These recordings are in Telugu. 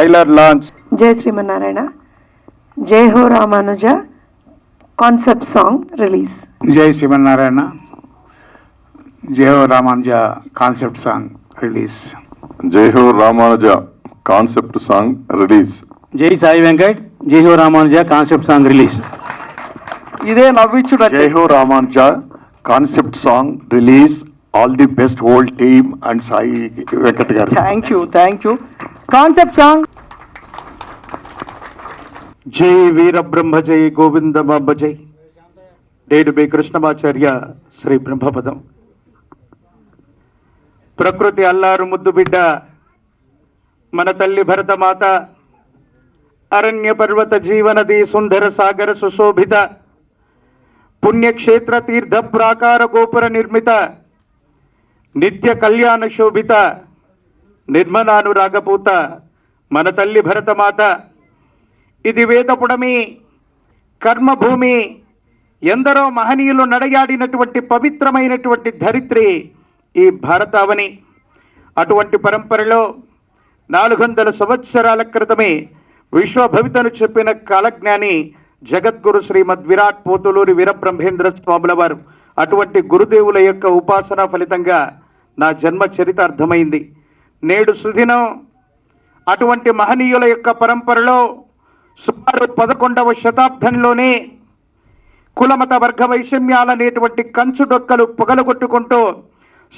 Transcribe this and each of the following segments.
trailer launch. Jai Srimanarayana. Jai Ho Ramanuja concept song release. Jai Srimanarayana. Jai Ho Ramanuja concept song release. Jai Ho Ramanuja concept song release. Jai Sai Venkat. Jai Ho Ramanuja concept song release. ఇదే నవ్వించుడు. Jai Ho Ramanuja concept song release. All the best whole team and Sai Venkat garu. Thank you. Concept song. జై వీర బ్రహ్మ జై గోవిందమాంబ జై. డేడు బి కృష్ణమాచార్య శ్రీ బ్రహ్మపదం. ప్రకృతి అల్లారు ముద్దు బిడ్డ మన తల్లి భరతమాత, అరణ్య పర్వత జీవనది సుందర సాగర సుశోభిత, పుణ్యక్షేత్ర తీర్థ ప్రాకార గోపుర నిర్మిత, నిత్య కళ్యాణ శోభిత, నిర్మలానురాగపూత మన తల్లి భరతమాత. ఇది వేదపుడమి, కర్మభూమి, ఎందరో మహనీయులు నడయాడినటువంటి పవిత్రమైనటువంటి ధరిత్రి ఈ భారతావని. అటువంటి పరంపరలో 400 సంవత్సరాల క్రితమే విశ్వభవితను చెప్పిన కాలజ్ఞాని జగద్గురు శ్రీమద్ విరాట్ పోతులూరి వీరబ్రహ్మేంద్ర స్వాముల వారు. అటువంటి గురుదేవుల యొక్క ఉపాసన ఫలితంగా నా జన్మ చరితార్థమైంది. నేడు సుదినం అటువంటి మహనీయుల యొక్క పరంపరలో సుమారు 11వ శతాబ్దంలోనే కులమత వర్గ వైషమ్యాలనేటువంటి కంచుడొక్కలు పొగలగొట్టుకుంటూ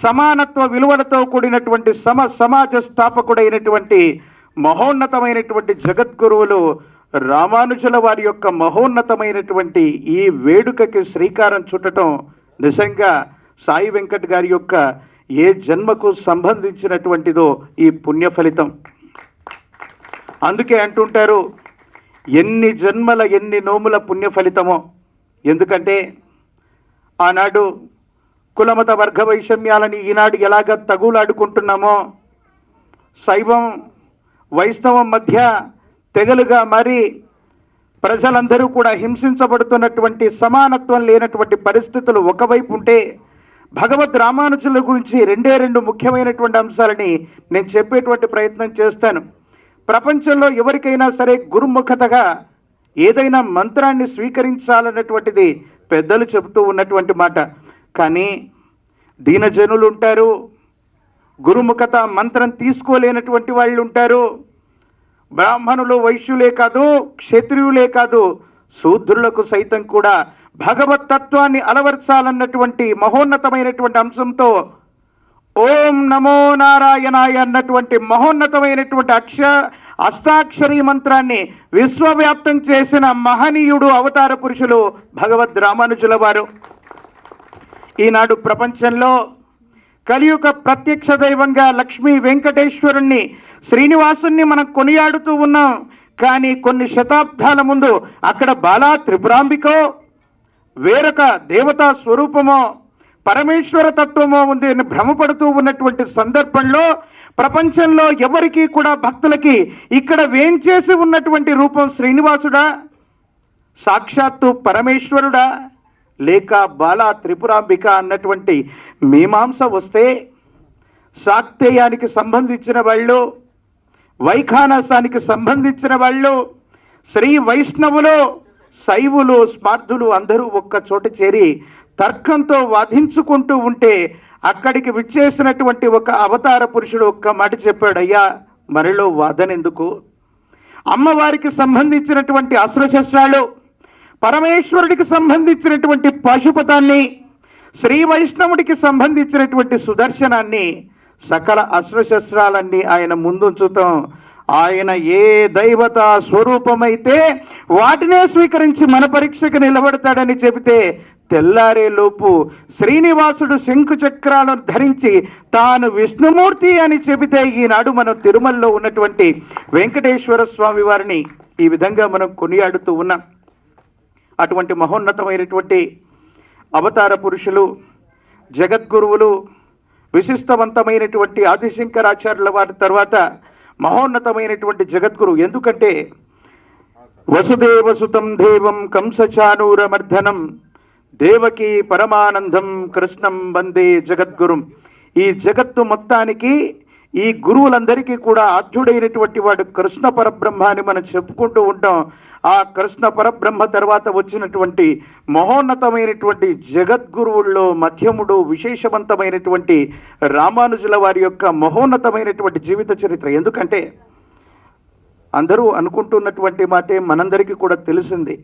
సమానత్వ విలువలతో కూడినటువంటి సమాజ స్థాపకుడైనటువంటి మహోన్నతమైనటువంటి జగద్గురువులు రామానుజుల వారి యొక్క మహోన్నతమైనటువంటి ఈ వేడుకకి శ్రీకారం చుట్టడం నిజంగా సాయి వెంకట్ గారి యొక్క ఏ జన్మకు సంబంధించినటువంటిదో ఈ పుణ్య ఫలితం. అందుకే అంటుంటారు, ఎన్ని జన్మల ఎన్ని నోముల పుణ్య ఫలితమో. ఎందుకంటే ఆనాడు కులమత వర్గ వైషమ్యాలని ఈనాడు ఎలాగ తగులాడుకుంటున్నామో, శైవం వైష్ణవం మధ్య తెగలుగా మరి ప్రజలందరూ కూడా హింసించబడుతున్నటువంటి సమానత్వం లేనటువంటి పరిస్థితులు ఒకవైపు ఉంటే, భగవద్ రామానుజుల గురించి రెండు ముఖ్యమైనటువంటి అంశాలని నేను చెప్పేటువంటి ప్రయత్నం చేస్తాను. ప్రపంచంలో ఎవరికైనా సరే గురుముఖతగా ఏదైనా మంత్రాన్ని స్వీకరించాలన్నటువంటిది పెద్దలు చెబుతూ ఉన్నటువంటి మాట. కానీ దీనజనులు ఉంటారు, గురుముఖత మంత్రం తీసుకోలేనటువంటి వాళ్ళు ఉంటారు. బ్రాహ్మణులు వైశ్యులే కాదు, క్షత్రియులే కాదు, శూద్రులకు సైతం కూడా భగవత్ తత్వాన్ని అలవర్చాలన్నటువంటి మహోన్నతమైనటువంటి అంశంతో ఓం నమో నారాయణాయ అన్నటువంటి మహోన్నతమైనటువంటి అష్టాక్షరీ మంత్రాన్ని విశ్వవ్యాప్తం చేసిన మహనీయుడు అవతార పురుషులు భగవద్ రామానుజుల వారు. ఈనాడు ప్రపంచంలో కలియుగ ప్రత్యక్ష దైవంగా లక్ష్మీ వెంకటేశ్వరుణ్ణి, శ్రీనివాసుణ్ణి మనం కొనియాడుతూ ఉన్నాం. కానీ కొన్ని శతాబ్దాల ముందు అక్కడ బాలా త్రిపురాంబికో, వేరొక దేవతా స్వరూపమో పరమేశ్వర తత్వమో ఉంది అని భ్రమపడుతూ ఉన్నటువంటి సందర్భంలో ప్రపంచంలో ఎవరికీ కూడా భక్తులకి ఇక్కడ వేంచేసి ఉన్నటువంటి రూపం శ్రీనివాసుడా, సాక్షాత్తు పరమేశ్వరుడా, లేక బాలా త్రిపురాంబిక అన్నటువంటి మీమాంస వస్తే, శాక్తేయానికి సంబంధించిన వాళ్ళు, వైఖానసానికి సంబంధించిన వాళ్ళు, శ్రీ వైష్ణవులు, శైవులు, స్మార్థులు అందరూ ఒక్క చోట చేరి తర్కంతో వాదించుకుంటూ ఉంటే అక్కడికి విచ్చేసినటువంటి ఒక అవతార పురుషుడు ఒక్క మాట చెప్పాడు, అయ్యా మరిలో వాదనెందుకు? అమ్మవారికి సంబంధించినటువంటి అస్త్రశస్త్రాలు, పరమేశ్వరుడికి సంబంధించినటువంటి పాశుపతాన్ని, శ్రీ వైష్ణవుడికి సంబంధించినటువంటి సుదర్శనాన్ని, సకల అస్త్రశస్త్రాలన్నీ ఆయన ముందుంచుతాం. ఆయన ఏ దైవత స్వరూపమైతే వాటినే స్వీకరించి మన పరీక్షకు నిలబడతాడని చెబితే, తెల్లారే లోపు శ్రీనివాసుడు శంకు చక్రాలను ధరించి తాను విష్ణుమూర్తి అని చెబితే, ఈనాడు మనం తిరుమలలో ఉన్నటువంటి వెంకటేశ్వర స్వామి వారిని ఈ విధంగా మనం కొనియాడుతూ ఉన్నాం. అటువంటి మహోన్నతమైనటువంటి అవతార పురుషులు, జగద్గురువులు, విశిష్టవంతమైనటువంటి ఆదిశంకరాచార్యుల వారి తర్వాత మహోన్నతమైనటువంటి జగద్గురు. ఎందుకంటే వసుదేవసుతం దేవం కంసచానూరమర్ధనం దేవకీ పరమానందం కృష్ణం వందే జగద్గురుం. ఈ జగత్తు మొత్తానికి ఈ గురువులందరికీ కూడా ఆద్యుడైనటువంటి వాడు కృష్ణ పరబ్రహ్మ అని మనం చెప్పుకుంటూ ఉంటాం. ఆ కృష్ణ పరబ్రహ్మ తర్వాత వచ్చినటువంటి మహోన్నతమైనటువంటి జగద్గురువుల్లో మధ్యముడు విశేషవంతమైనటువంటి రామానుజుల వారి యొక్క మహోన్నతమైనటువంటి జీవిత చరిత్ర. ఎందుకంటే అందరూ అనుకుంటున్నటువంటి మాటే మనందరికీ కూడా తెలిసింది.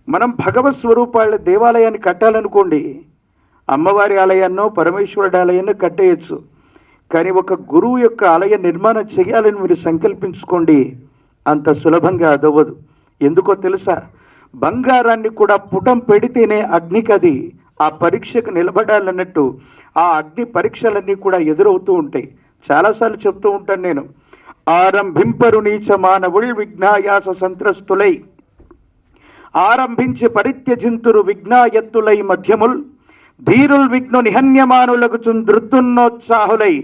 మనం భగవత్ స్వరూపాల దేవాలయాన్ని కట్టాలనుకోండి, అమ్మవారి ఆలయాన్నో పరమేశ్వరుడి ఆలయాన్ని కట్టేయచ్చు. కానీ ఒక గురువు యొక్క ఆలయ నిర్మాణం చేయాలని మీరు సంకల్పించుకోండి, అంత సులభంగా అదవ్వదు. ఎందుకో తెలుసా? బంగారాన్ని కూడా పుటం పెడితేనే అగ్నికి అది ఆ పరీక్షకు నిలబడాలన్నట్టు ఆ అగ్ని పరీక్షలన్నీ కూడా ఎదురవుతూ ఉంటాయి. చాలాసార్లు చెప్తూ ఉంటాను నేను, ఆరంభింపరు నీచ మానవుల్ విఘ్నాయాస సంత్రస్తులై, ఆరంభించి పరిత్యజింతురు విఘ్నాయత్తులై మధ్యముల్, ధీరుల్ విఘ్ను నిహన్యమానులకు చుందృత్తున్నోత్సాహులై,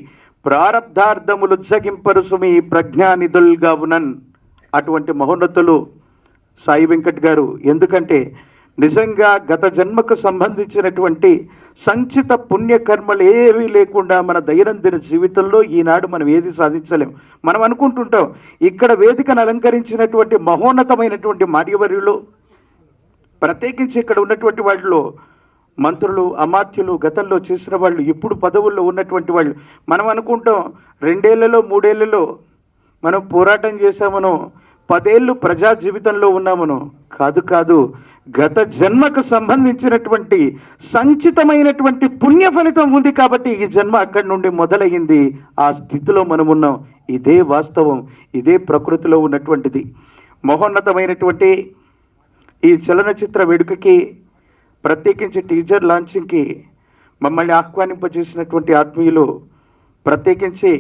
ప్రారబ్ధార్థములు జగింపరు సుమి ప్రజ్ఞానిధుల్గా ఉనన్. అటువంటి మహోన్నతులు సాయి వెంకట్ గారు. ఎందుకంటే నిజంగా గత జన్మకు సంబంధించినటువంటి సంచిత పుణ్యకర్మలు ఏవీ లేకుండా మన దైనందిన జీవితంలో ఈనాడు మనం ఏది సాధించలేం. మనం అనుకుంటుంటాం ఇక్కడ వేదికను అలంకరించినటువంటి మహోన్నతమైనటువంటి మాన్యవర్యులు, ప్రత్యేకించి ఇక్కడ ఉన్నటువంటి వాళ్ళలో మంత్రులు అమాత్యులు గతంలో చేసిన వాళ్ళు, ఇప్పుడు పదవుల్లో ఉన్నటువంటి వాళ్ళు, మనం అనుకుంటాం 2 ఏళ్లలో 3 ఏళ్లలో మనం పోరాటం చేశామనో 10 ఏళ్ళు ప్రజా జీవితంలో ఉన్నామనో. కాదు కాదు, గత జన్మకు సంబంధించినటువంటి సంచితమైనటువంటి పుణ్య ఫలితం ఉంది కాబట్టి ఈ జన్మ అక్కడి నుండి మొదలయ్యింది. ఆ స్థితిలో మనం ఉన్నాం. ఇదే వాస్తవం, ఇదే ప్రకృతిలో ఉన్నటువంటిది. మహోన్నతమైనటువంటి ఈ చలనచిత్ర వేడుకకి, ప్రత్యేకించి టీజర్ లాంచింగ్కి మమ్మల్ని ఆహ్వానింపజేసినటువంటి ఆత్మీయులు, ప్రత్యేకించి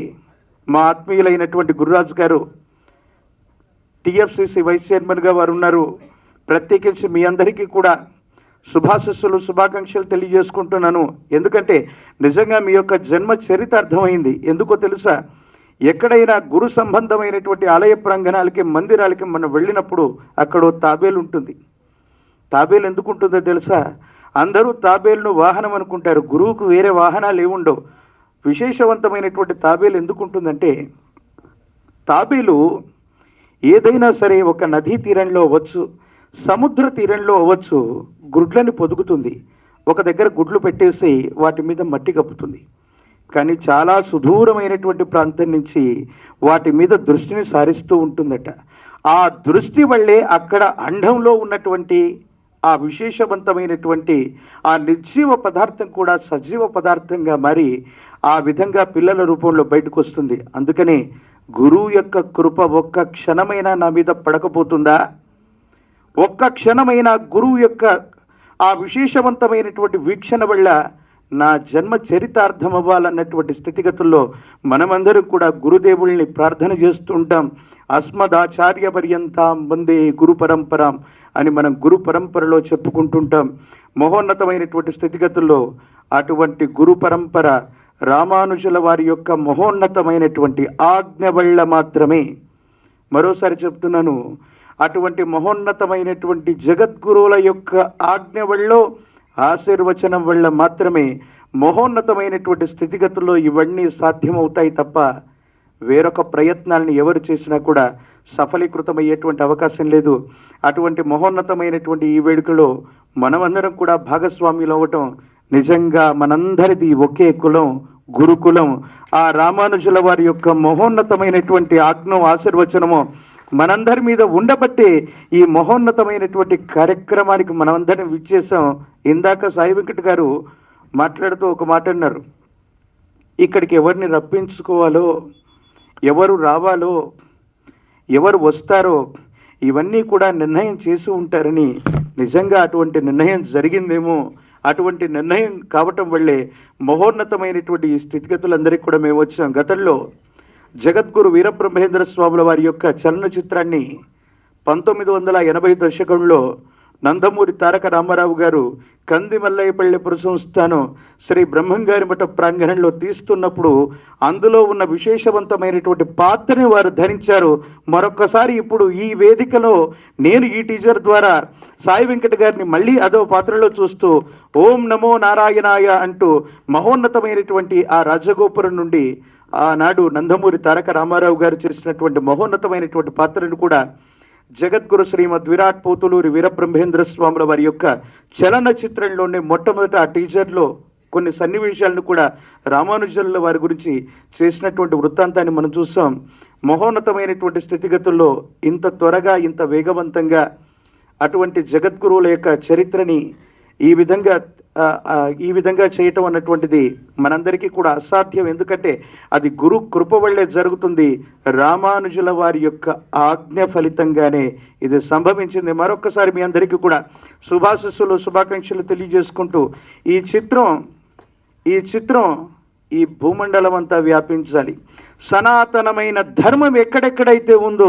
మా ఆత్మీయులైనటువంటి గురురాజు గారు, టిఎఫ్సిసి వైస్ చైర్మన్గా వారు ఉన్నారు. ప్రత్యేకించి మీ అందరికీ కూడా శుభాశస్సులు శుభాకాంక్షలు తెలియజేసుకుంటున్నాను. ఎందుకంటే నిజంగా మీ యొక్క జన్మ చరితార్థమైంది. ఎందుకో తెలుసా? ఎక్కడైనా గురు సంబంధమైనటువంటి ఆలయ ప్రాంగణాలకి మందిరాలకి మనం వెళ్ళినప్పుడు అక్కడ తాబేలు ఉంటుంది. తాబేలు ఎందుకు ఉంటుందో తెలుసా? అందరూ తాబేలును వాహనం అనుకుంటారు, గురువుకు వేరే వాహనాలు ఏముండవు. విశేషవంతమైనటువంటి తాబేలు ఎందుకు ఉంటుందంటే, తాబేలు ఏదైనా సరే ఒక నదీ తీరంలో అవ్వచ్చు, సముద్ర తీరంలో అవ్వచ్చు, గుడ్లని పొదుగుతుంది. ఒక దగ్గర గుడ్లు పెట్టేసి వాటి మీద మట్టి కప్పుతుంది. కానీ చాలా సుదూరమైనటువంటి ప్రాంతం నుంచి వాటి మీద దృష్టిని సారిస్తూ ఉంటుందట. ఆ దృష్టి వల్లే అక్కడ అండంలో ఉన్నటువంటి ఆ విశేషవంతమైనటువంటి ఆ నిర్జీవ పదార్థం కూడా సజీవ పదార్థంగా మారి ఆ విధంగా పిల్లల రూపంలో బయటకు వస్తుంది. అందుకనే గురువు యొక్క కృప ఒక్క క్షణమైనా నా మీద పడకపోతుందా? ఒక్క క్షణమైనా గురువు యొక్క ఆ విశేషవంతమైనటువంటి వీక్షణ వల్ల నా జన్మ చరితార్థం అవ్వాలన్నటువంటి స్థితిగతుల్లో మనమందరం కూడా గురుదేవుల్ని ప్రార్థన చేస్తూ ఉంటాం. అస్మదాచార్య పర్యంతం వందే గురు పరంపరాం అని మనం గురు పరంపరలో చెప్పుకుంటుంటాం. మహోన్నతమైనటువంటి స్థితిగతుల్లో అటువంటి గురు పరంపర రామానుజుల వారి యొక్క మహోన్నతమైనటువంటి ఆజ్ఞ వల్ల మాత్రమే, మరోసారి చెప్తున్నాను, అటువంటి మహోన్నతమైనటువంటి జగద్గురువుల యొక్క ఆజ్ఞ వల్ల, ఆశీర్వచనం వల్ల మాత్రమే మహోన్నతమైనటువంటి స్థితిగతుల్లో ఇవన్నీ సాధ్యమవుతాయి తప్ప వేరొక ప్రయత్నాలను ఎవరు చేసినా కూడా సఫలీకృతమయ్యేటువంటి అవకాశం లేదు. అటువంటి మహోన్నతమైనటువంటి ఈ వేడుకలో మనమందరం కూడా భాగస్వామ్యులు అవ్వటం నిజంగా మనందరిది ఒకే కులం, గురుకులం. ఆ రామానుజుల వారి యొక్క మహోన్నతమైనటువంటి ఆజ్ఞ ఆశీర్వచనము మనందరి మీద ఉండబట్టే ఈ మహోన్నతమైనటువంటి కార్యక్రమానికి మనమందరం విచ్చేసాం. ఇందాక సాయి వెంకట్ గారు మాట్లాడుతూ ఒక మాట అన్నారు, ఇక్కడికి ఎవరిని రప్పించుకోవాలో, ఎవరు రావాలో, ఎవరు వస్తారో ఇవన్నీ కూడా నిర్ణయం చేసి ఉంటారని. నిజంగా అటువంటి నిర్ణయం జరిగిందేమో. అటువంటి నిర్ణయం కావటం వల్లే మహోన్నతమైనటువంటి ఈ స్థితిగతులందరికీ కూడా మేము వచ్చాం. గతంలో జగద్గురు వీరబ్రహ్మేంద్ర స్వాముల వారి యొక్క చలనచిత్రాన్ని 1980 దశకంలో నందమూరి తారక రామారావు గారు కందిమల్లయ్యపల్లి పురసంస్థానం శ్రీ బ్రహ్మంగారి మఠ ప్రాంగణంలో తీస్తున్నప్పుడు అందులో ఉన్న విశేషవంతమైనటువంటి పాత్రని వారు ధరించారు. మరొక్కసారి ఇప్పుడు ఈ వేదికలో నేను ఈ టీజర్ ద్వారా సాయి వెంకట్ గారిని మళ్ళీ అదో పాత్రలో చూస్తూ ఓం నమో నారాయణాయ అంటూ మహోన్నతమైనటువంటి ఆ రాజగోపురం నుండి ఆనాడు నందమూరి తారక రామారావు గారు చేసినటువంటి మహోన్నతమైనటువంటి పాత్రను కూడా జగద్గురు శ్రీమద్ విరాట్ పోతులూరి వీరబ్రహ్మేంద్ర స్వాముల వారి యొక్క చలనచిత్రంలోనే మొట్టమొదట ఆ టీజర్లో కొన్ని సన్నివేశాలను కూడా రామానుజుల వారి గురించి చేసినటువంటి వృత్తాంతాన్ని మనం చూసాం. మహోన్నతమైనటువంటి స్థితిగతుల్లో ఇంత త్వరగా ఇంత వేగవంతంగా అటువంటి జగద్గురువుల యొక్క చరిత్రని ఈ విధంగా చేయటం అన్నటువంటిది మనందరికీ కూడా అసాధ్యం. ఎందుకంటే అది గురు కృప వల్లే జరుగుతుంది. రామానుజుల వారి యొక్క ఆజ్ఞ ఫలితంగానే ఇది సంభవించింది. మరొక్కసారి మీ అందరికీ కూడా శుభాకాంక్షలు తెలియజేసుకుంటూ ఈ చిత్రం ఈ భూమండలం అంతా వ్యాపించాలి. సనాతనమైన ధర్మం ఎక్కడెక్కడైతే ఉందో,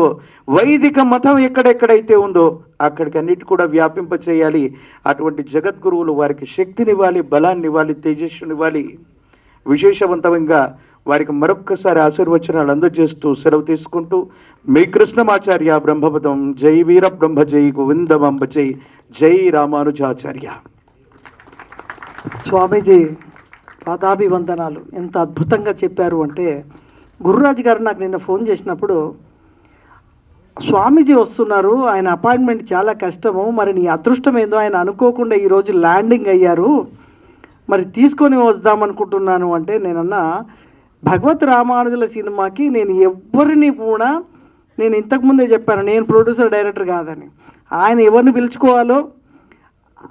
వైదిక మతం ఎక్కడెక్కడైతే ఉందో అక్కడికన్నిటి కూడా వ్యాపింప చేయాలి. అటువంటి జగద్గురువులు వారికి శక్తినివ్వాలి, బలాన్నివ్వాలి, తేజస్సునివ్వాలి. విశేషవంతంగా వారికి మరొక్కసారి ఆశీర్వచనాలు అందజేస్తూ సెలవు తీసుకుంటూ మీ కృష్ణమాచార్య బ్రహ్మపదం. జై వీర బ్రహ్మ జై గోవిందమంబ జై. జై రామానుజాచార్య. స్వామీజీ పాదాభివందనాలు. ఎంత అద్భుతంగా చెప్పారు అంటే, గురురాజు గారు నాకు నిన్న ఫోన్ చేసినప్పుడు, స్వామీజీ వస్తున్నారు, ఆయన అపాయింట్మెంట్ చాలా కష్టము, మరి నీ అదృష్టం ఏందో, ఆయన అనుకోకుండా ఈరోజు ల్యాండింగ్ అయ్యారు, మరి తీసుకొని వద్దామనుకుంటున్నాను అంటే, నేనన్నా భగవత్ రామానుజుల సినిమాకి నేను ఎవరిని కూడా, నేను ఇంతకుముందే చెప్పాను, నేను ప్రొడ్యూసర్ డైరెక్టర్ కాదని. ఆయన ఎవరిని పిలుచుకోవాలో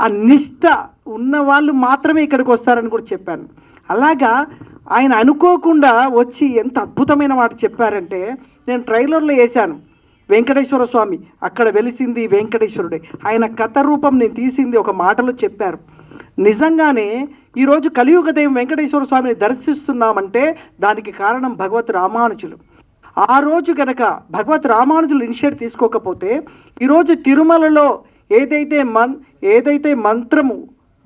ఆ నిష్ట ఉన్న వాళ్ళు మాత్రమే ఇక్కడికి వస్తారని కూడా చెప్పాను. అలాగా ఆయన అనుకోకుండా వచ్చి ఎంత అద్భుతమైన మాట చెప్పారంటే, నేను ట్రైలర్లో వేశాను, వెంకటేశ్వర స్వామి అక్కడ వెలిసింది వెంకటేశ్వరుడే, ఆయన కథ రూపం నేను తీసింది ఒక మాటలో చెప్పారు. నిజంగానే ఈరోజు కలియుగ దైవం వెంకటేశ్వర స్వామిని దర్శిస్తున్నామంటే దానికి కారణం భగవత్ రామానుజులు. ఆ రోజు కనుక భగవత్ రామానుజులు ఇనిషియేట్ తీసుకోకపోతే ఈరోజు తిరుమలలో ఏదైతే మంత్రము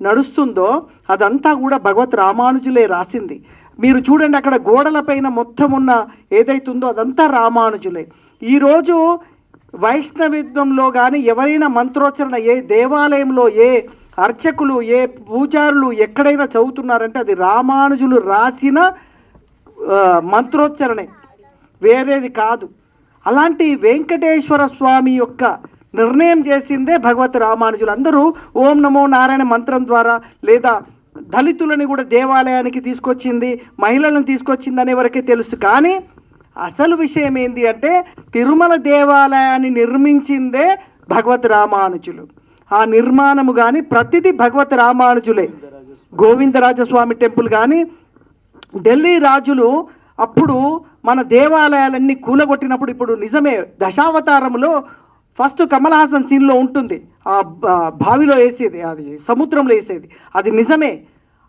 నడుస్తుందో అదంతా కూడా భగవత్ రామానుజులే రాసింది. మీరు చూడండి, అక్కడ గోడలపైన మొత్తం ఉన్న ఏదైతుందో అదంతా రామానుజులే. ఈరోజు వైష్ణవిత్వంలో కానీ ఎవరైనా మంత్రోచ్చరణ ఏ దేవాలయంలో ఏ అర్చకులు ఏ పూజారులు ఎక్కడైనా చదువుతున్నారంటే అది రామానుజులు రాసిన మంత్రోచ్చరణే, వేరేది కాదు. అలాంటి వెంకటేశ్వర స్వామి యొక్క నిర్ణయం చేసిందే భగవత్ రామానుజులు. అందరూ ఓం నమో నారాయణ మంత్రం ద్వారా, లేదా దళితులని కూడా దేవాలయానికి తీసుకొచ్చింది, మహిళలను తీసుకొచ్చింది అనే వరకే తెలుసు. కానీ అసలు విషయం ఏంటి అంటే తిరుమల దేవాలయాన్ని నిర్మించిందే భగవత్ రామానుజులు. ఆ నిర్మాణము కానీ ప్రతిదీ భగవత్ రామానుజులే. గోవిందరాజస్వామి టెంపుల్ కానీ ఢిల్లీ రాజులు అప్పుడు మన దేవాలయాలన్నీ కూలగొట్టినప్పుడు, ఇప్పుడు నిజమే దశావతారంలో ఫస్ట్ కమల్ హాసన్ సీన్లో ఉంటుంది, ఆ బావిలో వేసేది, అది సముద్రంలో వేసేది, అది నిజమే.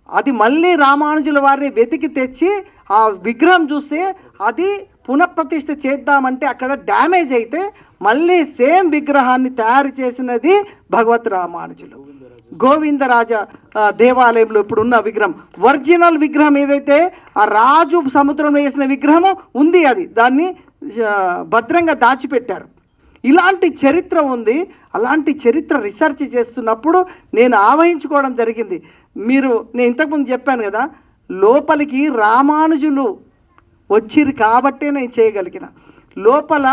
అది మళ్ళీ రామానుజుల వారిని వెతికి తెచ్చి ఆ విగ్రహం చూస్తే అది పునఃప్రతిష్ఠ చేద్దామంటే అక్కడ డ్యామేజ్ అయితే మళ్ళీ సేమ్ విగ్రహాన్ని తయారు చేసినది భగవత్ రామానుజులు. గోవిందరాజ దేవాలయంలో ఇప్పుడున్న విగ్రహం, ఒరిజినల్ విగ్రహం ఏదైతే ఆ రాజు సముద్రంలో వేసిన విగ్రహం ఉంది, అది దాన్ని భద్రంగా దాచిపెట్టారు. ఇలాంటి చరిత్ర ఉంది. అలాంటి చరిత్ర రీసెర్చ్ చేస్తున్నప్పుడు నేను ఆవహించుకోవడం జరిగింది. నేను ఇంతకుముందు చెప్పాను కదా, లోపలికి రామానుజులు వచ్చిరు కాబట్టే నేను చేయగలిగిన. లోపల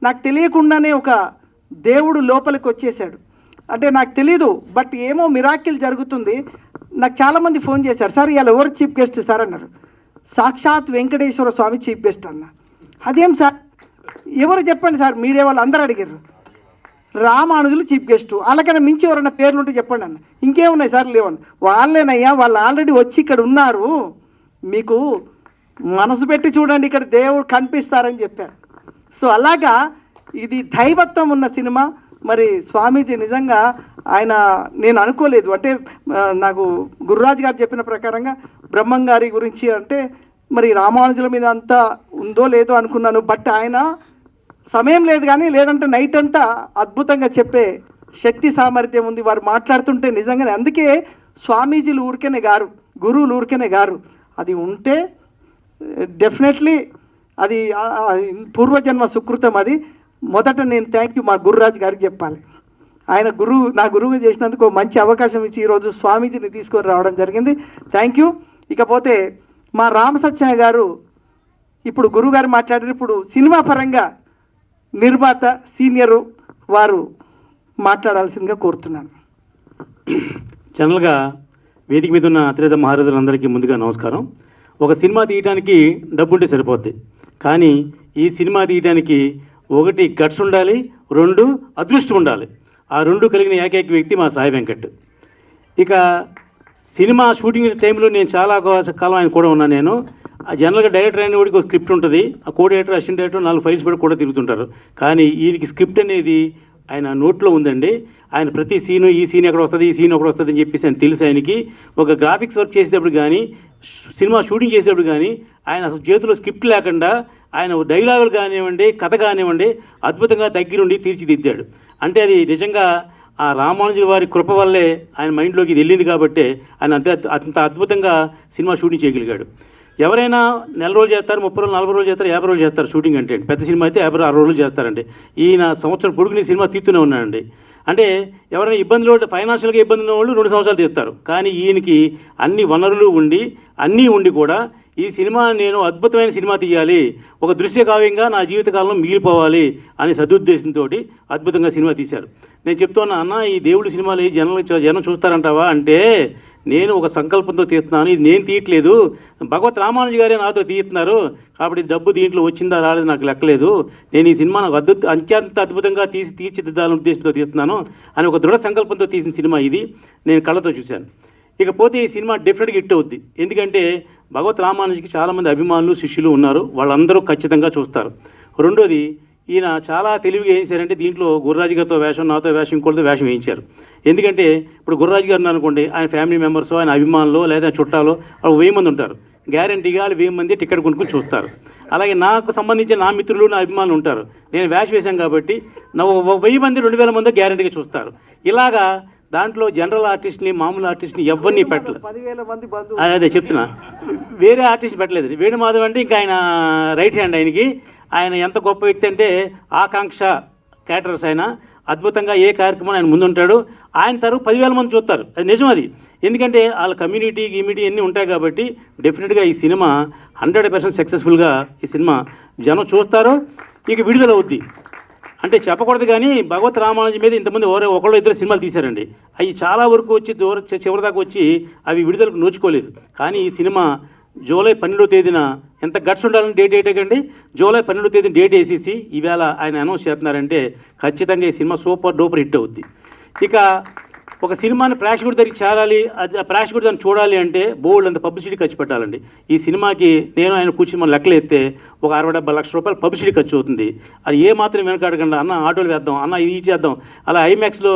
నాకు తెలియకుండానే ఒక దేవుడు లోపలికి వచ్చేసాడు. అంటే నాకు తెలీదు, బట్ ఏమో మిరాకిల్ జరుగుతుంది. నాకు చాలామంది ఫోన్ చేశారు, సార్ ఇవాళ ఎవరు చీఫ్ గెస్ట్ సార్ అన్నారు. సాక్షాత్ వెంకటేశ్వర స్వామి చీఫ్ గెస్ట్ అన్న. అదేం సార్, ఎవరు చెప్పండి సార్, మీడియా వాళ్ళు అందరూ అడిగారు. రామానుజులు చీఫ్ గెస్ట్, అలాగైనా మించి ఎవరైనా పేర్లు ఉంటే చెప్పండి అన్న. ఇంకేమున్నాయి సార్, లేవని. వాళ్ళేనయ్యా, వాళ్ళు ఆల్రెడీ వచ్చి ఇక్కడ ఉన్నారు, మీకు మనసు పెట్టి చూడండి, ఇక్కడ దేవుడు కనిపిస్తారని చెప్పారు. సో అలాగా ఇది దైవత్వం ఉన్న సినిమా. మరి స్వామీజీ నిజంగా ఆయన, నేను అనుకోలేదు, అంటే నాకు గురురాజు గారు చెప్పిన ప్రకారంగా బ్రహ్మం గారి గురించి అంటే మరి రామానుజుల మీద అంతా ఉందో లేదో అనుకున్నాను. బట్ ఆయన సమయం లేదు, కానీ లేదంటే నైట్ అంతా అద్భుతంగా చెప్పే శక్తి సామర్థ్యం ఉంది. వారు మాట్లాడుతుంటే నిజంగానే, అందుకే స్వామీజీలు ఊరికేనే గారు, గురువులు ఊరికేనే గారు. అది ఉంటే డెఫినెట్లీ అది పూర్వజన్మ సుకృతం. అది మొదట నేను థ్యాంక్ యూ మా గురురాజు గారికి చెప్పాలి. ఆయన నా గురువు చేసినందుకు మంచి అవకాశం ఇచ్చి ఈరోజు స్వామీజీని తీసుకొని రావడం జరిగింది. Thank you. ఇకపోతే మా రామసత్యయ్య గారు ఇప్పుడు గురువుగారు మాట్లాడారు. ఇప్పుడు సినిమా పరంగా నిర్మాత సీనియరు వారు మాట్లాడాల్సిందిగా కోరుతున్నాను. జనరల్గా వేదిక మీద ఉన్న అతిరేత మహారాజులందరికీ ముందుగా నమస్కారం. ఒక సినిమా తీయడానికి డబ్బు ఉంటే సరిపోద్ది, కానీ ఈ సినిమా తీయడానికి 1 గట్స్ ఉండాలి, 2 అదృష్టం ఉండాలి. ఆ 2 కలిగిన ఏకైక వ్యక్తి మా సాయి వెంకట్. ఇక సినిమా షూటింగ్ టైంలో నేను చాలా కాలం ఆయన కూడా ఉన్నాను. నేను జనరల్గా డైరెక్టర్ అయిన వాడికి ఒక స్క్రిప్ట్ ఉంటుంది, ఆ co director assistant director 4 files పెట్టి కూడా తిరుగుతుంటారు. కానీ ఈయనకి స్క్రిప్ట్ అనేది ఆయన నోట్లో ఉందండి. ఆయన ప్రతి సీను ఈ సీన్ ఎక్కడ వస్తుంది, ఈ సీన్ ఎక్కడ వస్తుంది అని చెప్పేసి ఆయన తెలుసు. ఆయనకి ఒక గ్రాఫిక్స్ వర్క్ చేసేటప్పుడు కానీ సినిమా షూటింగ్ చేసేటప్పుడు కానీ ఆయన అసలు చేతిలో స్క్రిప్ట్ లేకుండా ఆయన డైలాగులు కానివ్వండి, కథ కానివ్వండి అద్భుతంగా దగ్గరుండి తీర్చిదిద్దాడు. అంటే అది నిజంగా ఆ రామానుజుల వారి కృప వల్లే ఆయన మైండ్లోకి ఇది వెళ్ళింది కాబట్టి ఆయన అంత అద్భుతంగా సినిమా షూటింగ్ చేయగలిగాడు. ఎవరైనా నెల రోజులు చేస్తారు, 30 రోజులు, 40 రోజులు చేస్తారు, 50 రోజులు చేస్తారు షూటింగ్ అంటే. పెద్ద సినిమా అయితే 50-60 రోజులు చేస్తారండి. ఈయన సంవత్సరం పొడుగుని సినిమా తీస్తూనే ఉన్నాడండి. అంటే ఎవరైనా ఇబ్బందులు ఫైనాన్షియల్గా ఇబ్బంది ఉన్న వాళ్ళు 2 సంవత్సరాలు తీస్తారు. కానీ ఈయనకి అన్ని వనరులు ఉండి అన్నీ ఉండి కూడా ఈ సినిమా నేను అద్భుతమైన సినిమా తీయాలి, ఒక దృశ్య కావ్యంగా నా జీవితకాలంలో మిగిలిపోవాలి అనే సదుద్దేశంతో అద్భుతంగా సినిమా తీశారు. నేను చెప్తున్నా, అన్న ఈ దేవుడి సినిమాలు జనం చూస్తారంటావా అంటే, నేను ఒక సంకల్పంతో తీస్తున్నాను, ఇది నేను తీయట్లేదు, భగవత్ రామానుజు గారే నాతో తీస్తున్నారు కాబట్టి డబ్బు దీంట్లో వచ్చిందా రాలేదు నాకు లెక్కలేదు, నేను ఈ సినిమా నాకు అత్యంత అద్భుతంగా తీర్చిదిద్దాలని ఉద్దేశంతో తీస్తున్నాను అని ఒక దృఢ సంకల్పంతో తీసిన సినిమా ఇది. నేను కళ్ళతో చూశాను. ఇకపోతే ఈ సినిమా డెఫినెట్గా హిట్ అవుద్ది. ఎందుకంటే భగవత్ రామానుజుకి చాలామంది అభిమానులు శిష్యులు ఉన్నారు, వాళ్ళందరూ ఖచ్చితంగా చూస్తారు. రెండోది, ఈయన చాలా తెలివిగా ఏం చేశారంటే దీంట్లో గుర్రాజు గారితో వేషం, నాతో వేషం, ఇంకోటితో వేషం వేయించారు. ఎందుకంటే ఇప్పుడు గుర్రాజు గారిని అనుకోండి, ఆయన ఫ్యామిలీ మెంబర్స్, ఆయన అభిమానులు లేదా చుట్టాలు 1000 మంది ఉంటారు. గ్యారంటీగా వాళ్ళు 1000 మంది టికెట్ కొనుక్కొని చూస్తారు. అలాగే నాకు సంబంధించిన నా మిత్రులు, నా అభిమానులు ఉంటారు. నేను వేషం వేశాను కాబట్టి నా 1000 మంది 2000 మంది గ్యారంటీగా చూస్తారు. ఇలాగా దాంట్లో జనరల్ ఆర్టిస్ట్ని, మామూలు ఆర్టిస్ట్ని ఎవరిని పెట్టలేదు. 10,000 మంది బంధువులు. అదే చెప్తున్నా, వేరే ఆర్టిస్ట్ పెట్టలేదు. వేణుమాధవ్ అంటే ఇంకా ఆయన రైట్ హ్యాండ్ ఆయనకి. ఆయన ఎంత గొప్ప వ్యక్తి అంటే ఆకాంక్ష క్యాటరర్స్ ఆయన అద్భుతంగా ఏ కార్యక్రమం ఆయన ముందుంటాడు. ఆయన తరపు 10,000 మంది చూస్తారు. అది నిజం. అది ఎందుకంటే వాళ్ళ కమ్యూనిటీ అన్నీ ఉంటాయి కాబట్టి డెఫినెట్గా ఈ సినిమా 100% సక్సెస్ఫుల్గా ఈ సినిమా జనం చూస్తారు. ఇక విడుదల అవుద్ది అంటే చెప్పకూడదు, కానీ భగవత్ రామానుజు మీద ఇంతమంది ఒకళ్ళు 2 సినిమాలు తీశారండి. అవి చాలా వరకు వచ్చి చివరి దాకా వచ్చి అవి విడుదలకు నోచుకోలేదు. కానీ ఈ సినిమా జూలై 12వ తేదీన ఎంత గట్స్ ఉండాలని డేట్ ఏంటండి, జూలై 12వ తేదీన డేట్ వేసేసి ఈవేళ ఆయన అనౌన్స్ చేస్తున్నారంటే ఖచ్చితంగా ఈ సినిమా సూపర్ డూపర్ హిట్ అవుద్ది. ఇక ఒక సినిమాని ప్రేక్షకుడి దగ్గరికి చేరాలి, అది ప్రేక్షకుడు దాన్ని చూడాలి అంటే బోల్డ్ అంత పబ్లిసిటీ ఖర్చు పెట్టాలండి. ఈ సినిమాకి నేను ఆయన కూర్చుని మన లెక్కలు ఎత్తే ఒక 60-70 లక్షల రూపాయలు పబ్లిసిటీ ఖర్చు అవుతుంది. అది ఏ మాత్రం వెనకాడకుండా, అన్న ఆటోలు వేద్దాం, అన్న ఇది చేద్దాం, అలా ఐమాక్స్లో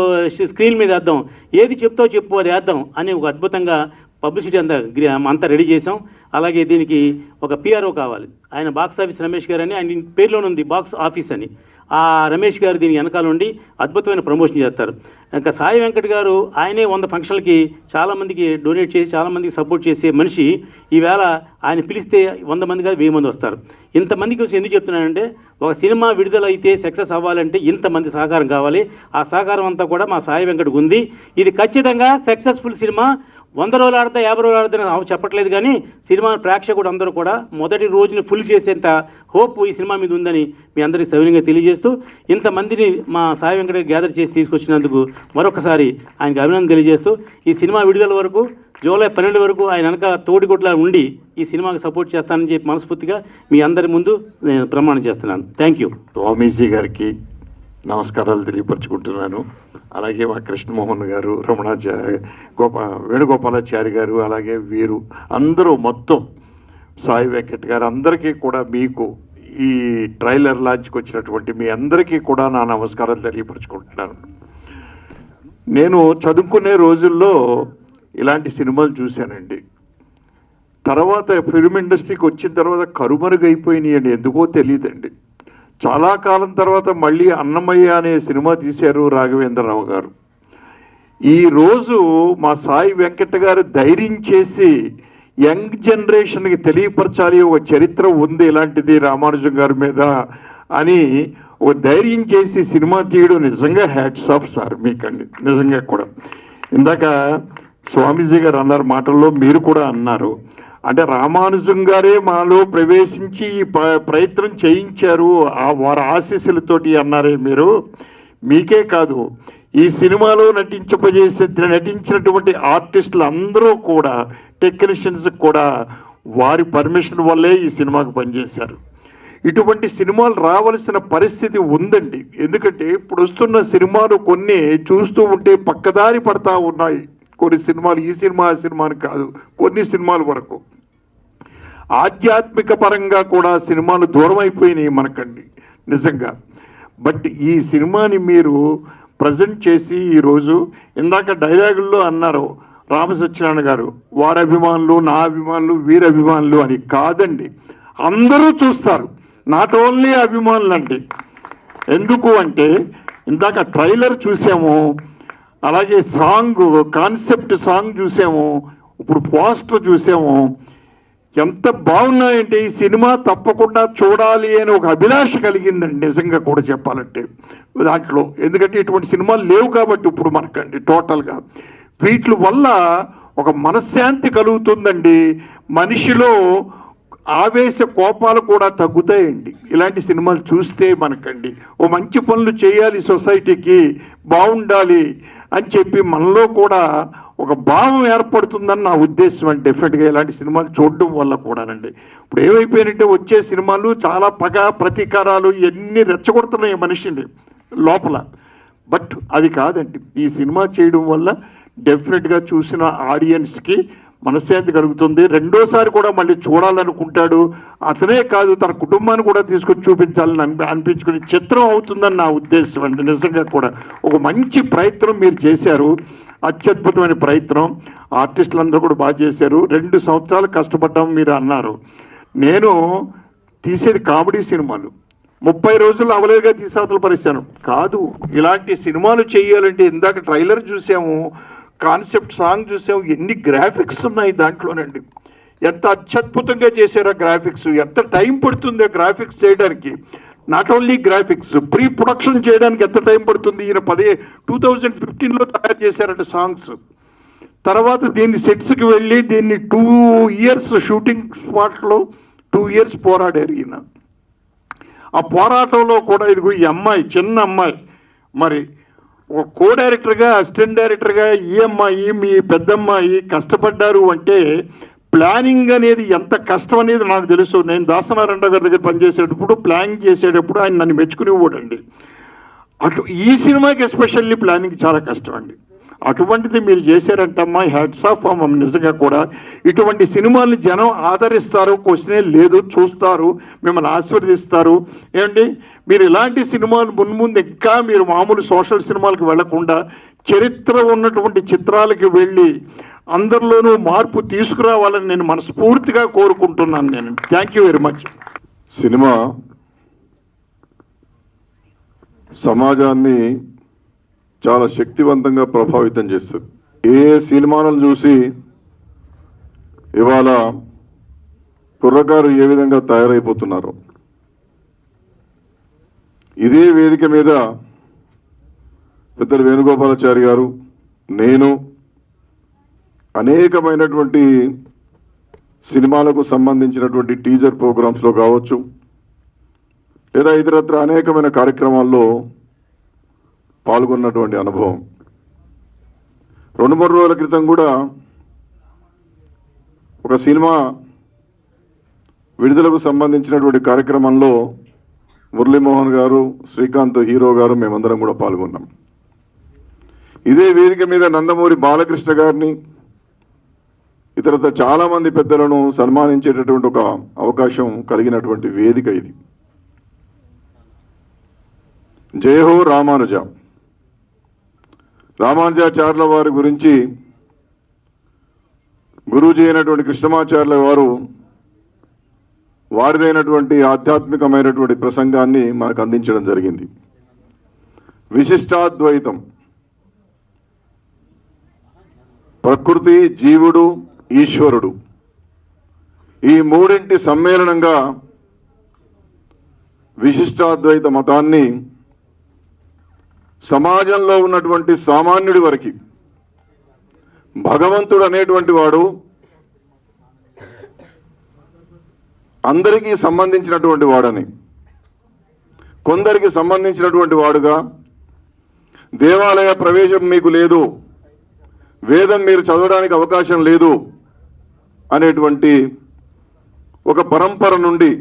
స్క్రీన్ మీద వేద్దాం, ఏది చెప్తావు చెప్పు అది వేద్దాం అని ఒక అద్భుతంగా పబ్లిసిటీ అంతా రెడీ చేసాం. అలాగే దీనికి ఒక పిఆర్ఓ కావాలి. ఆయన బాక్స్ ఆఫీస్ రమేష్ గారు అని, ఆయన పేరులోనే ఉంది బాక్స్ ఆఫీస్ అని. ఆ రమేష్ గారు దీనికి వెనకాల ఉండి అద్భుతమైన ప్రమోషన్ చేస్తారు. ఇంకా సాయి వెంకట్ గారు ఆయనే 100 ఫంక్షన్లకి చాలామందికి డొనేట్ చేసి చాలామందికి సపోర్ట్ చేసే మనిషి. ఈవేళ ఆయన పిలిస్తే 100 మంది కాదు 1000 మంది వస్తారు. ఇంతమందికి వచ్చి ఎందుకు చెప్తున్నానంటే, ఒక సినిమా విడుదల అయితే సక్సెస్ అవ్వాలంటే ఇంతమంది సహకారం కావాలి. ఆ సహకారం అంతా కూడా మా సాయి వెంకట్కి ఉంది. ఇది ఖచ్చితంగా సక్సెస్ఫుల్ సినిమా. 100 రోజులు ఆడతా 50 రోజులు ఆడతా చెప్పట్లేదు, కానీ సినిమా ప్రేక్షకుడు అందరూ కూడా మొదటి రోజుని ఫుల్ చేసేంత హోప్ ఈ సినిమా మీద ఉందని మీ అందరికీ సవినయంగా తెలియజేస్తూ, ఇంతమందిని మా సాయి వెంకట గ్యాదర్ చేసి తీసుకొచ్చినందుకు మరొకసారి ఆయనకు అభినందన తెలియజేస్తూ, ఈ సినిమా విడుదల వరకు జూలై 12 వరకు ఆయన వెనక తోడికొట్లా ఉండి ఈ సినిమాకి సపోర్ట్ చేస్తానని చెప్పి మనస్ఫూర్తిగా మీ అందరి ముందు నేను ప్రమాణం చేస్తున్నాను. Thank you. స్వామీజీ గారికి నమస్కారాలు తెలియపరచుకుంటున్నాను. అలాగే మా కృష్ణమోహన్ గారు, రమణాచార్య, వేణుగోపాలాచారి గారు, అలాగే వీరు అందరూ మొత్తం సాయి వెంకట్ గారు అందరికీ కూడా, మీకు ఈ ట్రైలర్ లాంచ్కి వచ్చినటువంటి మీ అందరికీ కూడా నా నమస్కారాలు తెలియపరచుకుంటున్నాను. నేను చదువుకునే రోజుల్లో ఇలాంటి సినిమాలు చూశానండి. తర్వాత ఫిల్మ్ ఇండస్ట్రీకి వచ్చిన తర్వాత కరుమరుగైపోయినాయండి, ఎందుకో తెలియదండి. చాలా కాలం తర్వాత మళ్ళీ అన్నమయ్య అనే సినిమా తీశారు రాఘవేంద్రరావు గారు. ఈరోజు మా సాయి వెంకట్ గారు ధైర్యం చేసి యంగ్ జనరేషన్కి తెలియపరచాలి, ఒక చరిత్ర ఉంది ఇలాంటిది రామానుజం గారి మీద అని ఒక ధైర్యం చేసి సినిమా తీయడం నిజంగా హ్యాట్స్ ఆఫ్ సార్ మీకండి. నిజంగా కూడా ఇందాక స్వామీజీ గారు అన్నారు మాటల్లో, మీరు కూడా అన్నారు, అంటే రామానుజం గారే మాలో ప్రవేశించి ఈ ప్రయత్నం చేయించారు వారి ఆశీస్సులతోటి అన్నారే మీరు. మీకే కాదు, ఈ సినిమాలో నటించినటువంటి ఆర్టిస్టులు అందరూ కూడా, టెక్నీషియన్స్ కూడా వారి పర్మిషన్ వల్లే ఈ సినిమాకు పనిచేశారు. ఇటువంటి సినిమాలు రావాల్సిన పరిస్థితి ఉందండి. ఎందుకంటే ఇప్పుడు వస్తున్న సినిమాలు కొన్ని చూస్తూ ఉంటే పక్కదారి పడతా ఉన్నాయి. కొన్ని సినిమాలు ఈ సినిమా ఆ సినిమాని కాదు, కొన్ని సినిమాల వరకు ఆధ్యాత్మిక పరంగా కూడా సినిమాలు దూరం అయిపోయినాయి మనకండి నిజంగా. బట్ ఈ సినిమాని మీరు ప్రజెంట్ చేసి ఈరోజు ఇందాక డైలాగుల్లో అన్నారు రామసత్యనారాయణ గారు, వారి అభిమానులు, నా అభిమానులు, వీరి అభిమానులు అని. కాదండి, అందరూ చూస్తారు, నాట్ ఓన్లీ అభిమానులు అండి. ఎందుకు అంటే ఇందాక ట్రైలర్ చూసాము, అలాగే సాంగ్, కాన్సెప్ట్ సాంగ్ చూసాము, ఇప్పుడు పోస్టర్ చూసాము. ఎంత బాగున్నాయంటే ఈ సినిమా తప్పకుండా చూడాలి అని ఒక అభిలాష కలిగిందండి నిజంగా కూడా చెప్పాలంటే దాంట్లో. ఎందుకంటే ఇటువంటి సినిమాలు లేవు కాబట్టి ఇప్పుడు మనకండి టోటల్గా. వీటి వల్ల ఒక మనశ్శాంతి కలుగుతుందండి, మనిషిలో ఆవేశ కోపాలు కూడా తగ్గుతాయండి ఇలాంటి సినిమాలు చూస్తే మనకండి. ఓ మంచి పనులు చేయాలి, సొసైటీకి బాగుండాలి అని చెప్పి మనలో కూడా ఒక భావం ఏర్పడుతుందని నా ఉద్దేశం అండి. డెఫినెట్గా ఇలాంటి సినిమాలు చూడడం వల్ల కూడానండి. ఇప్పుడు ఏమైపోయినట్టే వచ్చే సినిమాలు చాలా పగ, ప్రతీకారాలు ఇవన్నీ రెచ్చగొడుతున్నాయి మనిషిని లోపల. బట్ అది కాదండి, ఈ సినిమా చేయడం వల్ల డెఫినెట్గా చూసిన ఆడియన్స్కి మనశ్శాంతి కలుగుతుంది. రెండోసారి కూడా మళ్ళీ చూడాలనుకుంటాడు. అతనే కాదు, తన కుటుంబాన్ని కూడా తీసుకొచ్చి చూపించాలని అనిపించుకునే చిత్రం అవుతుందని నా ఉద్దేశం అండి. నిజంగా కూడా ఒక మంచి ప్రయత్నం మీరు చేశారు, అత్యద్భుతమైన ప్రయత్నం. ఆర్టిస్టులందరూ కూడా బాగా చేశారు. 2 సంవత్సరాలు కష్టపడ్డాం మీరు అన్నారు. నేను తీసేది కామెడీ సినిమాలు, 30 రోజులు అవలేగా తీసేవతలు పరిచాను కాదు. ఇలాంటి సినిమాలు చేయాలంటే ఇందాక ట్రైలర్ చూసాము, కాన్సెప్ట్ సాంగ్ చూసాము, ఎన్ని గ్రాఫిక్స్ ఉన్నాయి దాంట్లోనండి. ఎంత అత్యద్భుతంగా చేశారో గ్రాఫిక్స్, ఎంత టైం పడుతుందో గ్రాఫిక్స్ చేయడానికి. Not only graphics, pre production చేయడానికి ఎంత టైం పడుతుంది. ఈయన 2015లో తయారు చేశారంట సాంగ్స్. తర్వాత దీన్ని సెట్స్కి వెళ్ళి దీన్ని 2 ఇయర్స్ షూటింగ్ స్పాట్లో 2 ఇయర్స్ పోరాడారు ఈయన. ఆ పోరాటంలో కూడా ఇదిగో ఈ అమ్మాయి, చిన్న అమ్మాయి, మరి ఒక కో డైరెక్టర్గా, అసిస్టెంట్ డైరెక్టర్గా ఈ అమ్మాయి, మీ పెద్దమ్మాయి కష్టపడ్డారు అంటే ప్లానింగ్ అనేది ఎంత కష్టం అనేది నాకు తెలుసు. నేను దాసనారాయణ గారి దగ్గర పనిచేసేటప్పుడు ప్లానింగ్ చేసేటప్పుడు ఆయన నన్ను మెచ్చుకునేవాడండి. ఈ సినిమాకి ఎస్పెషల్లీ ప్లానింగ్ చాలా కష్టం అండి. అటువంటిది మీరు చేశారంటమ్మా, హ్యాట్స్ ఆఫ్ నిజంగా కూడా. ఇటువంటి సినిమాల్ని జనం ఆదరిస్తారు, క్వశ్చనే లేదు, చూస్తారు, మిమ్మల్ని ఆశీర్వదిస్తారు. ఏమండి, మీరు ఇలాంటి సినిమాలు మున్ముందు ఇంకా మీరు మామూలు సోషల్ సినిమాలకు వెళ్లకుండా చరిత్ర ఉన్నటువంటి చిత్రాలకి వెళ్ళి అందరిలోనూ మార్పు తీసుకురావాలని నేను మనస్ఫూర్తిగా కోరుకుంటున్నాను. నేను thank you very much. Cinema సమాజాన్ని చాలా శక్తివంతంగా ప్రభావితం చేస్తుంది. ఏ సినిమాలను చూసి ఇవాళ కుర్రకారు ఏ విధంగా తయారైపోతున్నారు. ఇదే వేదిక మీద పెద్దలు వేణుగోపాలాచారి గారు, నేను అనేకమైనటువంటి సినిమాలకు సంబంధించినటువంటి టీజర్ ప్రోగ్రామ్స్లో కావచ్చు, లేదా ఇతరత్ర అనేకమైన కార్యక్రమాల్లో పాల్గొన్నటువంటి అనుభవం. 2-3 రోజుల క్రితం కూడా ఒక సినిమా విడుదలకు సంబంధించినటువంటి కార్యక్రమంలో మురళీమోహన్ గారు, శ్రీకాంత్ హీరో గారు, మేమందరం కూడా పాల్గొన్నాం. ఇదే వేదిక మీద నందమూరి బాలకృష్ణ గారిని, ఇతరత్ర చాలామంది పెద్దలను సన్మానించేటటువంటి ఒక అవకాశం కలిగినటువంటి వేదిక ఇది. జయహో రామానుజ. రామానుజాచార్యుల వారి గురించి గురూజీ అయినటువంటి కృష్ణమాచార్యుల వారు వారిదైనటువంటి ఆధ్యాత్మికమైనటువంటి ప్రసంగాన్ని మనకు అందించడం జరిగింది. విశిష్టాద్వైతం, ప్రకృతి, జీవుడు, ఈశ్వరుడు, ఈ మూడింటి సమ్మేళనంగా విశిష్టాద్వైత మతాన్ని సమాజంలో ఉన్నటువంటి సామాన్యుడి వరకు భగవంతుడు అనేటువంటి వాడు అందరికీ సంబంధించినటువంటి వాడని, కొందరికి సంబంధించినటువంటి వాడుగా, దేవాలయ ప్రవేశం మీకు లేదు, వేదం మీరు చదవడానికి అవకాశం లేదు అనేటువంటి ఒక పరంపర నుండి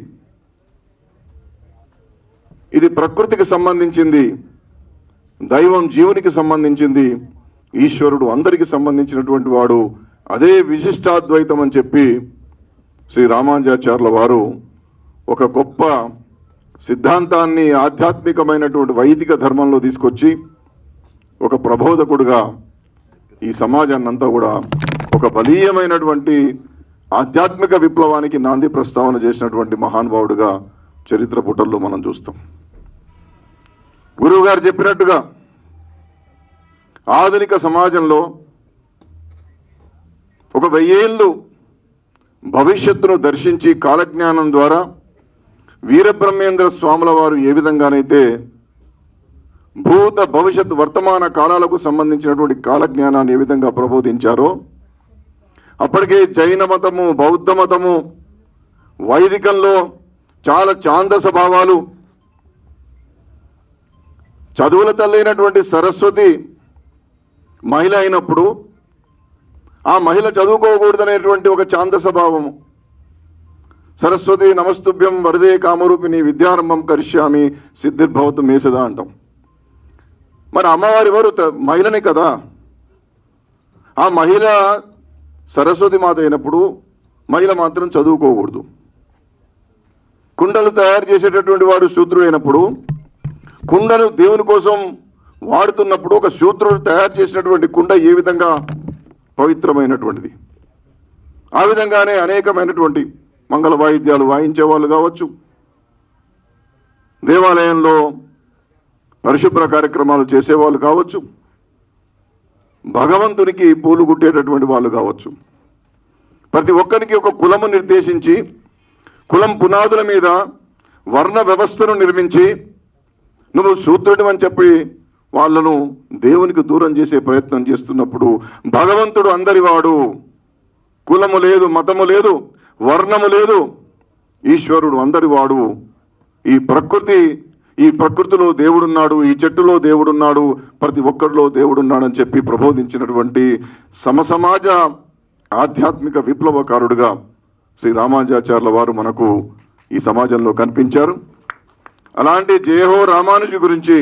ఇది ప్రకృతికి సంబంధించింది, దైవం జీవునికి సంబంధించింది, ఈశ్వరుడు అందరికి సంబంధించినటువంటి వాడు, అదే విశిష్టాద్వైతం అని చెప్పి శ్రీ రామానుజాచార్యుల వారు ఒక గొప్ప సిద్ధాంతాన్ని ఆధ్యాత్మికమైనటువంటి వైదిక ధర్మంలో తీసుకొచ్చి ఒక ప్రబోధకుడుగా ఈ సమాజాన్ని అంతా కూడా ఒక బలీయమైనటువంటి ఆధ్యాత్మిక విప్లవానికి నాంది ప్రస్తావన చేసినటువంటి మహానుభావుడుగా చరిత్ర పుటల్లో మనం చూస్తాం. గురువు గారు చెప్పినట్టుగా ఆధునిక సమాజంలో ఒక 1000 ఏళ్ళు భవిష్యత్తును దర్శించి కాలజ్ఞానం ద్వారా వీరబ్రహ్మేంద్ర స్వాముల వారు ఏ విధంగానైతే భూత భవిష్యత్ వర్తమాన కాలాలకు సంబంధించినటువంటి కాలజ్ఞానాన్ని ఏ విధంగా ప్రబోధించారో, అప్పటికే జైన మతము, బౌద్ధ మతము, వైదికంలో చాలా ఛాందస భావాలు, చదువుల తల్లైనటువంటి సరస్వతి మహిళ అయినప్పుడు ఆ మహిళ చదువుకోకూడదనేటువంటి ఒక ఛాందస భావము, సరస్వతి నమస్తుభ్యం వరదే కామరూపిణి విద్యారంభం కరిష్యామి సిద్ధిర్భవతు మేసదా అంటాం. మరి అమ్మవారి వారు మహిళనే కదా, ఆ మహిళ సరస్వతి మాత అయినప్పుడు మహిళ మాత్రం చదువుకోకూడదు. కుండలు తయారు చేసేటటువంటి వాడు శూద్రుడు అయినప్పుడు, కుండను దేవుని కోసం వాడుతున్నప్పుడు ఒక శూద్రుడు తయారు చేసినటువంటి కుండ ఏ విధంగా పవిత్రమైనటువంటిది, ఆ విధంగానే అనేకమైనటువంటి మంగళ వాయిద్యాలు వాయించే వాళ్ళు కావచ్చు, దేవాలయంలో పరిశుభ్ర కార్యక్రమాలు చేసేవాళ్ళు కావచ్చు, భగవంతునికి పూలు గుట్టేటటువంటి వాళ్ళు కావచ్చు, ప్రతి ఒక్కరికి ఒక కులము నిర్దేశించి కులం పునాదుల మీద వర్ణ వ్యవస్థను నిర్మించి నువ్వు శూద్రుడు అని చెప్పి వాళ్ళను దేవునికి దూరం చేసే ప్రయత్నం చేస్తున్నప్పుడు, భగవంతుడు అందరివాడు, కులము లేదు, మతము లేదు, వర్ణము లేదు, ఈశ్వరుడు అందరివాడు, ఈ ప్రకృతిలో దేవుడున్నాడు, ఈ చెట్టులో దేవుడున్నాడు, ప్రతి ఒక్కరిలో దేవుడున్నాడని చెప్పి ప్రబోధించినటువంటి సమసమాజ ఆధ్యాత్మిక విప్లవకారుడుగా శ్రీ రామానుజాచార్యుల వారు మనకు ఈ సమాజంలో కనిపించారు. అలాంటి జయహో రామానుజు గురించి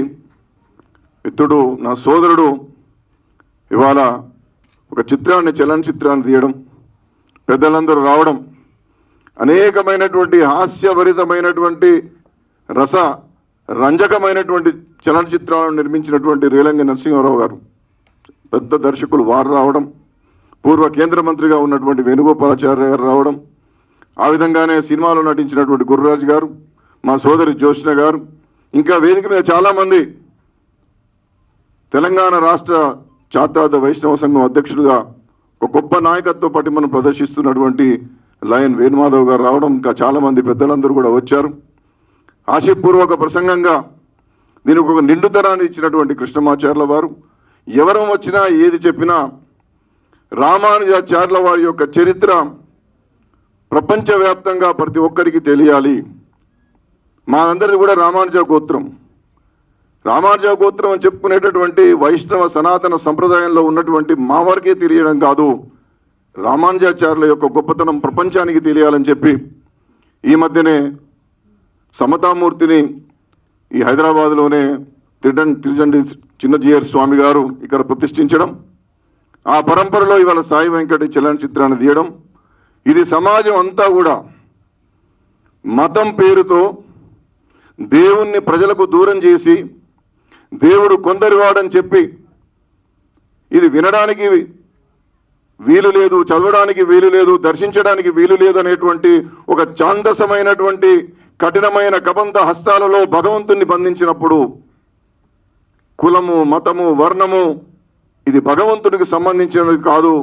మిత్రుడు, నా సోదరుడు ఇవాళ ఒక చలనచిత్రాన్ని తీయడం, పెద్దలందరూ రావడం, అనేకమైనటువంటి హాస్యభరితమైనటువంటి రంజకమైనటువంటి చలనచిత్రాలను నిర్మించినటువంటి రేలంగి నరసింహారావు గారు, పెద్ద దర్శకులు వారు రావడం, పూర్వ కేంద్ర మంత్రిగా ఉన్నటువంటి వేణుగోపాలాచార్య గారు రావడం, ఆ విధంగానే సినిమాలో నటించినటువంటి గురురాజు గారు, మా సోదరి జ్యోత్స్న గారు, ఇంకా వేదిక మీద చాలామంది, తెలంగాణ రాష్ట్ర ఛాత్రార్థ వైష్ణవ సంఘం అధ్యక్షుడిగా ఒక గొప్ప నాయకత్వ పటిమను ప్రదర్శిస్తున్నటువంటి లయన్ వేణుమాధవ్ గారు రావడం, ఇంకా చాలామంది పెద్దలందరూ కూడా వచ్చారు. ఆశయపూర్వక ప్రసంగంగా దీనికి ఒక నిండుతనాన్ని ఇచ్చినటువంటి కృష్ణమాచార్యుల వారు, ఎవరం వచ్చినా ఏది చెప్పినా రామానుజాచార్యుల వారి యొక్క చరిత్ర ప్రపంచవ్యాప్తంగా ప్రతి ఒక్కరికి తెలియాలి. మా అందరిది కూడా రామానుజ గోత్రం అని చెప్పుకునేటటువంటి వైష్ణవ సనాతన సంప్రదాయంలో ఉన్నటువంటి మా వారికే తెలియడం కాదు, రామానుజాచార్యుల యొక్క గొప్పతనం ప్రపంచానికి తెలియాలని చెప్పి ఈ మధ్యనే సమతామూర్తిని ఈ హైదరాబాద్లోనే తిరుచండి చిన్నజీయర్ స్వామి గారు ఇక్కడ ప్రతిష్ఠించడం, ఆ పరంపరలో ఇవాళ సాయి వెంకటి చలనచిత్రాన్ని తీయడం, ఇది సమాజం అంతా కూడా మతం పేరుతో దేవుణ్ణి ప్రజలకు దూరం చేసి, దేవుడు కొందరివాడని చెప్పి ఇది వినడానికి వీలు లేదు, చదవడానికి వీలు లేదు, దర్శించడానికి వీలు లేదు అనేటువంటి ఒక ఛాందసమైనటువంటి కఠినమైన కబంధ హస్తాలలో భగవంతుణ్ణి బంధించినప్పుడు, కులము, మతము, వర్ణము ఇది భగవంతుడికి సంబంధించినది కాదు,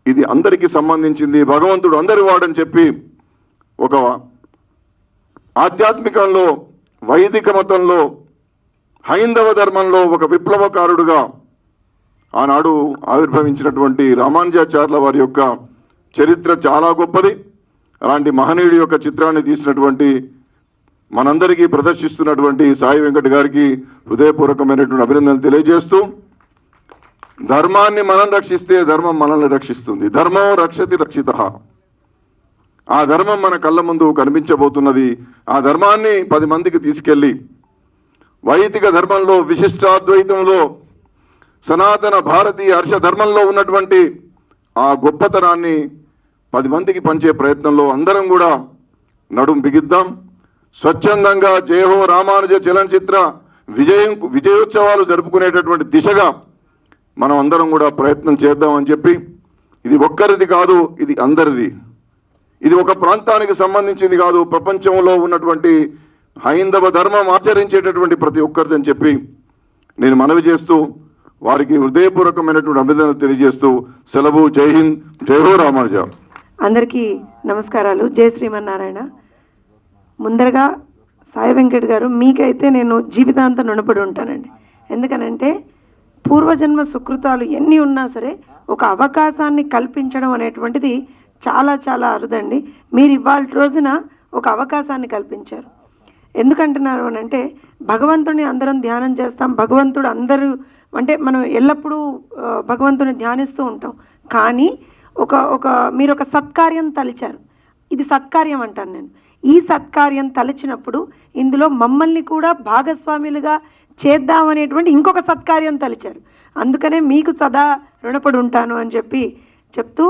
ఇది అందరికీ సంబంధించింది, భగవంతుడు అందరి వాడని చెప్పి ఒక ఆధ్యాత్మికంలో, వైదిక మతంలో, హైందవ ధర్మంలో ఒక విప్లవకారుడుగా ఆనాడు ఆవిర్భవించినటువంటి రామానుజాచార్యుల వారి యొక్క చరిత్ర చాలా గొప్పది. అలాంటి మహనీయుడి యొక్క చిత్రాన్ని తీసినటువంటి మనందరికీ ప్రదర్శిస్తున్నటువంటి సాయి వెంకట్ గారికి హృదయపూర్వకమైనటువంటి అభినందనలు తెలియజేస్తూ, ధర్మాన్ని మనం రక్షిస్తే ధర్మం మనల్ని రక్షిస్తుంది. ధర్మం రక్షతి రక్షితః. ఆ ధర్మం మన కళ్ళ ముందు కనిపించబోతున్నది. ఆ ధర్మాన్ని 10 మందికి తీసుకెళ్ళి వైదిక ధర్మంలో, విశిష్టాద్వైతంలో, సనాతన భారతీయ హర్ష ధర్మంలో ఉన్నటువంటి ఆ గొప్పతనాన్ని 10 మందికి పంచే ప్రయత్నంలో అందరం కూడా నడుం బిగిద్దాం. స్వచ్ఛందంగా జయహో రామానుజ చలనచిత్ర విజయోత్సవాలు జరుపుకునేటటువంటి దిశగా మనం అందరం కూడా ప్రయత్నం చేద్దామని చెప్పి, ఇది ఒక్కరిది కాదు, ఇది అందరిది. ఇది ఒక ప్రాంతానికి సంబంధించింది కాదు, ప్రపంచంలో ఉన్నటువంటి హైందవ ధర్మం ఆచరించేటటువంటి ప్రతి ఒక్కరిది అని చెప్పి నేను మనవి చేస్తూ, వారికి హృదయపూర్వకమైనటువంటి అభినందనలు తెలియజేస్తూ సెలవు. జై హింద్, జై హో రామానుజ. అందరికీ నమస్కారాలు. జై శ్రీమన్నారాయణ. ముందరగా సాయి వెంకట్ గారు, మీకైతే నేను జీవితాంతం రుణపడి ఉంటానండి. ఎందుకనంటే పూర్వజన్మ సుకృతాలు ఎన్ని ఉన్నా సరే ఒక అవకాశాన్ని కల్పించడం అనేటువంటిది చాలా చాలా అరుదండి. మీరు ఇవాళ రోజున ఒక అవకాశాన్ని కల్పించారు. ఎందుకంటున్నారు అని అంటే, భగవంతుడిని అందరం ధ్యానం చేస్తాం, భగవంతుడు అందరూ అంటే మనం ఎల్లప్పుడూ భగవంతుని ధ్యానిస్తూ ఉంటాం. కానీ మీరు ఒక సత్కార్యం తలిచారు. ఇది సత్కార్యం అంటాను నేను. ఈ సత్కార్యం తలిచినప్పుడు ఇందులో మమ్మల్ని కూడా భాగస్వాములుగా చేద్దామనేటువంటి ఇంకొక సత్కార్యం తలిచారు. అందుకనే మీకు సదా రుణపడి ఉంటాను అని చెప్తూ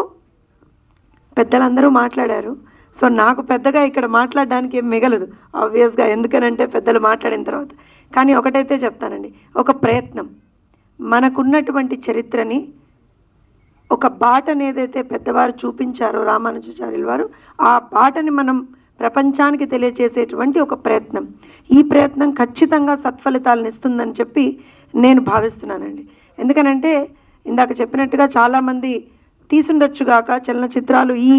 పెద్దలందరూ మాట్లాడారు. సో నాకు పెద్దగా ఇక్కడ మాట్లాడడానికి ఏం మిగలదు ఆబ్వియస్గా, ఎందుకనంటే పెద్దలు మాట్లాడిన తర్వాత. కానీ ఒకటైతే చెప్తానండి, ఒక ప్రయత్నం, మనకున్నటువంటి చరిత్రని ఒక బాటని ఏదైతే పెద్దవారు చూపించారో రామానుజాచార్యుల వారు, ఆ బాటని మనం ప్రపంచానికి తెలియచేసేటువంటి ఒక ప్రయత్నం. ఈ ప్రయత్నం ఖచ్చితంగా సత్ఫలితాలను ఇస్తుందని చెప్పి నేను భావిస్తున్నానండి. ఎందుకనంటే ఇందాక చెప్పినట్టుగా చాలామంది తీసుండొచ్చుగాక చలనచిత్రాలు ఈ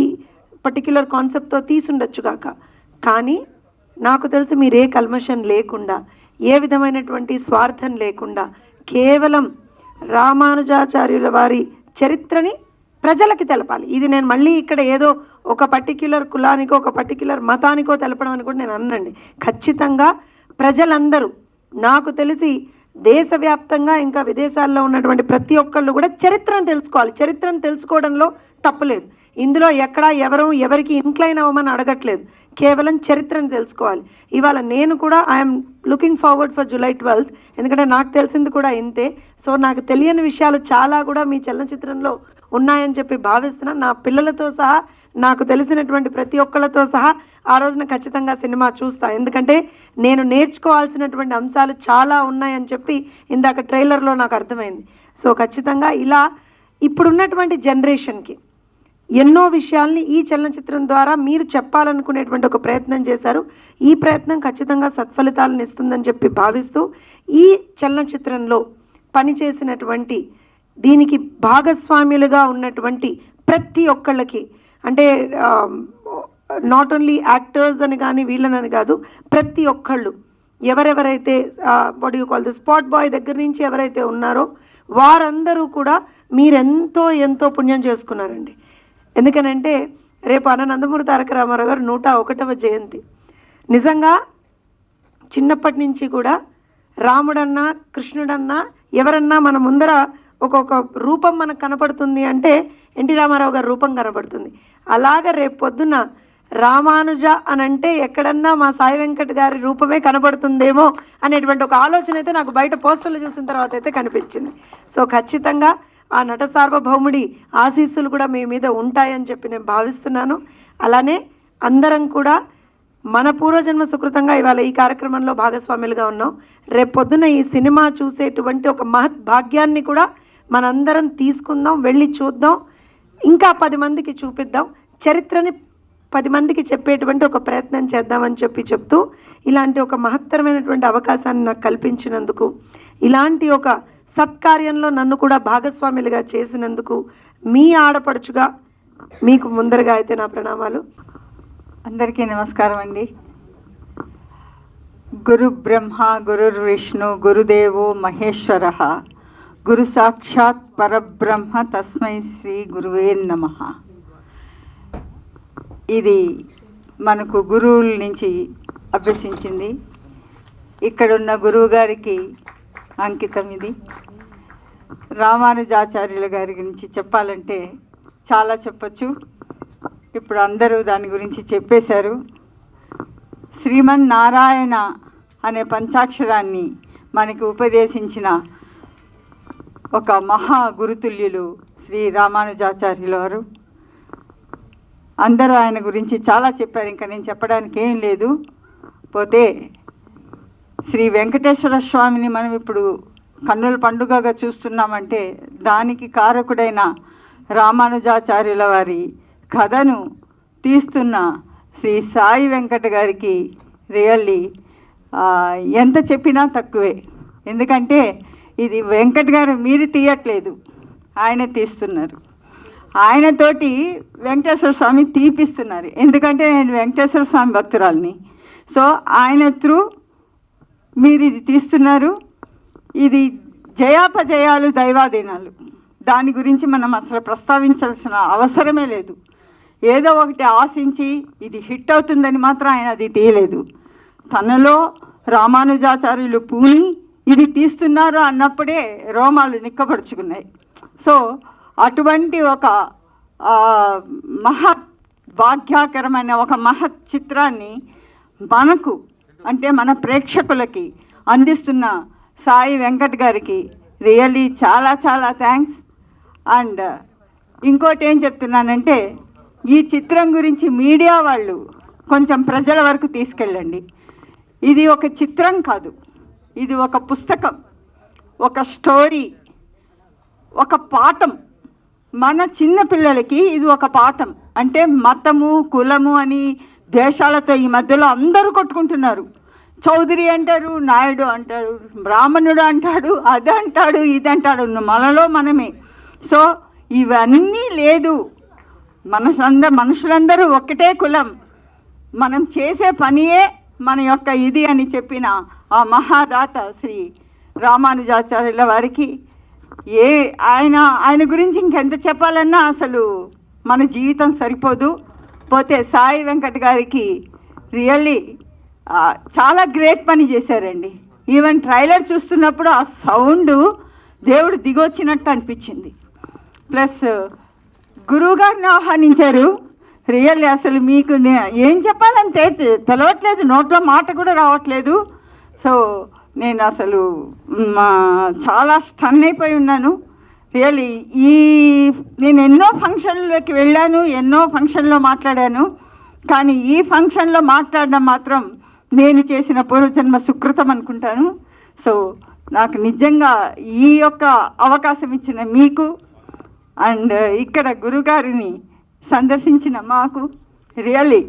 పర్టిక్యులర్ కాన్సెప్ట్తో తీసుండొచ్చుగాక, కానీ నాకు తెలిసి మీరు ఏ కల్మషం లేకుండా, ఏ విధమైనటువంటి స్వార్థం లేకుండా కేవలం రామానుజాచార్యుల వారి చరిత్రని ప్రజలకి తెలపాలి. ఇది నేను మళ్ళీ ఇక్కడ ఏదో ఒక పర్టిక్యులర్ కులానికో ఒక పర్టిక్యులర్ మతానికో తెలపడం అని కూడా నేను అన్నండి. ఖచ్చితంగా ప్రజలందరూ, నాకు తెలిసి దేశవ్యాప్తంగా ఇంకా విదేశాల్లో ఉన్నటువంటి ప్రతి ఒక్కళ్ళు కూడా చరిత్రను తెలుసుకోవాలి. చరిత్రను తెలుసుకోవడంలో తప్పులేదు. ఇందులో ఎక్కడా ఎవరికి ఇంక్లైన్ అవ్వమని అడగట్లేదు, కేవలం చరిత్రను తెలుసుకోవాలి. ఇవాళ నేను కూడా I'm looking forward for July 12th, ఎందుకంటే నాకు తెలిసింది కూడా ఇంతే. సో నాకు తెలియని విషయాలు చాలా కూడా మీ చలనచిత్రంలో ఉన్నాయని చెప్పి భావిస్తున్నాను. నా పిల్లలతో సహా, నాకు తెలిసినటువంటి ప్రతి ఒక్కళ్ళతో సహా ఆ రోజున ఖచ్చితంగా సినిమా చూస్తా. ఎందుకంటే నేను నేర్చుకోవాల్సినటువంటి అంశాలు చాలా ఉన్నాయని చెప్పి ఇందాక ట్రైలర్లో నాకు అర్థమైంది. సో ఖచ్చితంగా ఇలా ఇప్పుడున్నటువంటి జనరేషన్కి ఎన్నో విషయాల్ని ఈ చలనచిత్రం ద్వారా మీరు చెప్పాలనుకునేటువంటి ఒక ప్రయత్నం చేశారు. ఈ ప్రయత్నం ఖచ్చితంగా సత్ఫలితాలను ఇస్తుందని చెప్పి భావిస్తూ, ఈ చలనచిత్రంలో పనిచేసినటువంటి, దీనికి భాగస్వామ్యులుగా ఉన్నటువంటి ప్రతి ఒక్కళ్ళకి, అంటే నాట్ ఓన్లీ యాక్టర్స్ అని కానీ వీళ్ళనని కాదు, ప్రతి ఒక్కళ్ళు ఎవరెవరైతే what you call the spot bye దగ్గర నుంచి ఎవరైతే ఉన్నారో వారందరూ కూడా మీరెంతో ఎంతో పుణ్యం చేసుకున్నారండి. ఎందుకనంటే రేపు నందమూరి తారక రామారావు గారు 101వ జయంతి. నిజంగా చిన్నప్పటి నుంచి కూడా రాముడన్నా కృష్ణుడన్నా ఎవరన్నా మన ముందర ఒక్కొక్క రూపం మనకు కనపడుతుంది అంటే ఎన్టీ రామారావు గారి రూపం కనపడుతుంది. అలాగ రేపు పొద్దున్న రామానుజ అని అంటే ఎక్కడన్నా మా సాయి వెంకట్ గారి రూపమే కనబడుతుందేమో అనేటువంటి ఒక ఆలోచన అయితే నాకు బయట పోస్టర్లు చూసిన తర్వాత అయితే కనిపించింది. సో ఖచ్చితంగా ఆ నట సార్వభౌముడి ఆశీస్సులు కూడా మీ మీద ఉంటాయని చెప్పి నేను భావిస్తున్నాను. అలానే అందరం కూడా మన పూర్వజన్మ సుకృతంగా ఇవాళ ఈ కార్యక్రమంలో భాగస్వాములుగా ఉన్నాం. రేపొద్దున ఈ సినిమా చూసేటువంటి ఒక మహత్ భాగ్యాన్ని కూడా మనందరం తీసుకుందాం, వెళ్ళి చూద్దాం, ఇంకా 10 మందికి చూపిద్దాం, చరిత్రని 10 మందికి చెప్పేటువంటి ఒక ప్రయత్నం చేద్దామని చెప్తూ ఇలాంటి ఒక మహత్తరమైనటువంటి అవకాశాన్ని నాకు కల్పించినందుకు, ఇలాంటి ఒక సత్కార్యంలో నన్ను కూడా భాగస్వాములుగా చేసినందుకు మీ ఆడపడుచుగా మీకు ముందరగా అయితే నా ప్రణామాలు. అందరికీ నమస్కారం అండి. గురు బ్రహ్మ గురుర్ విష్ణు గురుదేవో మహేశ్వర గురు సాక్షాత్ పరబ్రహ్మ తస్మై శ్రీ గురువే నమః. ఇది మనకు గురువుల నుంచి అభ్యసించింది. ఇక్కడున్న గురువు గారికి అంకితం ఇది. రామానుజాచార్యుల గారి గురించి చెప్పాలంటే చాలా చెప్పచ్చు. ఇప్పుడు అందరూ దాని గురించి చెప్పేశారు. శ్రీమన్నారాయణ అనే పంచాక్షరాన్ని మనకి ఉపదేశించిన ఒక మహా గురుతుల్యులు శ్రీ రామానుజాచార్యుల వారు. అందరూ ఆయన గురించి చాలా చెప్పారు, ఇంకా నేను చెప్పడానికి ఏం లేదు. పోతే శ్రీ వెంకటేశ్వర స్వామిని మనం ఇప్పుడు కన్నుల పండుగగా చూస్తున్నామంటే దానికి కారకుడైన రామానుజాచార్యుల వారి కథను తీస్తున్న శ్రీ సాయి వెంకట గారికి రియల్లీ ఎంత చెప్పినా తక్కువే. ఎందుకంటే ఇది వెంకట్ గారు మీరు తీయట్లేదు, ఆయన తీస్తున్నారు. ఆయనతోటి వెంకటేశ్వర స్వామి తీపిస్తున్నారు. ఎందుకంటే నేను వెంకటేశ్వర స్వామి భక్తురాలిని. సో ఆయన త్రూ మీరు ఇది తీస్తున్నారు. ఇది జయాపజయాలు దైవాధీనాలు, దాని గురించి మనం అసలు ప్రస్తావించాల్సిన అవసరమే లేదు. ఏదో ఒకటి ఆశించి ఇది హిట్ అవుతుందని మాత్రం ఆయన అది తీయలేదు. తనలో రామానుజాచార్యులు పూని ఇది తీస్తున్నారు అన్నప్పుడే రోమాలు నిక్కబడుచుకున్నాయి. సో అటువంటి ఒక మహత్ భాగ్యాకరమైన ఒక మహత్ చిత్రాన్ని మనకు అంటే మన ప్రేక్షకులకి అందిస్తున్న సాయి వెంకట్ గారికి రియల్లీ చాలా చాలా థ్యాంక్స్. అండ్ ఇంకోటి ఏం చెప్తున్నానంటే ఈ చిత్రం గురించి మీడియా వాళ్ళు కొంచెం ప్రజల వరకు తీసుకెళ్ళండి. ఇది ఒక చిత్రం కాదు, ఇది ఒక పుస్తకం, ఒక స్టోరీ, ఒక పాఠం. మన చిన్న పిల్లలకి ఇది ఒక పాఠం. అంటే మతము కులము అని దేశాలతో ఈ మధ్యలో అందరూ కొట్టుకుంటున్నారు. చౌదరి అంటారు, నాయుడు అంటాడు, బ్రాహ్మణుడు అంటాడు, అది అంటాడు, ఇది అంటాడు. మనలో మనమే. సో ఇవన్నీ లేదు. మనుషులందరూ ఒక్కటే కులం, మనం చేసే పనియే మన యొక్క ఇది అని చెప్పిన ఆ మహాదాత శ్రీ రామానుజాచార్యుల వారికి ఆయన గురించి ఇంకెంత చెప్పాలన్నా అసలు మన జీవితం సరిపోదు. పోతే సాయి వెంకట్ గారికి రియల్లీ చాలా గ్రేట్ పని చేశారండి. ఈవెన్ ట్రైలర్ చూస్తున్నప్పుడు ఆ సౌండ్ దేవుడు దిగొచ్చినట్టు అనిపించింది. ప్లస్ గురువుగారిని ఆహ్వానించారు. రియల్లీ అసలు మీకు ఏం చెప్పాలని తెలవట్లేదు, నోట్లో మాట కూడా రావట్లేదు. సో నేను అసలు చాలా స్టన్ అయిపోయి ఉన్నాను. రియల్లీ నేను ఎన్నో ఫంక్షన్లోకి వెళ్ళాను, ఎన్నో ఫంక్షన్లో మాట్లాడాను. కానీ ఈ ఫంక్షన్లో మాట్లాడడం మాత్రం నేను చేసిన పూర్వజన్మ సుకృతం అనుకుంటాను. సో నాకు నిజంగా ఈ యొక్క అవకాశం ఇచ్చిన మీకు అండ్ ఇక్కడ గురుగారిని సందర్శించిన మాకు రియల్లీ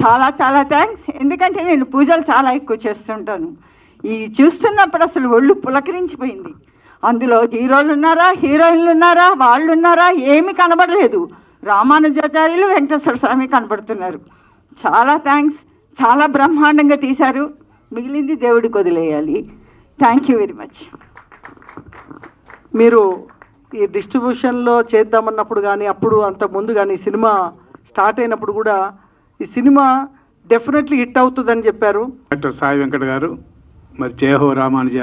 చాలా చాలా థ్యాంక్స్. ఎందుకంటే నేను పూజలు చాలా ఎక్కువ చేస్తుంటాను. ఈ చూస్తున్నప్పుడు అసలు ఒళ్ళు పులకరించిపోయింది. అందులో హీరోలు ఉన్నారా, హీరోయిన్లు ఉన్నారా, వాళ్ళు ఉన్నారా, ఏమీ కనబడలేదు. రామానుజాచార్యులు వెంకటేశ్వర స్వామి కనబడుతున్నారు. చాలా థ్యాంక్స్. చాలా బ్రహ్మాండంగా తీశారు. మిగిలింది దేవుడికి వదిలేయాలి. Thank you very much. మీరు ఈ డిస్ట్రిబ్యూషన్లో చేద్దామన్నప్పుడు కానీ అప్పుడు అంతకుముందు కానీ సినిమా స్టార్ట్ అయినప్పుడు కూడా ఈ సినిమా డెఫినెట్లీ హిట్ అవుతుందని చెప్పారు. డాక్టర్ సాయి వెంకట గారు మరి జయహో రామానుజ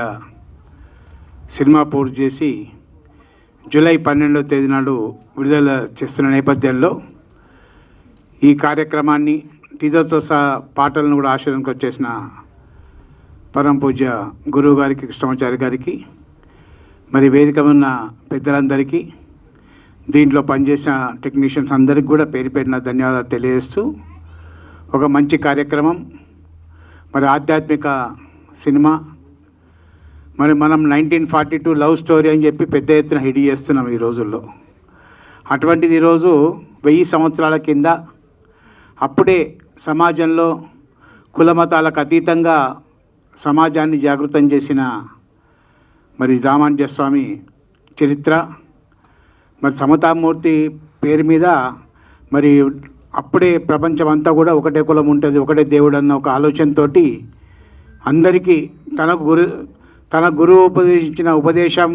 సినిమా పూర్తి చేసి జూలై 12వ తేదీ నాడు విడుదల చేస్తున్న నేపథ్యంలో ఈ కార్యక్రమాన్ని టీజర్తో సహా పాటలను కూడా ఆశీర్వాదానికి వచ్చేసిన పరమ పూజ్య గురువు గారికి, కృష్ణమాచారి గారికి, మరి వేదిక ఉన్న పెద్దలందరికీ, దీంట్లో పనిచేసిన టెక్నీషియన్స్ అందరికీ కూడా పేరు పేరున ధన్యవాదాలు తెలియజేస్తూ ఒక మంచి కార్యక్రమం, మరి ఆధ్యాత్మిక సినిమా, మరి మనం 1942 లవ్ స్టోరీ అని చెప్పి పెద్ద ఎత్తున హిట్ చేస్తున్నాం ఈ రోజుల్లో. అటువంటిది ఈరోజు 1000 సంవత్సరాల కింద అప్పుడే సమాజంలో కులమతాలకు అతీతంగా సమాజాన్ని జాగృతం చేసిన మరి రామానుజస్వామి చరిత్ర, మరి సమతామూర్తి పేరు మీద మరి అప్పుడే ప్రపంచం అంతా కూడా ఒకటే కులం ఉంటుంది, ఒకటే దేవుడు అన్న ఒక ఆలోచనతోటి అందరికీ తన గురువు ఉపదేశించిన ఉపదేశం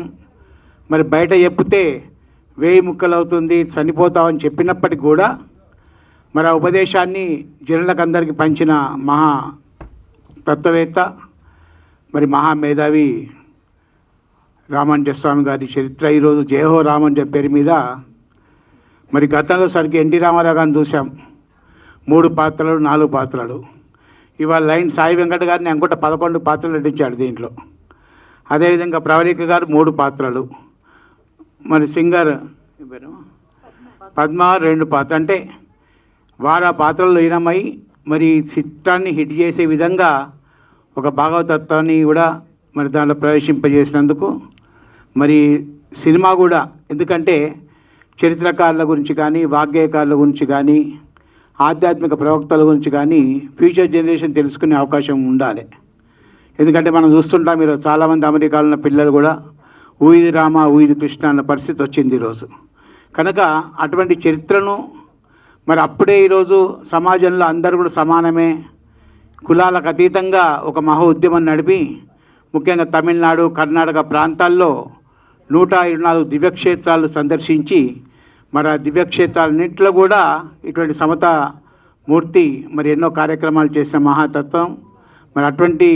మరి బయట చెప్తే 1000 ముక్కలు అవుతుంది, చనిపోతామని చెప్పినప్పటికి కూడా మరి ఆ ఉపదేశాన్ని జనులకు అందరికీ పంచిన మహా తత్వవేత్త, మరి మహామేధావి రామానుజ స్వామి గారి చరిత్ర ఈరోజు జయహో రామానుజ పేరు మీద. మరి గతంలో సరికి ఎన్టీ రామారావు గారిని చూసాం, 3 పాత్రలు 4 పాత్రలు. ఇవాళ లైన్ సాయి వెంకట గారిని అనుకుంట 11 పాత్రలు నటించాడు దీంట్లో. అదేవిధంగా ప్రవళిక గారు 3 పాత్రలు, మరి సింగర్ పద్మ 2 పాత్రలు. అంటే వారు ఆ పాత్రలో లీనమై మరి చిత్రాన్ని హిట్ చేసే విధంగా ఒక భాగవతత్వాన్ని కూడా మరి దాంట్లో ప్రవేశింపజేసినందుకు మరి సినిమా కూడా, ఎందుకంటే చరిత్రకారుల గురించి కానీ, వాగ్గేయకారుల గురించి కానీ, ఆధ్యాత్మిక ప్రవక్తల గురించి కానీ ఫ్యూచర్ జనరేషన్ తెలుసుకునే అవకాశం ఉండాలి. ఎందుకంటే మనం చూస్తుంటాం ఈరోజు చాలామంది అమెరికాలో ఉన్న పిల్లలు కూడా ఊయిది రామ ఊయిది కృష్ణ అన్న పరిస్థితి వచ్చింది ఈరోజు. కనుక అటువంటి చరిత్రను మరి అప్పుడే ఈరోజు సమాజంలో అందరూ కూడా సమానమే, కులాలకు అతీతంగా ఒక మహా ఉద్యమం నడిపి ముఖ్యంగా తమిళనాడు, కర్ణాటక ప్రాంతాల్లో 124 దివ్యక్షేత్రాలు సందర్శించి మరి ఆ దివ్యక్షేత్రాలన్నింటిలో కూడా ఇటువంటి సమతా మూర్తి మరి ఎన్నో కార్యక్రమాలు చేసిన మహాతత్వం. మరి అటువంటి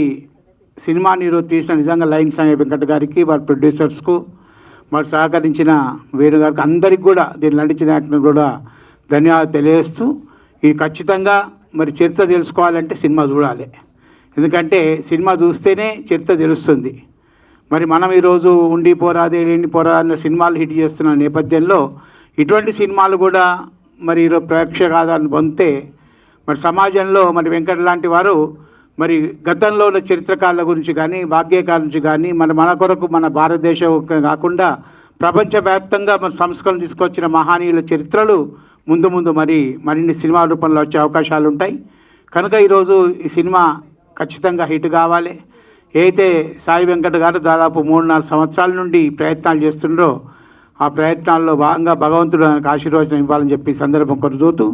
సినిమాని ఈరోజు తీసిన నిజంగా లైన్ సాయి వెంకట గారికి, వారి ప్రొడ్యూసర్స్కు, మరి సహకరించిన వేణు గారికి, అందరికి కూడా దీన్ని నటించిన యాక్టర్కి కూడా ధన్యవాదాలు తెలియజేస్తూ, ఇది ఖచ్చితంగా మరి చరిత్ర తెలుసుకోవాలంటే సినిమా చూడాలి. ఎందుకంటే సినిమా చూస్తేనే చరిత్ర తెలుస్తుంది. మరి మనం ఈరోజు ఉండి పోరాదే లేని పోరా అన్న సినిమాలు హిట్ చేస్తున్న నేపథ్యంలో ఇటువంటి సినిమాలు కూడా మరి ఈరోజు ప్రేక్షకాదాన్ని పొందితే మరి సమాజంలో మరి వెంకట లాంటి వారు మరి గతంలో ఉన్న చరిత్రకారుల గురించి కానీ, వాగ్గేయకారుల గురించి కానీ, మన కొరకు మన భారతదేశం కాకుండా ప్రపంచవ్యాప్తంగా మన సంస్కరణ తీసుకొచ్చిన మహనీయుల చరిత్రలు ముందు మరిన్ని సినిమా రూపంలో వచ్చే అవకాశాలు ఉంటాయి. కనుక ఈరోజు ఈ సినిమా ఖచ్చితంగా హిట్ కావాలి. అయితే సాయి వెంకట గారు దాదాపు 3-4 సంవత్సరాల నుండి ప్రయత్నాలు చేస్తుండ్రో ఆ ప్రయత్నాల్లో భాగంగా భగవంతుడు ఆయనకు ఆశీర్వచనం ఇవ్వాలని చెప్పి సందర్భం కొనసాగుతూ,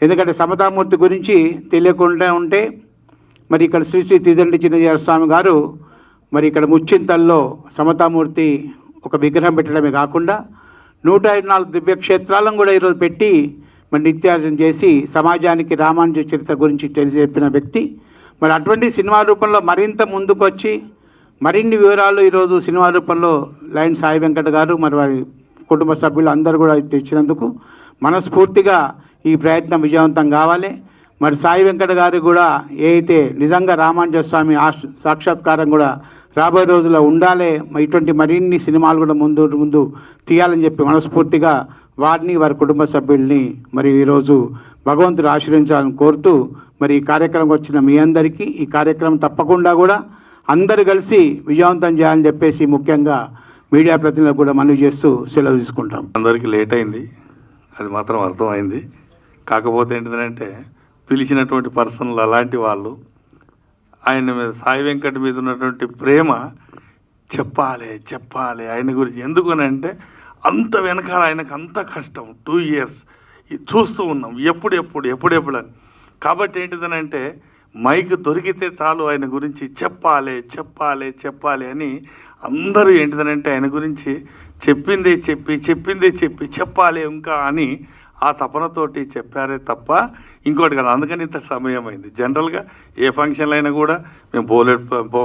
ఎందుకంటే సమతామూర్తి గురించి తెలియకుండా ఉంటే మరి ఇక్కడ శ్రీ శ్రీ తిదండి చిన్నజీర స్వామి గారు మరి ఇక్కడ ముచ్చింతల్లో సమతామూర్తి ఒక విగ్రహం పెట్టడమే కాకుండా 124 దివ్యక్షేత్రాలను కూడా ఈరోజు పెట్టి మరి నిత్యార్జన చేసి సమాజానికి రామానుజ చరిత్ర గురించి తెలియజెప్పిన వ్యక్తి. మరి అటువంటి సినిమా రూపంలో మరింత ముందుకు వచ్చి మరిన్ని వివరాలు ఈరోజు సినిమా రూపంలో లైన్ సాయి వెంకట గారు మరి వారి కుటుంబ సభ్యులు అందరూ కూడా తెచ్చినందుకు మనస్ఫూర్తిగా ఈ ప్రయత్నం విజయవంతం కావాలి. మరి సాయి వెంకట గారు కూడా అయితే నిజంగా రామానుజ స్వామి సాక్షాత్కారం కూడా రాబోయే రోజుల్లో ఉండాలి. ఇటువంటి మరిన్ని సినిమాలు కూడా ముందు తీయాలని చెప్పి మనస్ఫూర్తిగా వారిని, వారి కుటుంబ సభ్యుల్ని మరి ఈరోజు భగవంతుడు ఆశీర్వదించాలని కోరుతూ, మరి ఈ కార్యక్రమం వచ్చిన మీ అందరికీ ఈ కార్యక్రమం తప్పకుండా కూడా అందరూ కలిసి విజయవంతం చేయాలని చెప్పేసి ముఖ్యంగా మీడియా ప్రతినిధులకు కూడా మనవి చేస్తూ సెలవు తీసుకుంటాం. అందరికీ లేట్ అయింది, అది మాత్రం అర్థమైంది. కాకపోతే ఏంటంటే పిలిచినటువంటి పర్సన్లు అలాంటి వాళ్ళు ఆయన మీద, సాయి వెంకట మీద ఉన్నటువంటి ప్రేమ చెప్పాలి ఆయన గురించి. ఎందుకనంటే అంత వెనకాల ఆయనకు అంత కష్టం, 2 years చూస్తూ ఉన్నాం ఎప్పుడెప్పుడు అని. కాబట్టి ఏంటిదనంటే మైక్ దొరికితే చాలు ఆయన గురించి చెప్పాలి అని అందరూ ఏంటిదనంటే ఆయన గురించి చెప్పిందే చెప్పి చెప్పాలి ఇంకా అని ఆ తపనతోటి చెప్పారే తప్ప ఇంకోటి కదా. అందుకని ఇంత సమయం అయింది. జనరల్గా ఏ ఫంక్షన్లు అయినా కూడా మేము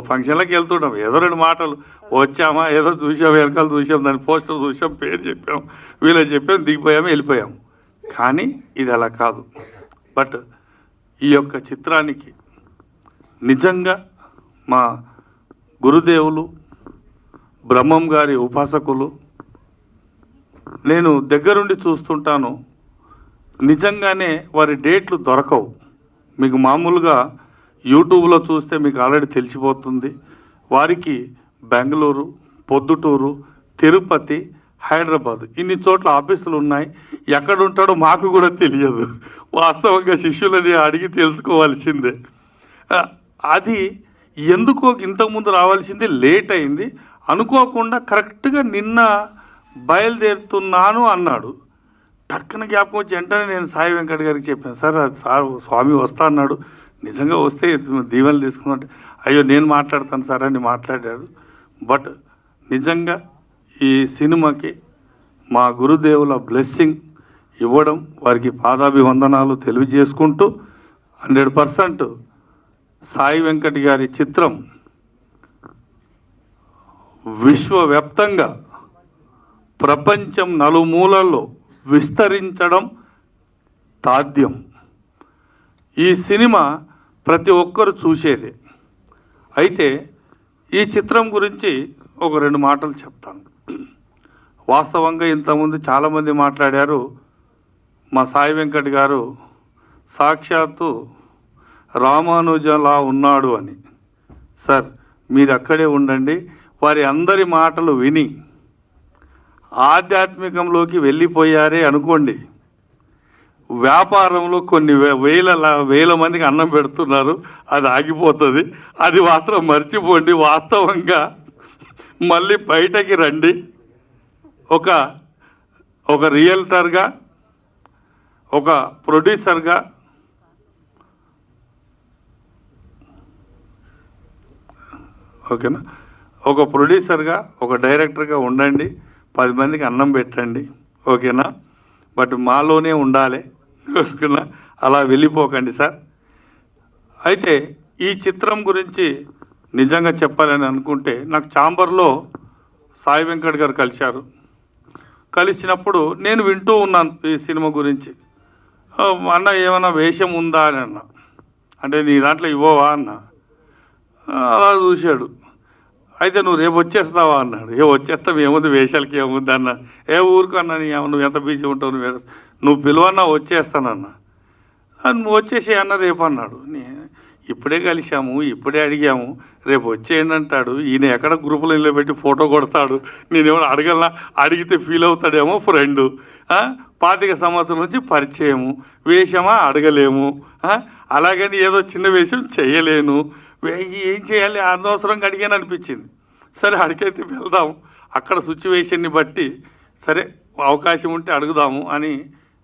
ఫంక్షన్లకు వెళ్తుంటాం, ఏదో 2 మాటలు వచ్చామా, ఏదో చూసాం, వెనకాల చూసాం, దాని పోస్టర్ చూసాం, పేరు చెప్పాం, వీళ్ళకి చెప్పాం, దిగిపోయాము, వెళ్ళిపోయాం. కానీ ఇది అలా కాదు. బట్ ఈ యొక్క చిత్రానికి నిజంగా మా గురుదేవులు బ్రహ్మం గారి ఉపాసకులు నేను దగ్గరుండి చూస్తుంటాను. నిజంగానే వారి డేట్లు దొరకవు. మీకు మామూలుగా యూట్యూబ్లో చూస్తే మీకు ఆల్రెడీ తెలిసిపోతుంది. వారికి బెంగళూరు, పొద్దుటూరు, తిరుపతి, హైదరాబాద్ ఇన్ని చోట్ల ఆఫీసులు ఉన్నాయి. ఎక్కడ ఉంటాడో మాకు కూడా తెలియదు. వాస్తవంగా శిష్యులని అడిగి తెలుసుకోవాల్సిందే. అది ఎందుకో ఇంతకుముందు రావాల్సింది లేట్ అయింది. అనుకోకుండా కరెక్ట్గా నిన్న బయలుదేరుతున్నాను అన్నాడు. టక్కున జ్ఞాపకం వచ్చి వెంటనే నేను సాయి వెంకట గారికి చెప్పాను, సార్ స్వామి వస్తా అన్నాడు, నిజంగా వస్తే దీవెనలు తీసుకున్నట్టు. అయ్యో నేను మాట్లాడతాను సార్ అని మాట్లాడాడు. బట్ నిజంగా ఈ సినిమాకి మా గురుదేవుల బ్లెస్సింగ్ ఇవ్వడం వారికి పాదాభివందనాలు తెలియజేసుకుంటూ 100% సాయి వెంకట్ గారి చిత్రం విశ్వవ్యాప్తంగా ప్రపంచం నలుమూలల్లో విస్తరించడం సాధ్యం. ఈ సినిమా ప్రతి ఒక్కరు చూసేదే. అయితే ఈ చిత్రం గురించి ఒక 2 మాటలు చెప్తాను. వాస్తవంగా ఇంతకుముందు చాలామంది మాట్లాడారు, మా సాయి వెంకట్ గారు సాక్షాత్తు రామానుజలా ఉన్నాడు అని. సార్, మీరు అక్కడే ఉండండి. వారి అందరి మాటలు విని ఆధ్యాత్మికంలోకి వెళ్ళిపోయారే అనుకోండి, వ్యాపారంలో కొన్ని వేల మందికి అన్నం పెడుతున్నారు, అది ఆగిపోతుంది. అది మాత్రం మర్చిపోండి. వాస్తవంగా మళ్ళీ బయటకి రండి. ఒక రియల్టర్గా, ఒక ప్రొడ్యూసర్గా, ఓకేనా, ఒక ప్రొడ్యూసర్గా, ఒక డైరెక్టర్గా ఉండండి. 10 మందికి అన్నం పెట్టండి, ఓకేనా. బట్ మాలోనే ఉండాలి, ఓకేనా. అలా వెళ్ళిపోకండి సార్. అయితే ఈ చిత్రం గురించి నిజంగా చెప్పాలని అనుకుంటే, నాకు ఛాంబర్లో సాయి వెంకట్ గారు కలిశారు. కలిసినప్పుడు నేను వింటూ ఉన్నాను ఈ సినిమా గురించి. అన్న ఏమైనా వేషం ఉందా అని అన్న. అంటే నీ దాంట్లో ఇవ్వవా అన్న. అలా చూశాడు. అయితే నువ్వు రేపు వచ్చేస్తావా అన్నాడు. వచ్చేస్తావు, ఏముంది వేషాలకి ఏముంది అన్న. ఊరుకు అన్నా, నువ్వు ఎంత బిజీ ఉంటావు, నువ్వు పిలువన్నా వచ్చేస్తానన్నా. నువ్వు వచ్చేసి అన్న రేపు అన్నాడు. ఇప్పుడే కలిసాము, ఇప్పుడే అడిగాము, రేపు వచ్చేయండి అంటాడు. ఈయన ఎక్కడ గ్రూపులో నిలబెట్టి ఫోటో కొడతాడు. నేనేమో అడగలనా, అడిగితే ఫీల్ అవుతాడేమో ఫ్రెండు. 25 సంవత్సరం నుంచి పరిచయము, వేషమా అడగలేము, అలాగని ఏదో చిన్న వేషం చేయలేను, ఏం చేయాలి, అనవసరంగా అడిగాను అనిపించింది. సరే అడిగైతే వెళ్దాం, అక్కడ సిచ్యువేషన్ని బట్టి సరే అవకాశం ఉంటే అడుగుదాము అని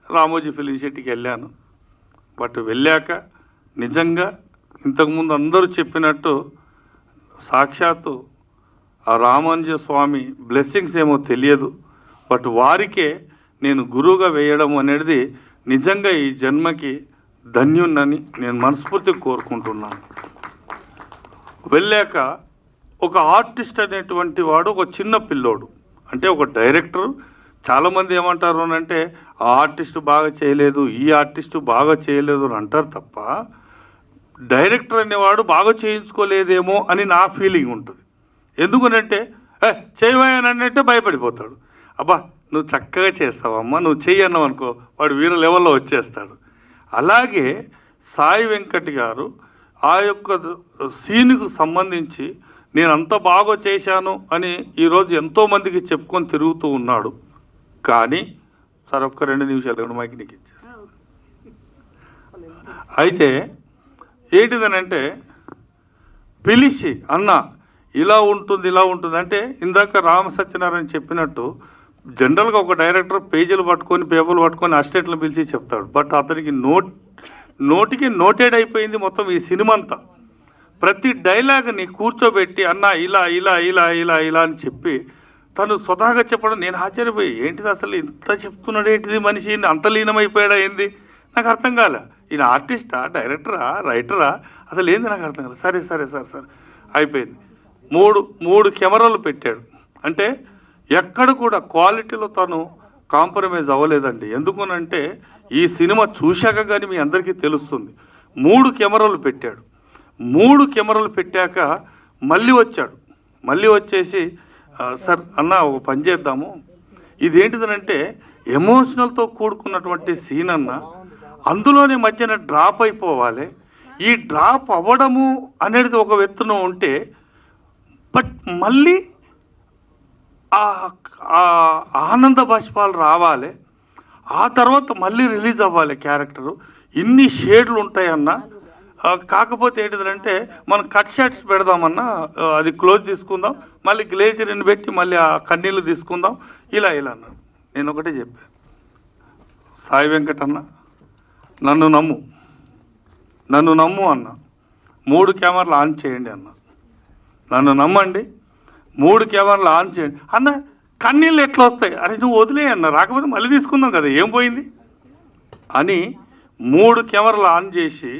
రామోజీ ఫిలిం సిటీకి వెళ్ళాను. బట్ వెళ్ళాక నిజంగా ఇంతకుముందు అందరూ చెప్పినట్టు సాక్షాత్తు ఆ రామానుజ స్వామి బ్లెస్సింగ్స్ ఏమో తెలియదు. బట్ వారికే నేను గురువుగా వేయడం అనేది నిజంగా ఈ జన్మకి ధన్యున్నని నేను మనస్ఫూర్తిగా కోరుకుంటున్నాను. వెళ్ళాక ఒక ఆర్టిస్ట్ అనేటువంటి వాడు ఒక చిన్న పిల్లోడు, అంటే ఒక డైరెక్టర్. చాలామంది ఏమంటారు అని అంటే, ఆ ఆర్టిస్ట్ బాగా చేయలేదు, ఈ ఆర్టిస్ట్ బాగా చేయలేదు అని అంటారు తప్ప, డైరెక్టర్ అనేవాడు బాగా చేయించుకోలేదేమో అని నా ఫీలింగ్ ఉంటుంది. ఎందుకనంటే చేయవయ్యానంటే భయపడిపోతాడు. అబ్బా నువ్వు చక్కగా చేస్తావమ్మా, నువ్వు చెయ్యన్నావు అనుకో, వాడు వీర లెవెల్లో వచ్చేస్తాడు. అలాగే సాయి వెంకట్ గారు ఆ యొక్క సీన్కు సంబంధించి నేను అంత బాగా చేశాను అని ఈరోజు ఎంతోమందికి చెప్పుకొని తిరుగుతూ ఉన్నాడు. కానీ సార్ ఒక్క 2 నిమిషాలు మైక్ నీకు ఇచ్చేస్తాను. అయితే ఏంటిదనంటే పిలిచి అన్న ఇలా ఉంటుంది ఇలా ఉంటుంది అంటే, ఇందాక రామ సత్యనారాయణ చెప్పినట్టు జనరల్గా ఒక డైరెక్టర్ పేజీలు పట్టుకొని పేపర్లు పట్టుకొని అసిస్టెంట్లు పిలిచి చెప్తాడు. బట్ అతనికి నోటికి నోటెడ్ అయిపోయింది మొత్తం ఈ సినిమా అంతా. ప్రతి డైలాగ్ని కూర్చోబెట్టి అన్న ఇలా ఇలా ఇలా ఇలా ఇలా అని చెప్పి తను స్వతహాగా చెప్పడం నేను ఆశ్చర్యపోయి, ఏంటిది అసలు ఇంత చెప్తున్నాడు, ఏంటిది మనిషి అంత లీనమైపోయాడా ఏంది, నాకు అర్థం కాలే. ఈయన ఆర్టిస్టా, డైరెక్టరా, రైటరా, అసలు ఏంది నాకు అర్థం కాలేదు. సరే సరే సార్ సార్ అయిపోయింది. మూడు కెమెరాలు పెట్టాడు. అంటే ఎక్కడ కూడా క్వాలిటీలో తను కాంప్రమైజ్ అవ్వలేదండి. ఎందుకనంటే ఈ సినిమా చూశాక కానీ మీ అందరికీ తెలుస్తుంది. 3 కెమెరాలు పెట్టాడు. 3 కెమెరాలు పెట్టాక మళ్ళీ వచ్చాడు. మళ్ళీ వచ్చేసి సార్ అన్న ఒక పని చేద్దాము, ఇదేంటిదనంటే ఎమోషనల్తో కూడుకున్నటువంటి సీన్ అన్న, అందులోనే మధ్యన డ్రాప్ అయిపోవాలి. ఈ డ్రాప్ అవ్వడము అనేది ఒక ఎత్తున ఉంటే, బట్ మళ్ళీ ఆనంద బాష్పాలు రావాలి, ఆ తర్వాత మళ్ళీ రిలీజ్ అవ్వాలి క్యారెక్టరు. ఇన్ని షేడ్లు ఉంటాయన్న. కాకపోతే ఏంటిదంటే మనం కట్ షాట్స్ పెడదామన్నా, అది క్లోజ్ తీసుకుందాం, మళ్ళీ గ్లేజర్ని పెట్టి మళ్ళీ ఆ కన్నీళ్ళు తీసుకుందాం, ఇలా ఇలా అన్నాడు. నేను ఒకటే చెప్పాను, సాయి వెంకట్ అన్న నన్ను నమ్ము అన్న, 3 కెమెరాలు ఆన్ చేయండి అన్న, నన్ను నమ్మండి, 3 కెమెరాలు ఆన్ చేయండి అన్న. కన్నీళ్ళు ఎట్లా వస్తాయి, అరే నువ్వు వదిలే అన్న, రాకపోతే మళ్ళీ తీసుకుందాం కదా, ఏం పోయింది. అని 3 కెమెరాలు ఆన్ చేసి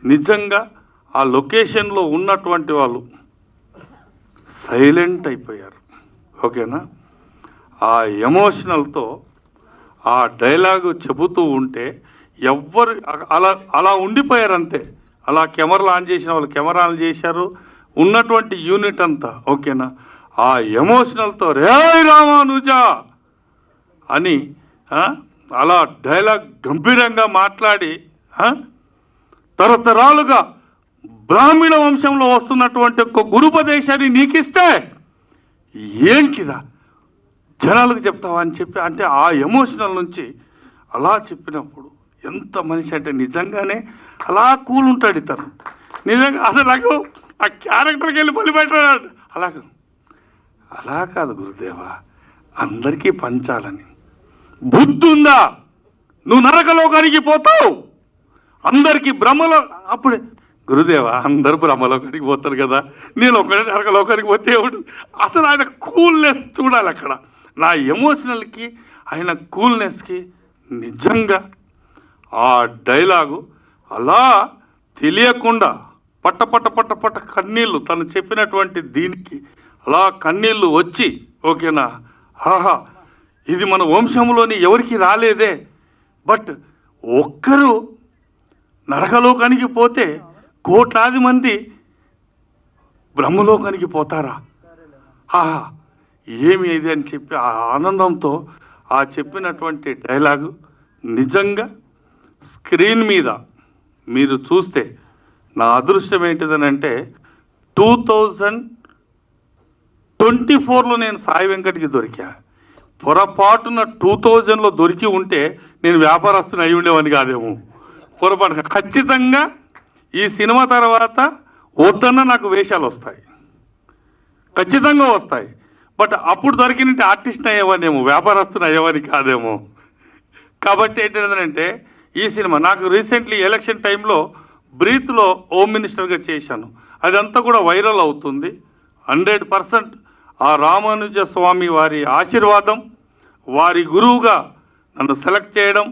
నిజంగా ఆ లొకేషన్లో ఉన్నటువంటి వాళ్ళు సైలెంట్ అయిపోయారు. ఓకేనా? ఆ ఎమోషనల్తో ఆ డైలాగు చెబుతూ ఉంటే ఎవ్వరు అలా ఉండిపోయారు అంతే. అలా కెమెరాలు ఆన్ చేసిన వాళ్ళు కెమెరా ఆన్ చేశారు, ఉన్నటువంటి యూనిట్ అంతా. ఓకేనా? ఆ ఎమోషనల్తో రే రామానుజా అని అలా డైలాగ్ గంభీరంగా మాట్లాడి తరతరాలుగా బ్రాహ్మణ వంశంలో వస్తున్నటువంటి ఒక గురుపదేశాన్ని నీకిస్తే ఏంటిదా జనాలకు చెప్తావా అని చెప్పి, అంటే ఆ ఎమోషనల్ నుంచి అలా చెప్పినప్పుడు ఎంత మనిషి అంటే నిజంగానే అలా కూల్ ఉంటాడు ఇతను. నిజంగా అసలు నాకు ఆ క్యారెక్టర్కి వెళ్ళి బలిపెట్టాడు. అలా కాదు గురుదేవా, అందరికీ పంచాలని బుద్ధి ఉందా? నువ్వు నరకలోకానికి పోతావు, అందరికీ బ్రహ్మలో. అప్పుడే గురుదేవా అందరూ బ్రహ్మలోకానికి పోతారు కదా, నేను ఒకటే నరకలోకానికి పోతే అసలు ఆయన కూల్నెస్ చూడాలి అక్కడ. నా ఎమోషనల్కి ఆయన కూల్నెస్కి నిజంగా ఆ డైలాగు అలా తెలియకుండా పట్ట పట్ట పట్ట పట్ట కన్నీళ్ళు తను చెప్పినటువంటి దీనికి అలా కన్నీళ్ళు వచ్చి, ఓకేనా, ఆహా ఇది మన వంశంలోని ఎవరికి రాలేదే, బట్ ఒక్కరు నరకలోకానికి పోతే కోట్లాది మంది బ్రహ్మలోకానికి పోతారా, ఆహా ఏమి ఇది అని చెప్పి ఆ ఆనందంతో ఆ చెప్పినటువంటి డైలాగు నిజంగా స్క్రీన్ మీద మీరు చూస్తే నా అదృష్టం ఏంటిదనంటే 2024లో నేను సాయి వెంకట్కి దొరికా. పొరపాటున 2000లో దొరికి ఉంటే నేను వ్యాపారస్తుని అయి ఉండేవాడిని కాదేమో. పొరపాటున ఖచ్చితంగా ఈ సినిమా తర్వాత వద్దన్న నాకు వేషాలు వస్తాయి, ఖచ్చితంగా వస్తాయి. బట్ అప్పుడు దొరికినట్టు ఆర్టిస్ట్ అయ్యేవానేమో, వ్యాపారస్తుని అయ్యేవాని కాదేమో. కాబట్టి ఏంటంటే ఈ సినిమా నాకు రీసెంట్లీ ఎలక్షన్ టైంలో బ్రీత్లో హోమ్ మినిస్టర్గా చేశాను. అదంతా కూడా వైరల్ అవుతుంది. 100% ఆ రామానుజ స్వామి వారి ఆశీర్వాదం, వారి గురువుగా నన్ను సెలెక్ట్ చేయడం,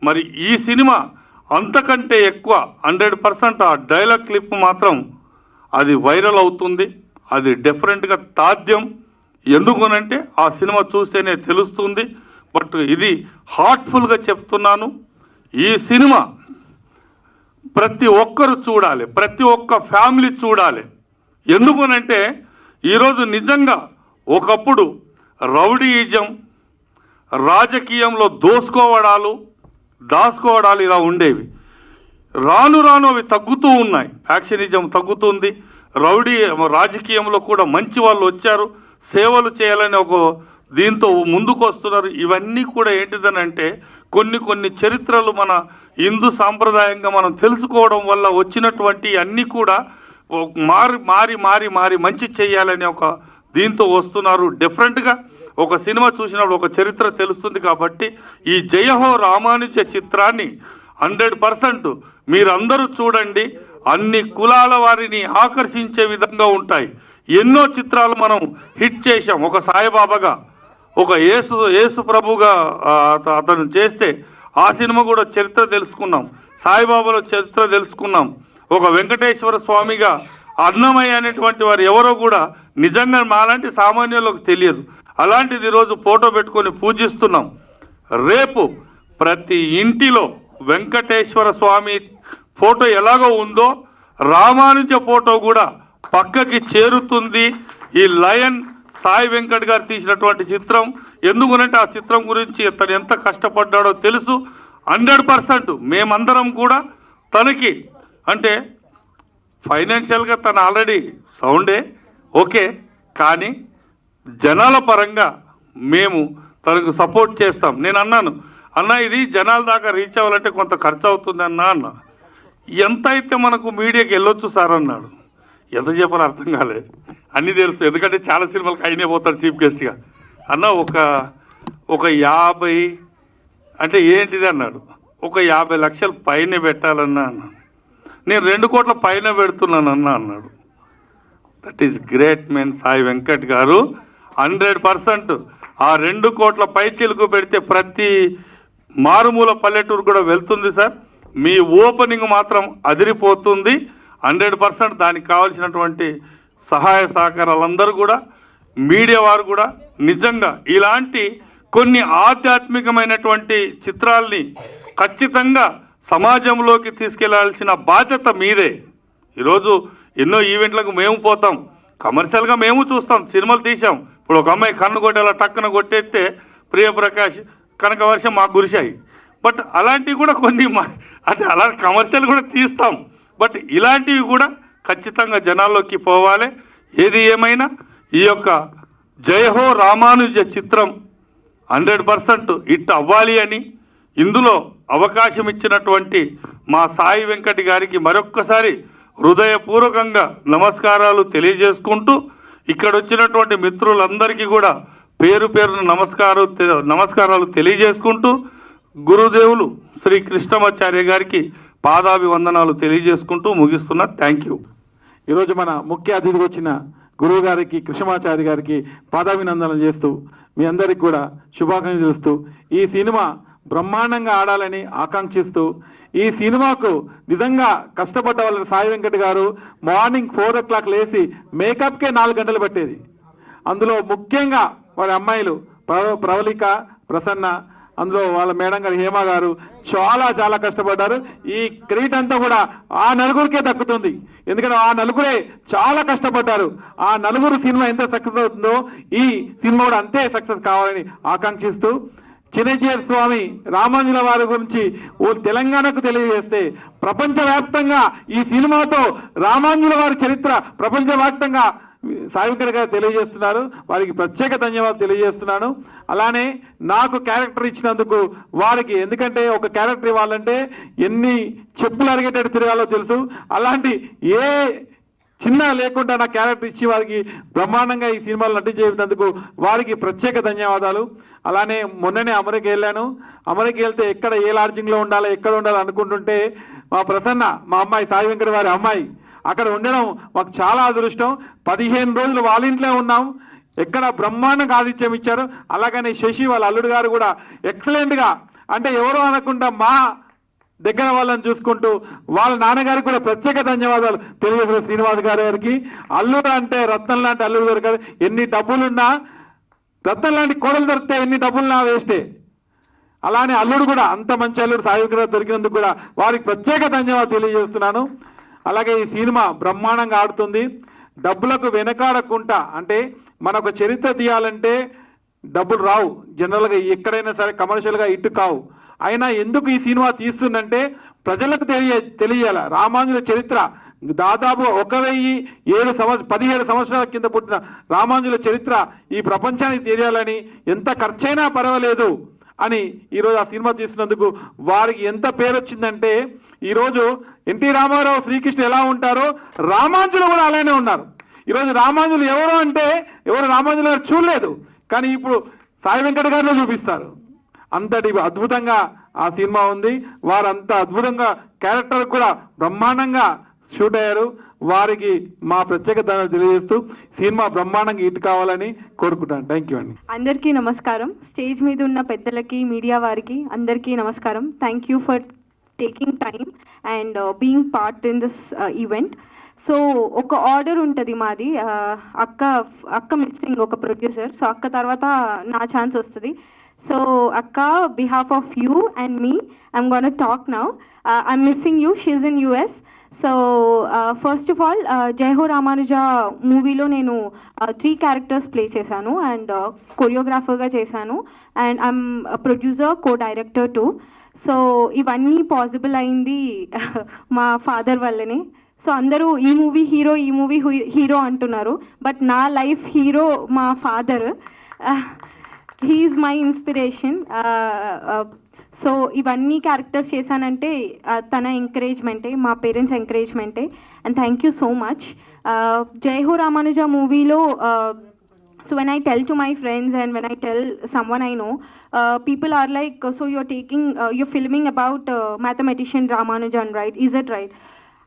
మరి ఈ సినిమా అంతకంటే ఎక్కువ 100% ఆ డైలాగ్ క్లిప్ మాత్రం అది వైరల్ అవుతుంది. అది డిఫరెంట్గా తాద్యం. ఎందుకునంటే ఆ సినిమా చూస్తేనే తెలుస్తుంది. బట్ ఇది హార్ట్ఫుల్గా చెప్తున్నాను, ఈ సినిమా ప్రతి ఒక్కరు చూడాలి, ప్రతి ఒక్క ఫ్యామిలీ చూడాలి. ఎందుకునంటే ఈరోజు నిజంగా ఒకప్పుడు రౌడీయిజం, రాజకీయంలో దాచుకోవడాలు ఇలా ఉండేవి. రాను రాను అవి తగ్గుతూ ఉన్నాయి. ఫ్యాక్షనిజం తగ్గుతుంది. రాజకీయంలో కూడా మంచి వాళ్ళు వచ్చారు, సేవలు చేయాలని ఒక దీంతో ముందుకు వస్తున్నారు. ఇవన్నీ కూడా ఏంటిదనంటే కొన్ని చరిత్రలు మన హిందూ సాంప్రదాయంగా మనం తెలుసుకోవడం వల్ల వచ్చినటువంటి అన్నీ కూడా మారి మంచి చేయాలని ఒక దీంతో వస్తున్నారు. డిఫరెంట్గా ఒక సినిమా చూసినప్పుడు ఒక చరిత్ర తెలుస్తుంది. కాబట్టి ఈ జయహో రామానుజ చిత్రాన్ని 100% మీరందరూ చూడండి. అన్ని కులాల వారిని ఆకర్షించే విధంగా ఉంటాయి. ఎన్నో చిత్రాలు మనం హిట్ చేశాం. ఒక సాయిబాబాగా, ఒక యేసు ప్రభుగా అతను చేస్తే ఆ సినిమా కూడా చరిత్ర తెలుసుకున్నాం. సాయిబాబాలో చరిత్ర తెలుసుకున్నాం. ఒక వెంకటేశ్వర స్వామిగా అన్నమయ్య అనేటువంటి వారు ఎవరో కూడా నిజంగా మాలాంటి సామాన్యులకు తెలియదు. అలాంటిది ఈరోజు ఫోటో పెట్టుకొని పూజిస్తున్నాం. రేపు ప్రతి ఇంటిలో వెంకటేశ్వర స్వామి ఫోటో ఎలాగో ఉందో రామానుజ ఫోటో కూడా పక్కకి చేరుతుంది. ఈ లయన్ సాయి వెంకట్ గారు తీసినటువంటి చిత్రం. ఎందుకునంటే ఆ చిత్రం గురించి తను ఎంత కష్టపడ్డాడో తెలుసు. 100% మేమందరం కూడా తనకి అంటే ఫైనాన్షియల్గా తను ఆల్రెడీ సౌండే ఓకే, కానీ జనాల పరంగా మేము తనకు సపోర్ట్ చేస్తాం. నేను అన్నాను, అన్న ఇది జనాల దాకా రీచ్ అవ్వాలంటే కొంత ఖర్చు అవుతుంది అన్న. ఎంత అయితే మనకు మీడియాకి వెళ్ళొచ్చు సార్ అన్నాడు. ఎంత చెప్పాలో అర్థం కాలేదు. అన్నీ తెలుసు, ఎందుకంటే చాలా సినిమాలకు అయినే పోతాడు చీఫ్ గెస్ట్గా. అన్న ఒక 50 అంటే ఏంటిది అన్నాడు. ఒక 50 లక్షలు పైన పెట్టాలన్నా అన్నాడు. నేను 2 కోట్ల పైన పెడుతున్నానన్నా అన్నాడు. That is great men Sai Venkat గారు. 100% ఆ 2 కోట్ల పై చిలుకు పెడితే ప్రతి మారుమూల పల్లెటూరు కూడా వెళ్తుంది సార్. మీ ఓపెనింగ్ మాత్రం అదిరిపోతుంది. 100% దానికి కావాల్సినటువంటి సహాయ సహకారాలందరూ కూడా, మీడియా వారు కూడా నిజంగా ఇలాంటి కొన్ని ఆధ్యాత్మికమైనటువంటి చిత్రాల్ని ఖచ్చితంగా సమాజంలోకి తీసుకెళ్లాల్సిన బాధ్యత మీదే. ఈరోజు ఎన్నో ఈవెంట్లకు మేము పోతాం, కమర్షియల్గా మేము చూస్తాం, సినిమాలు తీసాం. ఇప్పుడు ఒక అమ్మాయి కన్ను కొట్టేలా టక్కున కొట్టేస్తే ప్రియప్రకాష్, కనకవర్షం మాకు గురిశాయి. బట్ అలాంటివి కూడా కొన్ని అంటే అలా కమర్షియల్ కూడా తీస్తాం. బట్ ఇలాంటివి కూడా ఖచ్చితంగా జనాల్లోకి పోవాలి. ఏది ఏమైనా ఈ యొక్క జయహో రామానుజ చిత్రం 100% హిట్ అవ్వాలి అని, ఇందులో అవకాశం ఇచ్చినటువంటి మా సాయి వెంకట్ గారికి మరొక్కసారి హృదయపూర్వకంగా నమస్కారాలు తెలియజేసుకుంటూ, ఇక్కడ వచ్చినటువంటి మిత్రులందరికీ కూడా పేరు పేరున నమస్కారాలు తెలియజేసుకుంటూ, గురుదేవులు శ్రీ కృష్ణమాచార్య గారికి పాదాభివందనాలు తెలియజేసుకుంటూ ముగిస్తున్నా. Thank you. ఈరోజు మన ముఖ్య అతిథికి వచ్చిన గురువు గారికి, కృష్ణమాచార్య గారికి పాదాభినందనలు చేస్తూ, మీ అందరికి కూడా శుభాకాంక్షలు చేస్తూ, ఈ సినిమా బ్రహ్మాండంగా ఆడాలని ఆకాంక్షిస్తూ, ఈ సినిమాకు నిజంగా కష్టపడ్డ వాళ్ళ సాయి వెంకట్ గారు మార్నింగ్ 4 o'clock లేచి మేకప్కే 4 గంటలు పట్టేది. అందులో ముఖ్యంగా వారి అమ్మాయిలు ప్రవళిక, ప్రసన్న, అందులో వాళ్ళ మేడం గారు హేమ గారు చాలా చాలా కష్టపడ్డారు. ఈ క్రెడిట్ అంతా కూడా ఆ నలుగురికే దక్కుతుంది. ఎందుకంటే ఆ నలుగురే చాలా కష్టపడ్డారు. ఆ నలుగురు సినిమా ఎంత సక్సెస్ అవుతుందో ఈ సినిమా కూడా అంతే సక్సెస్ కావాలని ఆకాంక్షిస్తూ, చిన్నజీయర్ స్వామి రామానుజుల వారి గురించి తెలంగాణకు తెలియజేస్తే, ప్రపంచవ్యాప్తంగా ఈ సినిమాతో రామానుజుల వారి చరిత్ర ప్రపంచవ్యాప్తంగా సాయి వెంకట్ గారు తెలియజేస్తున్నారు. వారికి ప్రత్యేక ధన్యవాదాలు తెలియజేస్తున్నాను. అలానే నాకు క్యారెక్టర్ ఇచ్చినందుకు వారికి, ఎందుకంటే ఒక క్యారెక్టర్ ఇవ్వాలంటే ఎన్ని చెప్పులు అరిగేటట్టు తిరగాలో తెలుసు. అలాంటి ఏ చిన్న లేకుండా నా క్యారెక్టర్ ఇచ్చి వారికి బ్రహ్మాండంగా ఈ సినిమాలో నటించేందుకు వారికి ప్రత్యేక ధన్యవాదాలు. అలానే మొన్ననే అమెరికా వెళ్ళాను. అమెరికా వెళ్తే ఎక్కడ ఏ లాడ్జింగ్లో ఉండాలో, ఎక్కడ ఉండాలో అనుకుంటుంటే మా ప్రసన్న, మా అమ్మాయి సాయి వెంకట్ వారి అమ్మాయి, అక్కడ ఉండడం మాకు చాలా అదృష్టం. 15 రోజులు వాళ్ళ ఇంట్లో ఉన్నాం. ఎక్కడ బ్రహ్మాండంగా ఆతిథ్యం ఇచ్చారు. అలాగనే శశి వాళ్ళ అల్లుడు గారు కూడా ఎక్సలెంట్గా, అంటే ఎవరో అనకుండా మా దగ్గర వాళ్ళని చూసుకుంటూ వాళ్ళ నాన్నగారికి కూడా ప్రత్యేక ధన్యవాదాలు తెలియజేసిన శ్రీనివాస్ గారికి. అల్లుడు అంటే రత్నం లాంటి అల్లుడు గారు కదా, ఎన్ని డబ్బులున్నా, రత్నం లాంటి కోడలు దొరికితే ఎన్ని డబ్బులున్నా వేస్టే. అలానే అల్లుడు కూడా అంత మంచి అల్లుడు సాయి వెంకట్ దొరికినందుకు కూడా వారికి ప్రత్యేక ధన్యవాదాలు తెలియజేస్తున్నాను. అలాగే ఈ సినిమా బ్రహ్మాండంగా ఆడుతుంది. డబ్బులకు వెనకాడకుండా, అంటే మనకు చరిత్ర తీయాలంటే డబ్బులు రావు జనరల్గా, ఎక్కడైనా సరే కమర్షియల్గా ఇటు కావు. అయినా ఎందుకు ఈ సినిమా తీస్తుందంటే ప్రజలకు తెలియాల రామానుజుల చరిత్ర. దాదాపు 17 సంవత్సరాల కింద పుట్టిన రామానుజుల చరిత్ర ఈ ప్రపంచానికి తెలియాలని, ఎంత ఖర్చైనా పర్వాలేదు అని ఈరోజు ఆ సినిమా తీసినందుకు వారికి ఎంత పేరు వచ్చిందంటే, ఈరోజు ఎన్టీ రామారావు, శ్రీకృష్ణ ఎలా ఉంటారో రామానుజులు కూడా అలానే ఉన్నారు. ఈరోజు రామానుజులు ఎవరు అంటే ఎవరు రామానుజులు గారు చూడలేదు, కానీ ఇప్పుడు సాయి వెంకట గారిలో చూపిస్తారు. అంతటి అద్భుతంగా ఆ సినిమా ఉంది. వారు అంత అద్భుతంగా క్యారెక్టర్ కూడా బ్రహ్మాండంగా షూట్ అయ్యారు. వారికి మా ప్రత్యేక ధన్యవాదాలు తెలియజేస్తూ సినిమా బ్రహ్మాండంగా హిట్ కావాలని కోరుకుంటాను. థ్యాంక్ యూ అండి. అందరికీ నమస్కారం. స్టేజ్ మీద ఉన్న పెద్దలకి, మీడియా వారికి అందరికీ నమస్కారం. Thank you for taking time and being part in this event. So ఒక ఆర్డర్ ఉంటుంది మాది, అక్క మిస్సింగ్ ఒక ప్రొడ్యూసర్. సో అక్క తర్వాత నా ఛాన్స్ వస్తుంది. సో అక్క, behalf of you and me, I'm gonna talk now. I'm missing you, she in US. So first of all, Jayaho Ramanuja మూవీలో నేను 3 క్యారెక్టర్స్ ప్లే చేశాను అండ్ కొరియోగ్రాఫర్గా చేశాను and I'm producer, co director too. So ఇవన్నీ పాసిబుల్ అయింది మా ఫాదర్ వల్లనే. సో అందరూ ఈ మూవీ హీరో అంటున్నారు, బట్ నా లైఫ్ హీరో మా father. He is my inspiration. So ఇవన్నీ క్యారెక్టర్స్ చేశానంటే తన ఎంకరేజ్మెంటే, మా పేరెంట్స్ ఎంకరేజ్మెంటే. And thank you so much. Jayaho Ramanuja మూవీలో, so when I tell to my friends and when I tell someone I know, people are like, so you're filming about mathematician Ramanujan, right? Is it right?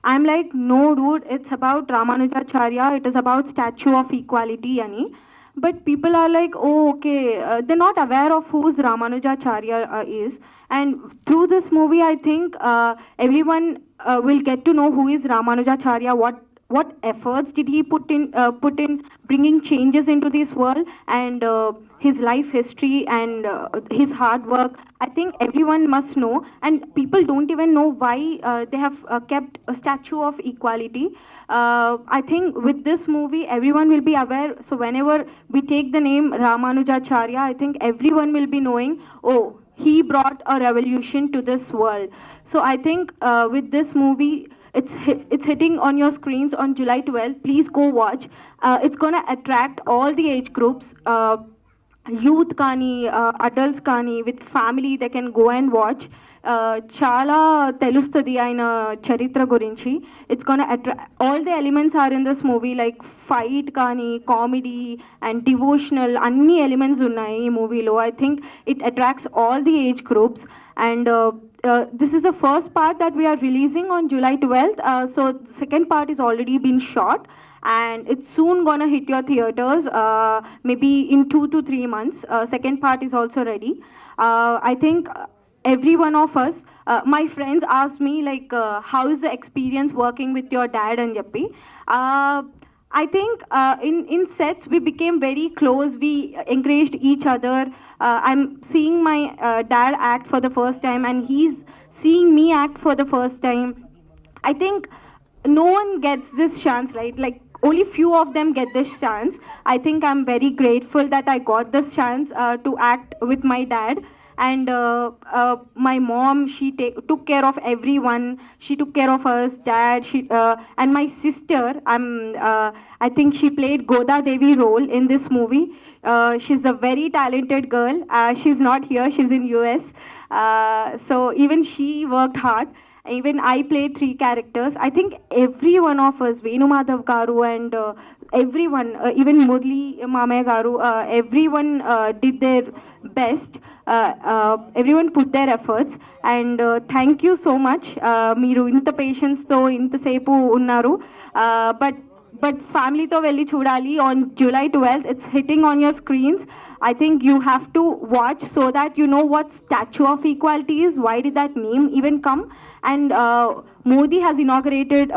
I'm like, no dude, it's about Ramanujacharya, it is about Statue of Equality ani. but people are like, oh, okay, they're not aware of who's Ramanujacharya is. And through this movie, I think everyone will get to know who is Ramanujacharya, what efforts did he put in bringing changes into this world, and his life history and his hard work. I think everyone must know, and people don't even know why they have kept a statue of equality. I think with this movie, everyone will be aware. So whenever we take the name Ramanujacharya, I think everyone will be knowing, oh, he brought a revolution to this world. So I think with this movie, it's hitting on your screens on July 12th. Please go watch. It's gonna attract all the age groups. Youth kani, adults kani, with family, they can go and watch. Chala telustadi aina charitra gurinchi. It's gonna attract, all the elements are in this movie, like fight kani, comedy and devotional, anni elements unnai ee movie lo. I think it attracts all the age groups, and this is the first part that we are releasing on July 12th. So the second part is already been shot, and it's soon gonna hit your theaters, maybe in 2 to 3 months. Second part is also ready. I think every one of us, my friends asked me like, how is the experience working with your dad and Jappi? I think in sets we became very close. We encouraged each other. I'm seeing my dad act for the first time, and he's seeing me act for the first time. I think no one gets this chance, right? Like only few of them get this chance. I think I'm very grateful that I got this chance to act with my dad. And my mom, she took care of everyone. She took care of us, dad, and my sister. I think she played Goda Devi role in this movie. She's a very talented girl. She's not here. She's in US. So even she worked hard. Even I played 3 characters. I think every one of us, Venu Madhav Garu and everyone, even Murli Mamaya Garu, everyone did their best. Everyone put their efforts, and thank you so much. Meeru inta patience to inta sepu unnaru, but family to velli chudali on July 12th. It's hitting on your screens. I think you have to watch so that you know what Statue of Equality is. Why did that name even come? And Modi has inaugurated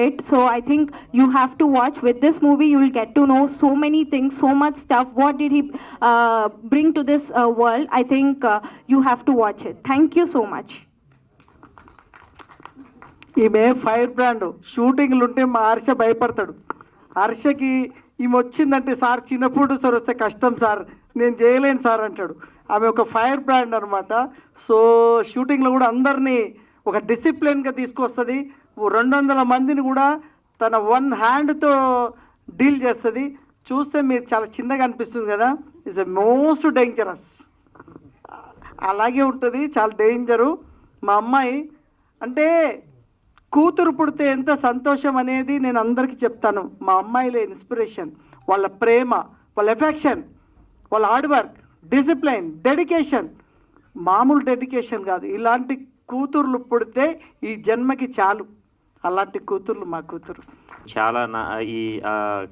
it, so I think you have to watch. With this movie, you will get to know so many things, so much stuff. What did he bring to this world? I think you have to watch it. Thank you so much. ఈమె ఫైర్ బ్రాండ్. షూటింగ్లు ఉంటే మా హర్ష భయపడతాడు. హర్షకి ఈమె వచ్చిందంటే, సార్ చిన్నప్పుడు సార్ వస్తే కష్టం సార్, నేను చేయలేను సార్ అంటాడు. ఆమె ఒక ఫైర్ బ్రాండ్ అనమాట. సో షూటింగ్లో కూడా అందరినీ ఒక డిసిప్లిన్గా తీసుకొస్తుంది. 200 మందిని కూడా తన 1 హ్యాండ్తో డీల్ చేస్తుంది. చూస్తే మీరు చాలా చిన్నగా అనిపిస్తుంది కదా, ఇట్స్ ఎ మోస్ట్ డేంజరస్. అలాగే ఉంటుంది, చాలా డేంజరు. మా అమ్మాయి అంటే కూతురు పుడితే ఎంత సంతోషం అనేది నేను అందరికీ చెప్తాను. మా అమ్మాయిలే ఇన్స్పిరేషన్. వాళ్ళ ప్రేమ, వాళ్ళ ఎఫెక్షన్, వాళ్ళ హార్డ్ వర్క్, డిసిప్లైన్, డెడికేషన్, మామూలు డెడికేషన్ కాదు. ఇలాంటి కూతుర్లు పుడితే ఈ జన్మకి చాలు. అలాంటి కూతుర్లు మా కూతురు. చాలా ఈ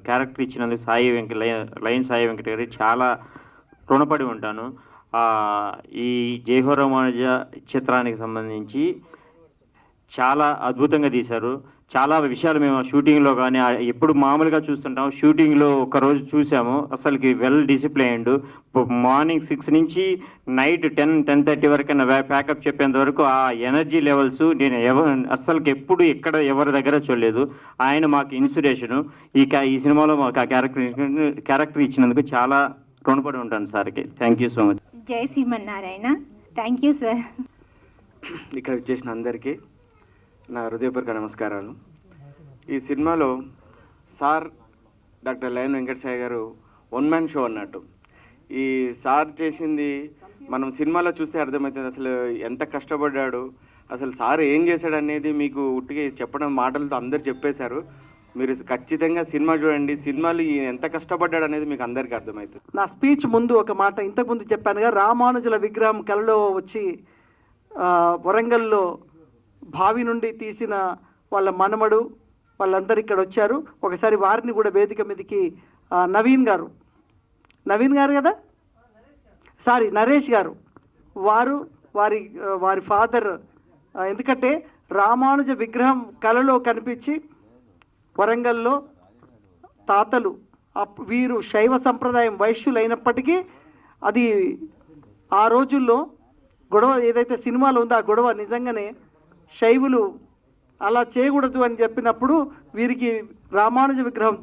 క్యారెక్టర్ ఇచ్చినందుకు లయన్ సాయి వెంకట గారికి చాలా రుణపడి ఉంటాను. ఈ జయహో రామానుజ చిత్రానికి సంబంధించి చాలా అద్భుతంగా తీశారు. చాలా విషయాలు మేము షూటింగ్లో కానీ ఎప్పుడు మామూలుగా చూస్తుంటాం, షూటింగ్లో ఒకరోజు చూసాము. అసలుకి వెల్ డిసిప్లైన్డ్. మార్నింగ్ 6 నుంచి నైట్ 10-10:30 వరకు ప్యాకప్ చెప్పేంత వరకు ఆ ఎనర్జీ లెవెల్స్ నేను అసలుకి ఎప్పుడు ఎక్కడ ఎవరి దగ్గర చూడలేదు. ఆయన మాకు ఇన్స్పిరేషను. ఈ సినిమాలో మాకు ఆ క్యారెక్టర్ ఇచ్చినందుకు చాలా రుణపడి ఉంటాను సార్కి. Thank you so much. జై శ్రీమన్నారాయణ. Thank you sir. ఇక్కడ వచ్చేసిన అందరికీ నా హృదయపూర్వక నమస్కారాలు. ఈ సినిమాలో సార్ డాక్టర్ లయన్ వెంకటసాయి గారు 1 మ్యాన్ షో అన్నట్టు. ఈ సార్ చేసింది మనం సినిమాలో చూస్తే అర్థమవుతుంది అసలు ఎంత కష్టపడ్డాడు, అసలు సార్ ఏం చేశాడు అనేది మీకు ఉట్టిగా చెప్పడం మాటలతో అందరు చెప్పేశారు. మీరు ఖచ్చితంగా సినిమా చూడండి. సినిమాలు ఎంత కష్టపడ్డాడు అనేది మీకు అందరికీ అర్థమవుతుంది. నా స్పీచ్ ముందు ఒక మాట ఇంతకుముందు చెప్పానుగా, రామానుజుల విగ్రహం కలలో వచ్చి వరంగల్లో భావి నుండి తీసిన వాళ్ళ మనమడు వాళ్ళందరూ ఇక్కడ వచ్చారు. ఒకసారి వారిని కూడా వేదిక మీదకి నవీన్ గారు నవీన్ గారు కదా, సారీ నరేష్ గారు, వారి ఫాదర్. ఎందుకంటే రామానుజ విగ్రహం కలలో కనిపించి వరంగల్లో తాతలు వీరు శైవ సంప్రదాయం వైశ్యులైనప్పటికీ అది ఆ రోజుల్లో గొడవ ఏదైతే సినిమాలో ఉందో ఆ గొడవ నిజంగానే శైవులు అలా చేయకూడదు అని చెప్పినప్పుడు వీరికి రామానుజ విగ్రహం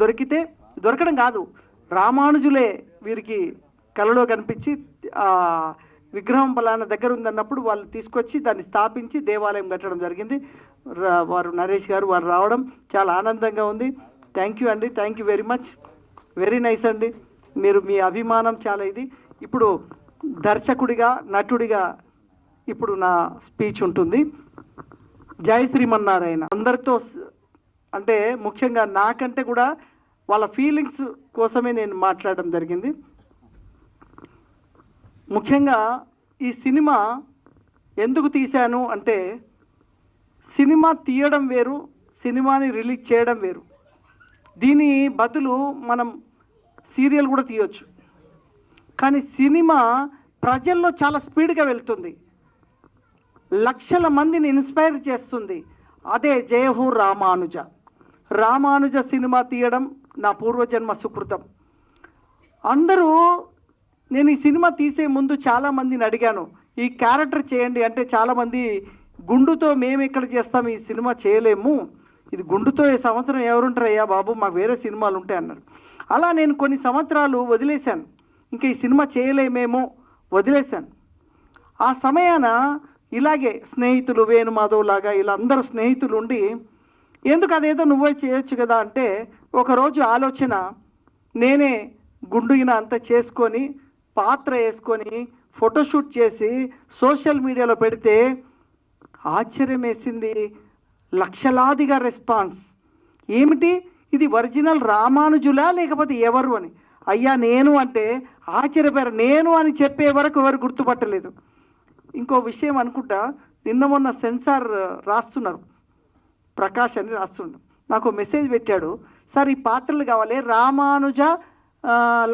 దొరకడం కాదు, రామానుజులే వీరికి కలలో కనిపించి విగ్రహం పలానా దగ్గర ఉందన్నప్పుడు వాళ్ళు తీసుకొచ్చి దాన్ని స్థాపించి దేవాలయం కట్టడం జరిగింది. వారు నరేష్ గారు వారు రావడం చాలా ఆనందంగా ఉంది. థ్యాంక్ యూ అండి, thank you very much, very nice అండి. మీరు మీ అభిమానం చాలా ఇది. ఇప్పుడు దర్శకుడిగా నటుడిగా ఇప్పుడు నా స్పీచ్ ఉంటుంది. జై శ్రీమన్నారాయణ. అందరితో అంటే ముఖ్యంగా నాకంటే కూడా వాళ్ళ ఫీలింగ్స్ కోసమే నేను మాట్లాడడం జరిగింది. ముఖ్యంగా ఈ సినిమా ఎందుకు తీశాను అంటే, సినిమా తీయడం వేరు, సినిమాని రిలీజ్ చేయడం వేరు. దీని బదులు మనం సీరియల్ కూడా తీయొచ్చు, కానీ సినిమా ప్రజల్లో చాలా స్పీడ్గా వెళ్తుంది, లక్షల మందిని ఇన్స్పైర్ చేస్తుంది. అదే జయహో రామానుజ. రామానుజ సినిమా తీయడం నా పూర్వజన్మ సుకృతం. అందరూ నేను ఈ సినిమా తీసే ముందు చాలామందిని అడిగాను, ఈ క్యారెక్టర్ చేయండి అంటే చాలామంది గుండుతో మేము ఎక్కడ చేస్తాం, ఈ సినిమా చేయలేము, ఇది గుండుతో ఈ సంవత్సరం ఎవరుంటారయ్యా బాబు, మాకు వేరే సినిమాలు ఉంటాయి అన్నారు. అలా నేను కొన్ని సంవత్సరాలు వదిలేశాను, ఇంకా ఈ సినిమా చేయలేమేమో వదిలేశాను. ఆ సమయాన ఇలాగే స్నేహితులు వేణుమాధవ్ లాగా ఇలా అందరూ స్నేహితులు ఉండి, ఎందుకు అదేదో నువ్వే చేయొచ్చు కదా అంటే, ఒకరోజు ఆలోచన, నేనే గుండుగిన అంతా చేసుకొని పాత్ర వేసుకొని ఫోటోషూట్ చేసి సోషల్ మీడియాలో పెడితే ఆశ్చర్యం వేసింది, లక్షలాదిగా రెస్పాన్స్. ఏమిటి ఇది, ఒరిజినల్ రామానుజులా లేకపోతే ఎవరు అని. అయ్యా నేను అంటే ఆశ్చర్యపోయారు. నేను అని చెప్పే వరకు ఎవరు గుర్తుపట్టలేదు. ఇంకో విషయం అనుకుంటా, నిన్న మొన్న సెన్సార్ రాస్తున్నారు, ప్రకాష్ అని రాస్తుండ్రు, నాకు మెసేజ్ పెట్టాడు, సార్ ఈ పాత్రలు కావాలి, రామానుజ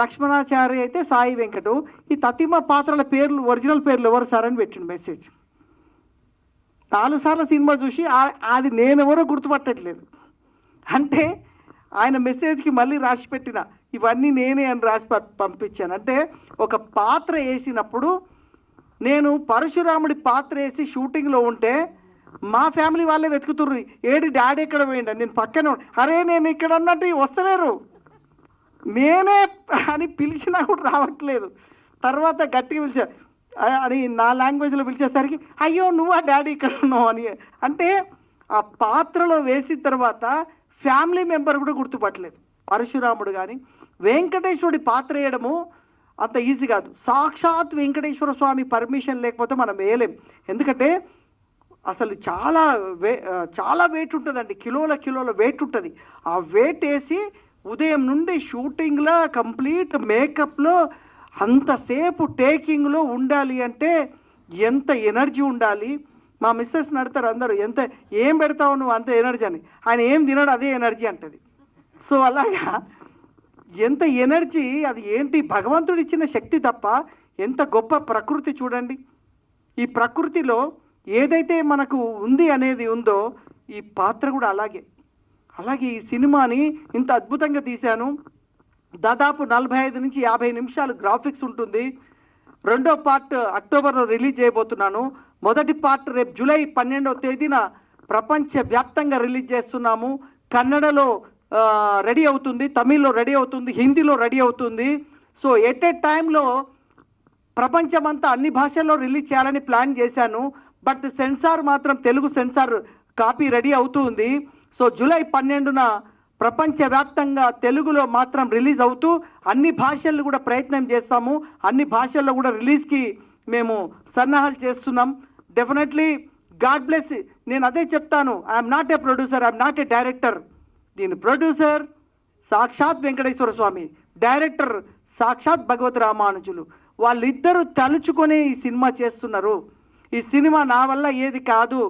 లక్ష్మణాచారి అయితే సాయి వెంకటు, ఈ తతిమ పాత్రల పేర్లు ఒరిజినల్ పేర్లు ఎవరు సార్ అని పెట్టిండు మెసేజ్. 4 సార్లు సినిమా చూసి అది నేనెవరో గుర్తుపట్టట్లేదు. అంటే ఆయన మెసేజ్కి మళ్ళీ రాసి పెట్టిన ఇవన్నీ నేనే అని రాసి పంపించాను. అంటే ఒక పాత్ర వేసినప్పుడు, నేను పరశురాముడి పాత్ర వేసి షూటింగ్లో ఉంటే మా ఫ్యామిలీ వాళ్ళే వెతుకుతుర్రు, ఏడి డాడీ ఎక్కడ పోయిండ, నేను పక్కన, అరే నేను ఇక్కడ అన్నట్టు వస్తలేరు, నేనే అని పిలిచినా కూడా రావట్లేదు. తర్వాత గట్టిగా పిలిచా అని నా లాంగ్వేజ్లో పిలిచేసరికి, అయ్యో నువ్వా డాడీ ఇక్కడ ఉన్నావు అని. అంటే ఆ పాత్రలో వేసిన తర్వాత ఫ్యామిలీ మెంబర్ కూడా గుర్తుపట్టలేదు. పరశురాముడు కానీ వెంకటేశ్వరుడి పాత్ర వేయడము అంత ఈజీ కాదు. సాక్షాత్ వెంకటేశ్వర స్వామి పర్మిషన్ లేకపోతే మనం వేయలేం. ఎందుకంటే అసలు చాలా వెయిట్ ఉంటుందండి, కిలోల వెయిట్ ఉంటుంది. ఆ వెయిట్ వేసి ఉదయం నుండి షూటింగ్లో కంప్లీట్ మేకప్లో అంతసేపు టేకింగ్లో ఉండాలి అంటే ఎంత ఎనర్జీ ఉండాలి. మా మిస్సెస్ నడతారు అందరూ, ఏం పెడతావు నువ్వు అంత ఎనర్జీ అని. ఆయన ఏం తినడు అదే ఎనర్జీ అంటది. సో అలాగా ఎంత ఎనర్జీ, అది ఏంటి భగవంతుడు ఇచ్చిన శక్తి తప్ప. ఎంత గొప్ప ప్రకృతి చూడండి. ఈ ప్రకృతిలో ఏదైతే మనకు ఉంది అనేది ఉందో ఈ పాత్ర కూడా అలాగే ఈ సినిమాని ఇంత అద్భుతంగా తీశాను. దాదాపు 45 నుంచి 50 నిమిషాలు గ్రాఫిక్స్ ఉంటుంది. 2వ పార్ట్ అక్టోబర్లో రిలీజ్ చేయబోతున్నాను. మొదటి పార్ట్ రేపు జూలై 12వ తేదీన ప్రపంచవ్యాప్తంగా రిలీజ్ చేస్తున్నాము. కన్నడలో రెడీ అవుతుంది, తమిళ్లో రెడీ అవుతుంది, హిందీలో రెడీ అవుతుంది. సో ఎట్ ఏ టైంలో ప్రపంచమంతా అన్ని భాషల్లో రిలీజ్ చేయాలని ప్లాన్ చేశాను. బట్ సెన్సార్ మాత్రం తెలుగు సెన్సార్ కాపీ రెడీ అవుతుంది. సో జూలై 12న ప్రపంచవ్యాప్తంగా తెలుగులో మాత్రం రిలీజ్ అవుతూ అన్ని భాషల్లో కూడా ప్రయత్నం చేస్తాము. అన్ని భాషల్లో కూడా రిలీజ్కి మేము సన్నాహాలు చేస్తున్నాం. Definitely God bless. నేను అదే చెప్తాను, I'm not a producer, I'm not a director. దీని ప్రొడ్యూసర్ సాక్షాత్ వెంకటేశ్వర స్వామి, డైరెక్టర్ సాక్షాత్ భగవత్ రామానుజులు. వాళ్ళిద్దరూ తలుచుకొని ఈ సినిమా చేస్తున్నారు. ఈ సినిమా నా వల్ల ఏది కాదు.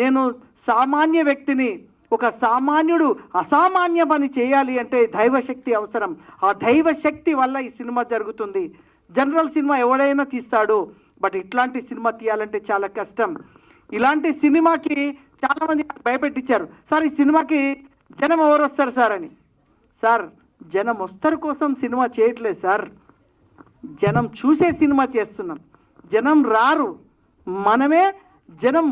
నేను సామాన్య వ్యక్తిని, ఒక సామాన్యుడు అసామాన్య పని చేయాలి అంటే దైవశక్తి అవసరం. ఆ దైవశక్తి వల్ల ఈ సినిమా జరుగుతుంది. జనరల్ సినిమా ఎవడైనా తీస్తాడు, బట్ ఇట్లాంటి సినిమా తీయాలంటే చాలా కష్టం. ఇలాంటి సినిమాకి చాలామంది భయపెట్టించారు, సార్ ఈ సినిమాకి జనం ఎవరు వస్తారు సార్ అని. సార్ జనం వస్తారు కోసం సినిమా చేయట్లేదు సార్, జనం చూసే సినిమా చేస్తున్నాం. జనం రారు, మనమే జనం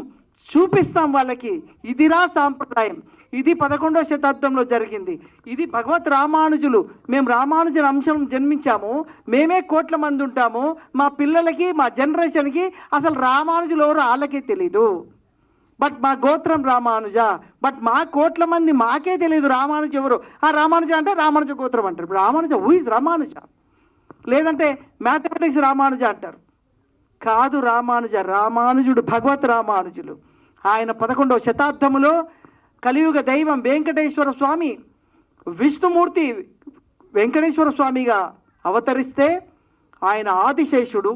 చూపిస్తాం వాళ్ళకి. ఇదిరా సాంప్రదాయం, ఇది 11వ శతాబ్దంలో జరిగింది. ఇది భగవత్ రామానుజులు, మేము రామానుజుల అంశం జన్మించాము, మేమే కోట్ల మంది ఉంటాము. మా పిల్లలకి మా జనరేషన్కి అసలు రామానుజులు ఎవరు వాళ్ళకే తెలీదు. బట్ మా గోత్రం రామానుజ, బట్ మా కోట్ల మంది మాకే తెలియదు రామానుజ ఎవరు. ఆ రామానుజ అంటే రామానుజ గోత్రం అంటారు. ఇప్పుడు రామానుజ హూ ఇస్ రామానుజ, లేదంటే మ్యాథమెటిక్స్ రామానుజ అంటారు. కాదు, రామానుజుడు భగవత్ రామానుజులు. ఆయన 11వ శతాబ్దములో కలియుగ దైవం వెంకటేశ్వర స్వామి, విష్ణుమూర్తి వెంకటేశ్వర స్వామిగా అవతరిస్తే ఆయన ఆదిశేషుడు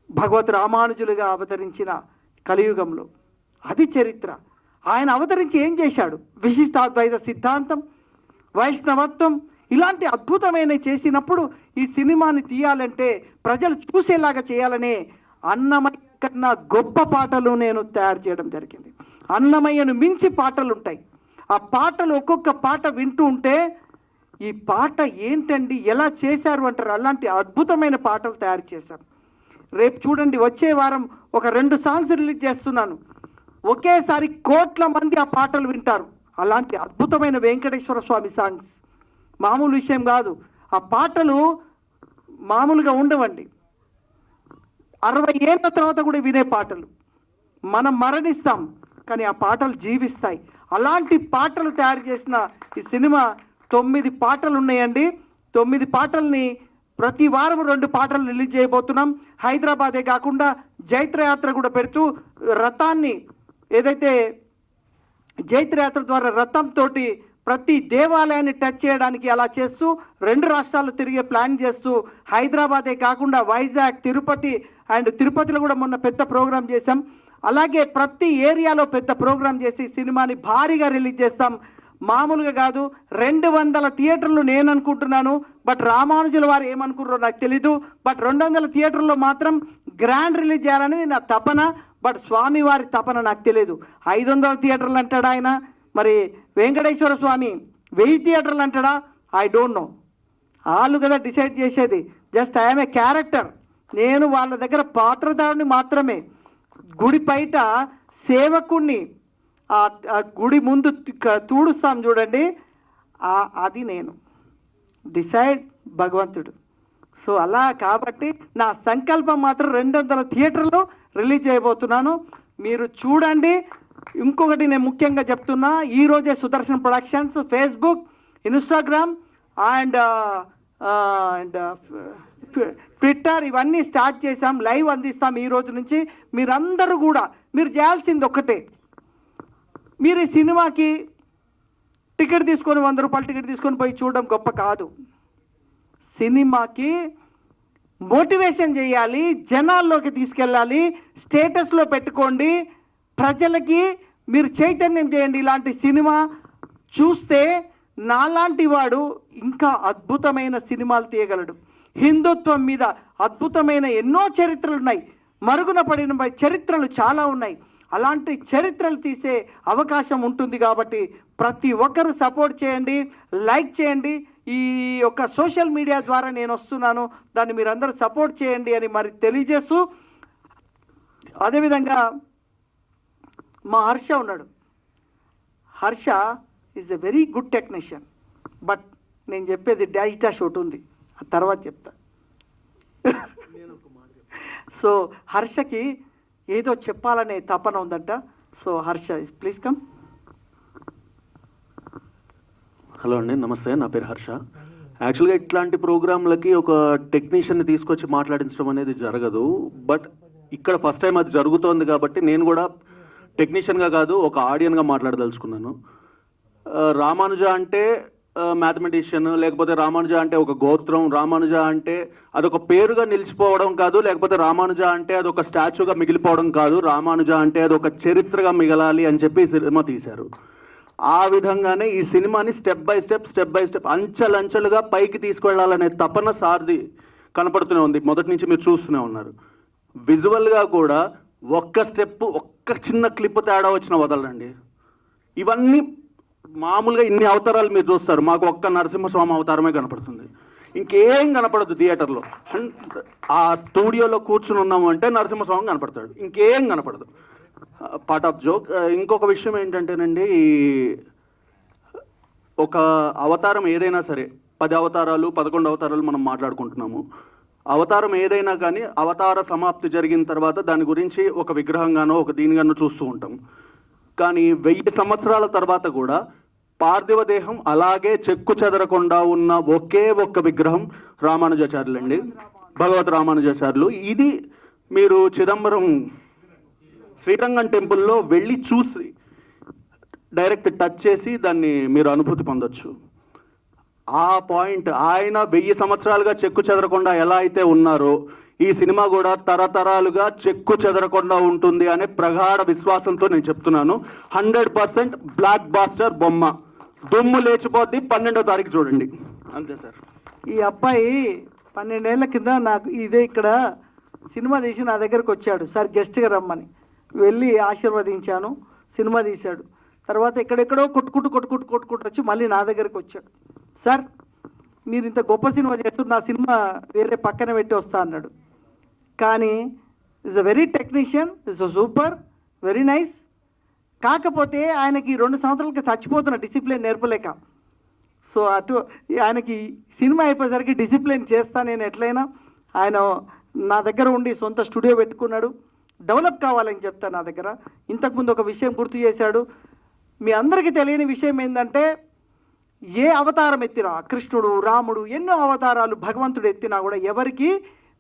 భగవత్ రామానుజులుగా అవతరించిన కలియుగంలో. అది చరిత్ర. ఆయన అవతరించి ఏం చేశాడు? విశిష్టాద్వైత సిద్ధాంతం, వైష్ణవత్వం, ఇలాంటి అద్భుతమైన చేసినప్పుడు ఈ సినిమాని తీయాలంటే ప్రజలు చూసేలాగా చేయాలనే అన్నమయ్య కన్నా గొప్ప పాటలు నేను తయారు చేయడం జరిగింది. అన్నమయ్యను మించి పాటలు ఉంటాయి. ఆ పాటలు ఒక్కొక్క పాట వింటూ ఉంటే ఈ పాట ఏంటండి ఎలా చేశారు అంటారు. అలాంటి అద్భుతమైన పాటలు తయారు చేశాం. రేపు చూడండి, వచ్చే వారం ఒక 2 సాంగ్స్ రిలీజ్ చేస్తున్నాను. ఒకేసారి కోట్ల మంది ఆ పాటలు వింటారు. అలాంటి అద్భుతమైన వెంకటేశ్వర స్వామి సాంగ్స్ మామూలు విషయం కాదు. ఆ పాటలు మామూలుగా ఉండవండి. 60 ఏళ్ళ తర్వాత కూడా వినే పాటలు. మనం మరణిస్తాం కానీ ఆ పాటలు జీవిస్తాయి. అలాంటి పాటలు తయారు చేసిన ఈ సినిమా 9 పాటలు ఉన్నాయండి. 9 పాటల్ని ప్రతి వారం 2 పాటలు రిలీజ్ చేయబోతున్నాం. హైదరాబాదే కాకుండా జైత్రయాత్ర కూడా పెడుతూ రథాన్ని, ఏదైతే జైత్రయాత్ర ద్వారా రథంతో ప్రతి దేవాలయాన్ని టచ్ చేయడానికి అలా చేస్తూ 2 రాష్ట్రాలు తిరిగే ప్లాన్ చేస్తూ హైదరాబాదే కాకుండా వైజాగ్, తిరుపతి అండ్ తిరుపతిలో కూడా మొన్న పెద్ద ప్రోగ్రాం చేశాం. అలాగే ప్రతి ఏరియాలో పెద్ద ప్రోగ్రాం చేసి సినిమాని భారీగా రిలీజ్ చేస్తాం. మామూలుగా కాదు, 200 థియేటర్లు నేను అనుకుంటున్నాను. బట్ రామానుజుల వారు ఏమనుకుంటారో నాకు తెలీదు. బట్ 200 థియేటర్లో మాత్రం గ్రాండ్ రిలీజ్ చేయాలనేది నా తపన. బట్ స్వామి వారి తపన నాకు తెలియదు. 500 థియేటర్లు అంటాడా ఆయన, మరి వెంకటేశ్వర స్వామి 1000 థియేటర్లు అంటాడా, ఐ డోంట్ నో. వాళ్ళు కదా డిసైడ్ చేసేది. Just I'm a character. నేను వాళ్ళ దగ్గర పాత్రధారుని మాత్రమే. గుడి బయట సేవకుణ్ణి, ఆ గుడి ముందు తూడుస్తాం చూడండి, అది నేను. డిసైడ్ భగవంతుడు. సో అలా కాబట్టి నా సంకల్పం మాత్రం 200 థియేటర్లు రిలీజ్ చేయబోతున్నాను. మీరు చూడండి. ఇంకొకటి నేను ముఖ్యంగా చెప్తున్నా, ఈరోజే Sudarshan productions Facebook, Instagram and Twitter ఇవన్నీ స్టార్ట్ చేసాం. లైవ్ అందిస్తాం ఈ రోజు నుంచి. మీరందరూ కూడా మీరు చేయాల్సింది ఒక్కటే, మీరు ఈ సినిమాకి టికెట్ తీసుకొని 100 రూపాయలు టికెట్ తీసుకొని పోయి చూడడం గొప్ప కాదు. సినిమాకి మోటివేషన్ చేయాలి, జనాల్లోకి తీసుకెళ్ళాలి, స్టేటస్లో పెట్టుకోండి, ప్రజలకి మీరు చైతన్యం చేయండి. ఇలాంటి సినిమా చూస్తే నాలాంటి వాడు ఇంకా అద్భుతమైన సినిమాలు తీయగలడు. హిందుత్వం మీద అద్భుతమైన ఎన్నో చరిత్రలు ఉన్నాయి, మరుగున పడిన చరిత్రలు చాలా ఉన్నాయి. అలాంటి చరిత్రలు తీసే అవకాశం ఉంటుంది. కాబట్టి ప్రతి ఒక్కరూ సపోర్ట్ చేయండి, లైక్ చేయండి. ఈ యొక్క సోషల్ మీడియా ద్వారా నేను వస్తున్నాను, దాన్ని మీరందరూ సపోర్ట్ చేయండి అని మరి తెలియజేస్తూ, అదేవిధంగా మా హర్ష ఉన్నాడు. Harsha is a very good technician. But నేను చెప్పేది డాష్ ఒకటి ఉంది, ఆ తర్వాత చెప్తా. సో హర్షకి ఏదో చెప్పాలనే తపన ఉందంట. So Harsha please come. Hello అండి, నమస్తే. నా పేరు హర్ష. యాక్చువల్గా ఇట్లాంటి ప్రోగ్రాంలకి ఒక టెక్నీషియన్ని తీసుకొచ్చి మాట్లాడించడం అనేది జరగదు. బట్ ఇక్కడ ఫస్ట్ టైం అది జరుగుతోంది కాబట్టి నేను కూడా టెక్నీషియన్గా కాదు, ఒక ఆడియన్గా మాట్లాడదలుచుకున్నాను. రామానుజ అంటే మ్యాథమెటిషియన్, లేకపోతే రామానుజ అంటే ఒక గోత్రం, రామానుజ అంటే అదొక పేరుగా నిలిచిపోవడం కాదు, లేకపోతే రామానుజ అంటే అదొక స్టాచ్యూగా మిగిలిపోవడం కాదు, రామానుజ అంటే అదొక చరిత్రగా మిగలాలి అని చెప్పి ఈ సినిమా తీశారు. ఆ విధంగానే ఈ సినిమాని స్టెప్ బై స్టెప్ అంచెలంచెలుగా పైకి తీసుకెళ్లాలనే తపన సార్ది కనపడుతూనే ఉంది. మొదటి నుంచి మీరు చూస్తూనే ఉన్నారు. విజువల్గా కూడా ఒక్క స్టెప్, ఒక్క చిన్న క్లిప్ తేడా వచ్చిన వదలండి. ఇవన్నీ మామూలుగా ఇన్ని అవతారాలు మీరు చూస్తారు, మాకు ఒక్క నరసింహస్వామి అవతారమే కనపడుతుంది, ఇంకేం కనపడదు థియేటర్లో. ఆ స్టూడియోలో కూర్చుని ఉన్నాము అంటే నరసింహస్వామి కనపడతాడు, ఇంకేం కనపడదు. Part of joke. ఇంకొక విషయం ఏంటంటేనండి, ఒక అవతారం ఏదైనా సరే, 10 అవతారాలు 11 అవతారాలు మనం మాట్లాడుకుంటున్నాము. అవతారం ఏదైనా కానీ అవతార సమాప్తి జరిగిన తర్వాత దాని గురించి ఒక విగ్రహంగానో ఒక దీనిగానో చూస్తూ ఉంటాం. కానీ 1000 సంవత్సరాల తర్వాత కూడా పార్థివ దేహం అలాగే చెక్కు చెదరకుండా ఉన్న ఒకే ఒక్క విగ్రహం రామానుజాచార్యులండి, భగవత్ రామానుజాచార్యులు. ఇది మీరు చిదంబరం శ్రీరంగం టెంపుల్లో వెళ్ళి చూసి డైరెక్ట్ టచ్ చేసి దాన్ని మీరు అనుభూతి పొందొచ్చు. ఆ పాయింట్, ఆయన 1000 సంవత్సరాలుగా చెక్కు చెదరకుండా ఎలా అయితే ఉన్నారో ఈ సినిమా కూడా తరతరాలుగా చెక్కు చెదరకుండా ఉంటుంది అనే ప్రగాఢ విశ్వాసంతో నేను చెప్తున్నాను. 100% బ్లాక్ బాస్టర్ బొమ్మ, దుమ్ము లేచిపోద్ది. 12వ తారీఖు చూడండి. అంతే సార్. ఈ అబ్బాయి 12 ఏళ్ల కింద నాకు ఇదే ఇక్కడ సినిమా తీసి నా దగ్గరకు వచ్చాడు, సార్ గెస్ట్గా రమ్మని. వెళ్ళి ఆశీర్వదించాను, సినిమా తీశాడు. తర్వాత ఎక్కడెక్కడో కొట్టుకుంటూ వచ్చి మళ్ళీ నా దగ్గరకు వచ్చాడు. సార్ మీరు ఇంత గొప్ప సినిమా చేస్తున్నారు, నా సినిమా వేరే పక్కన పెట్టి వస్తా అన్నాడు. కానీ is a very technician, is a super, very nice. కాకపోతే ఆయనకి 2 సంవత్సరాలకి చచ్చిపోతున్న డిసిప్లిన్ నేర్పలేక. సో ఆయనకి సినిమా అయిపోయేసరికి డిసిప్లిన్ చేస్తా నేను ఎట్లయినా. ఆయన నా దగ్గర ఉండి సొంత స్టూడియో పెట్టుకున్నాడు, డెవలప్ కావాలని చెప్తా నా దగ్గర. ఇంతకుముందు ఒక విషయం గుర్తు చేశాడు. మీ అందరికీ తెలియని విషయం ఏంటంటే, ఏ అవతారం ఎత్తినా, కృష్ణుడు, రాముడు, ఎన్నో అవతారాలు భగవంతుడు ఎత్తినా కూడా ఎవరికి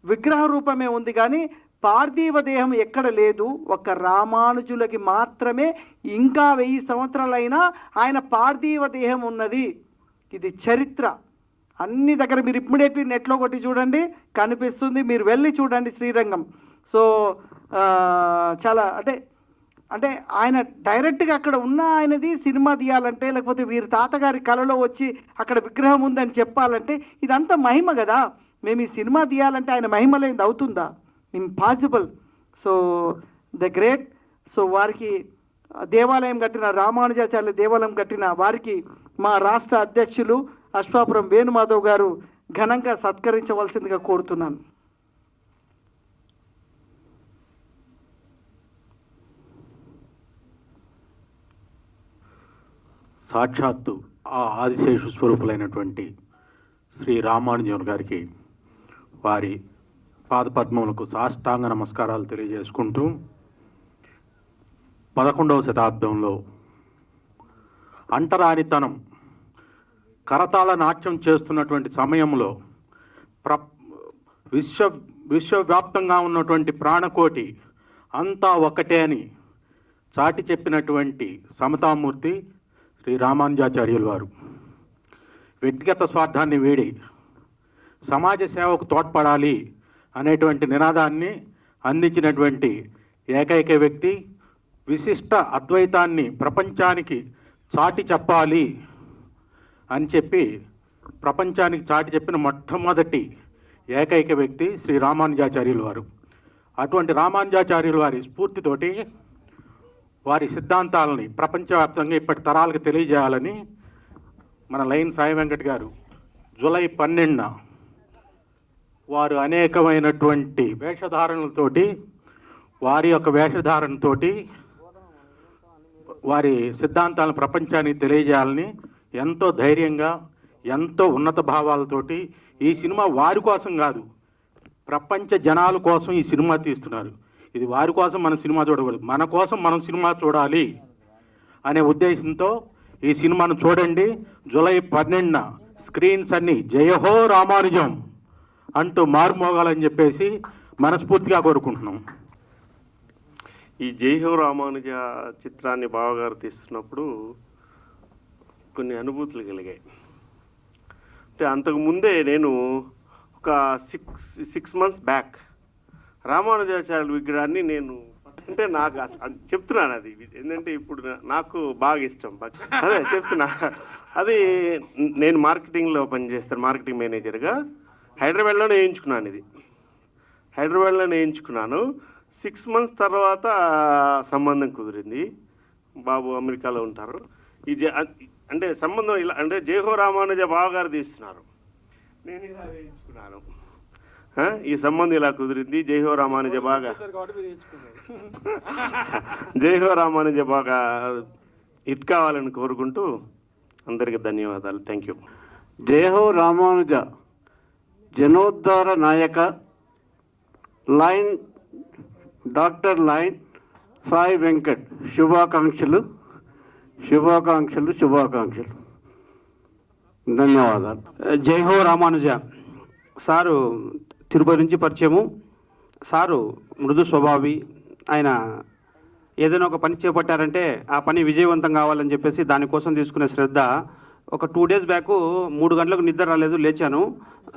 విగ్రహ రూపమే ఉంది, కానీ పార్థివ దేహం ఎక్కడ లేదు. ఒక రామానుజులకి మాత్రమే ఇంకా 1000 సంవత్సరాలైనా ఆయన పార్థివ దేహం ఉన్నది. ఇది చరిత్ర. అన్ని దగ్గర మీరు ఇమ్మీడియట్లీ నెట్లో కొట్టి చూడండి, కనిపిస్తుంది. మీరు వెళ్ళి చూడండి శ్రీరంగం. సో చాలా అంటే ఆయన డైరెక్ట్గా అక్కడ ఉన్న ఆయనది సినిమా తీయాలంటే, లేకపోతే వీరి తాతగారి కళలో వచ్చి అక్కడ విగ్రహం ఉందని చెప్పాలంటే ఇదంతా మహిమ కదా. మేము ఈ సినిమా తీయాలంటే ఆయన మహిమ లేనిది అవుతుందా? Impossible. So the great. So వారికి దేవాలయం కట్టిన, రామానుజాచార్య దేవాలయం కట్టిన వారికి మా రాష్ట్ర అధ్యక్షులు అశ్వాపురం వేణుమాధవ్ గారు ఘనంగా సత్కరించవలసిందిగా కోరుతున్నాను. సాక్షాత్తు ఆ ఆదిశేషు స్వరూపులైనటువంటి శ్రీ రామానుజన్ గారికి వారి పాదపద్మములకు సాష్టాంగ నమస్కారాలు తెలియజేసుకుంటూ, 11వ శతాబ్దంలో అంటరానితనం కరతాళ నాట్యం చేస్తున్నటువంటి సమయంలో విశ్వవ్యాప్తంగా ఉన్నటువంటి ప్రాణకోటి అంతా ఒకటే అని చాటి చెప్పినటువంటి సమతామూర్తి శ్రీ రామానుజాచార్యులు వారు. వ్యక్తిగత స్వార్థాన్ని వీడి సమాజ సేవకు తోడ్పడాలి అనేటువంటి నినాదాన్ని అందించినటువంటి ఏకైక వ్యక్తి. విశిష్ట అద్వైతాన్ని ప్రపంచానికి చాటి చెప్పాలి అని చెప్పి ప్రపంచానికి చాటి చెప్పిన మొట్టమొదటి ఏకైక వ్యక్తి శ్రీ రామానుజాచార్యులు వారు. అటువంటి రామానుజాచార్యుల వారి స్ఫూర్తితోటి వారి సిద్ధాంతాలని ప్రపంచవ్యాప్తంగా ఇప్పటి తరాలకు తెలియజేయాలని మన లైన్ సాయి వెంకట్ గారు జూలై 12న వారు అనేకమైనటువంటి వేషధారణలతోటి, వారి యొక్క వేషధారణతోటి వారి సిద్ధాంతాలను ప్రపంచానికి తెలియజేయాలని ఎంతో ధైర్యంగా, ఎంతో ఉన్నత భావాలతోటి ఈ సినిమా వారి కోసం కాదు, ప్రపంచ జనాల కోసం ఈ సినిమా తీస్తున్నారు. ఇది వారి కోసం మన సినిమా చూడకూడదు, మన కోసం మనం సినిమా చూడాలి అనే ఉద్దేశంతో ఈ సినిమాను చూడండి. జూలై 12న స్క్రీన్స్ అన్ని జయహో రామానుజం అంటూ మారుమోగాలని చెప్పేసి మనస్ఫూర్తిగా కోరుకుంటున్నాం. ఈ జయహో రామానుజ చిత్రాన్ని బావగారు తీస్తున్నప్పుడు కొన్ని అనుభూతులు కలిగాయి. అంటే అంతకుముందే నేను ఒక సిక్స్ మంత్స్ బ్యాక్ రామానుజాచార్యుల విగ్రహాన్ని నేను అంటే నాకు చెప్తున్నాను అది ఏంటంటే ఇప్పుడు నాకు బాగా ఇష్టం అదే చెప్తున్నా. అది నేను మార్కెటింగ్లో పనిచేస్తాను, మార్కెటింగ్ మేనేజర్గా. హైదరాబాద్లోనే వేయించుకున్నాను, ఇది హైదరాబాద్లోనే వేయించుకున్నాను. 6 months తర్వాత సంబంధం కుదిరింది. బాబు అమెరికాలో ఉంటారు. ఈ అంటే సంబంధం ఇలా అంటే జయహో రామానుజ బావగారు తీస్తున్నారు, నేను ఇలా వేయించుకున్నాను. ఈ సంబంధం ఇలా కుదిరింది. జయహో రామానుజ బాగా జయహో రామానుజ బాగా హిట్ కావాలని కోరుకుంటూ అందరికీ ధన్యవాదాలు. Thank you. జయహో రామానుజ జనోద్ధార నాయక lion doctor lion Sai Venkat శుభాకాంక్షలు శుభాకాంక్షలు శుభాకాంక్షలు. ధన్యవాదాలు. జయహో రామానుజ సారు తిరుపతి నుంచి పరిచయము. సారు మృదు స్వభావి. ఆయన ఏదైనా ఒక పని చేపట్టారంటే ఆ పని విజయవంతం కావాలని చెప్పేసి దానికోసం తీసుకునే శ్రద్ధ. ఒక 2 days బ్యాక్ 3 గంటలకు నిద్ర రాలేదు, లేచాను.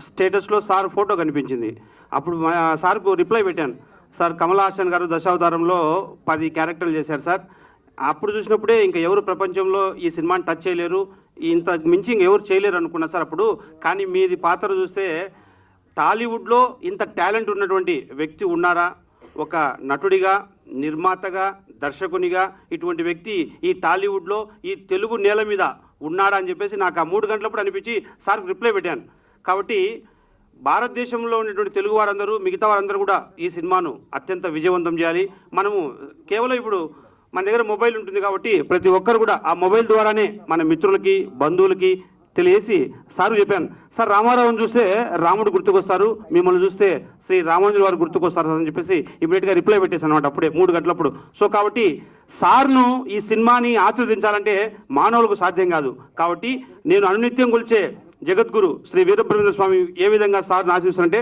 స్టేటస్లో సార్ ఫోటో కనిపించింది. అప్పుడు సార్కు రిప్లై పెట్టాను, సార్ కమల్ హాసన్ గారు దశావతారంలో 10 క్యారెక్టర్లు చేశారు సార్. అప్పుడు చూసినప్పుడే ఇంకా ఎవరు ప్రపంచంలో ఈ సినిమాని టచ్ చేయలేరు, ఇంత మించి ఇంకెవరు చేయలేరు అనుకున్నా సార్ అప్పుడు. కానీ మీది పాత్ర చూస్తే టాలీవుడ్లో ఇంత టాలెంట్ ఉన్నటువంటి వ్యక్తి ఉన్నారా? ఒక నటుడిగా, నిర్మాతగా, దర్శకునిగా ఇటువంటి వ్యక్తి ఈ టాలీవుడ్లో ఈ తెలుగు నేల మీద ఉన్నాడా అని చెప్పేసి నాకు ఆ 3 గంటలప్పుడు అనిపించి సార్కి రిప్లై పెట్టాను. కాబట్టి భారతదేశంలో ఉన్నటువంటి తెలుగు వారందరూ, మిగతా వారందరూ కూడా ఈ సినిమాను అత్యంత విజయవంతం చేయాలి. మనము కేవలం ఇప్పుడు మన దగ్గర మొబైల్ ఉంటుంది కాబట్టి ప్రతి ఒక్కరు కూడా ఆ మొబైల్ ద్వారానే మన మిత్రులకి, బంధువులకి తెలియసి సారు చెప్పాను, సార్ రామారావుని చూస్తే రాముడు గుర్తుకొస్తారు, మిమ్మల్ని చూస్తే శ్రీ రామానుజుల వారు గుర్తుకొస్తారు అని చెప్పేసి ఇమీడియట్గా రిప్లై పెట్టేశాను అనమాట అప్పుడే 3 గంటలప్పుడు. సో కాబట్టి సార్ను ఈ సినిమాని ఆశీర్వదించాలంటే మానవులకు సాధ్యం కాదు. కాబట్టి నేను అనునిత్యం కొలిచే జగద్గురు శ్రీ వీరబ్రహ్మేంద్ర స్వామి ఏ విధంగా సార్ని ఆశీర్వదిస్తారంటే,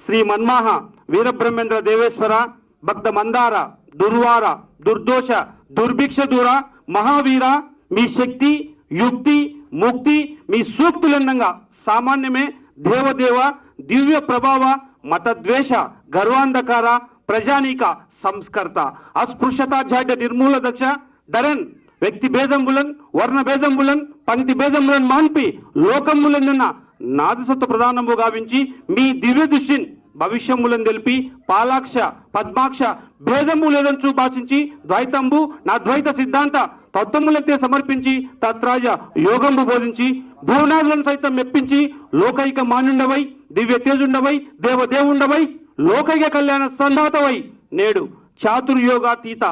శ్రీ మన్మాహ వీరబ్రహ్మేంద్ర దేవేశ్వర భక్త మందార దుర్వార దుర్దోష దుర్భిక్ష దూర మహావీర, మీ శక్తి యుక్తి ముక్తి మీ సూక్తులన్నంగా సామాన్యమే దేవదేవ దివ్య ప్రభావ మతద్వేష గర్వాంధకార ప్రజానీక సంస్కర్త అస్పృశ్యత జాడ్య నిర్మూల దక్ష ధరన్ వ్యక్తి భేదంబులన్ వర్ణ భేదంబులన్ పంక్తి భేదంబులన్ మాన్పి లోకములన్న నాదసత్వ ప్రధానము గావించి మీ దివ్య దృష్టిని భవిష్యములను తెలిపి పాలాక్ష పద్మాక్ష భేదము లేదంచు భాషించి ద్వైతంబు నా ద్వైత సిద్ధాంత తత్వములైతే సమర్పించి తత్రాజ యోగంబు బోధించి భువనాదులను సైతం మెప్పించి లోకైక మాన్యుండవై దివ్య తేజుండవై దేవదేవుండవై లోకైక కళ్యాణ సంధాతవై నేడు చాతుర్యోగాతీత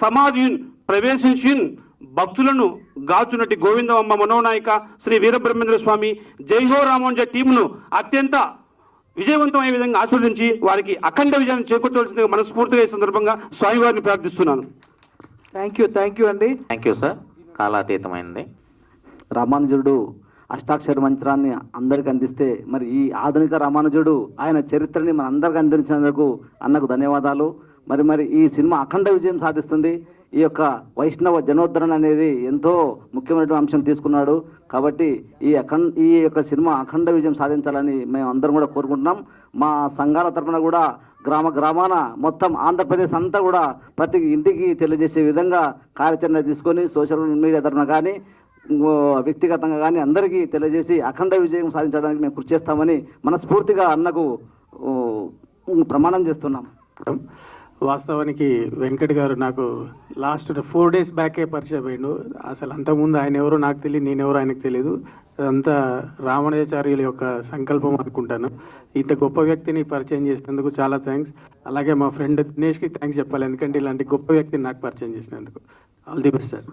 సమాధియున్ ప్రవేశించిన్ భక్తులను గాచునటి గోవిందమ్మ మనోనాయక శ్రీ వీరబ్రహ్మేంద్ర స్వామి జైహో రామానుజ టీమును అత్యంత విజయవంతమయ్యే విధంగా ఆస్వాదించి వారికి అఖండ విజయాన్ని చేకూర్చవలసిందిగా మనస్ఫూర్తిగా ఈ సందర్భంగా స్వామివారిని ప్రార్థిస్తున్నాను. థ్యాంక్ యూ అండి. Thank you sir. కాలాతీతమైనది. రామానుజుడు అష్టాక్షర మంత్రాన్ని అందరికి అందిస్తే మరి ఈ ఆధునిక రామానుజుడు ఆయన చరిత్రని మన అందరికి అందించినందుకు అన్నకు ధన్యవాదాలు. మరి ఈ సినిమా అఖండ విజయం సాధిస్తుంది. ఈ యొక్క వైష్ణవ జనోద్ధరణ అనేది ఎంతో ముఖ్యమైన అంశం తీసుకున్నాడు. కాబట్టి ఈ యొక్క సినిమా అఖండ విజయం సాధించాలని మేము అందరం కూడా కోరుకుంటున్నాం. మా సంఘాల తరఫున కూడా గ్రామాన మొత్తం ఆంధ్రప్రదేశ్ అంతా కూడా ప్రతి ఇంటికి తెలియజేసే విధంగా కార్యాచరణ తీసుకొని సోషల్ మీడియా తరఫున కానీ వ్యక్తిగతంగా కానీ అందరికీ తెలియజేసి అఖండ విజయం సాధించడానికి మేము కృషి చేస్తామని మనస్ఫూర్తిగా అన్నకు ప్రమాణం చేస్తున్నాం. వాస్తవానికి వెంకట్ గారు నాకు లాస్ట్ 4 days బ్యాకే పరిచయం అయ్యిండు. అసలు అంతకుముందు ఆయన ఎవరో నాకు తెలియదు, నేనెవరో ఆయనకు తెలియదు. అదంతా రామానుజాచార్యుల యొక్క సంకల్పం అనుకుంటాను. ఇంత గొప్ప వ్యక్తిని పరిచయం చేసినందుకు చాలా థ్యాంక్స్. అలాగే మా ఫ్రెండ్ దినేష్కి థ్యాంక్స్ చెప్పాలి, ఎందుకంటే ఇలాంటి గొప్ప వ్యక్తిని నాకు పరిచయం చేసినందుకు. All the best sir.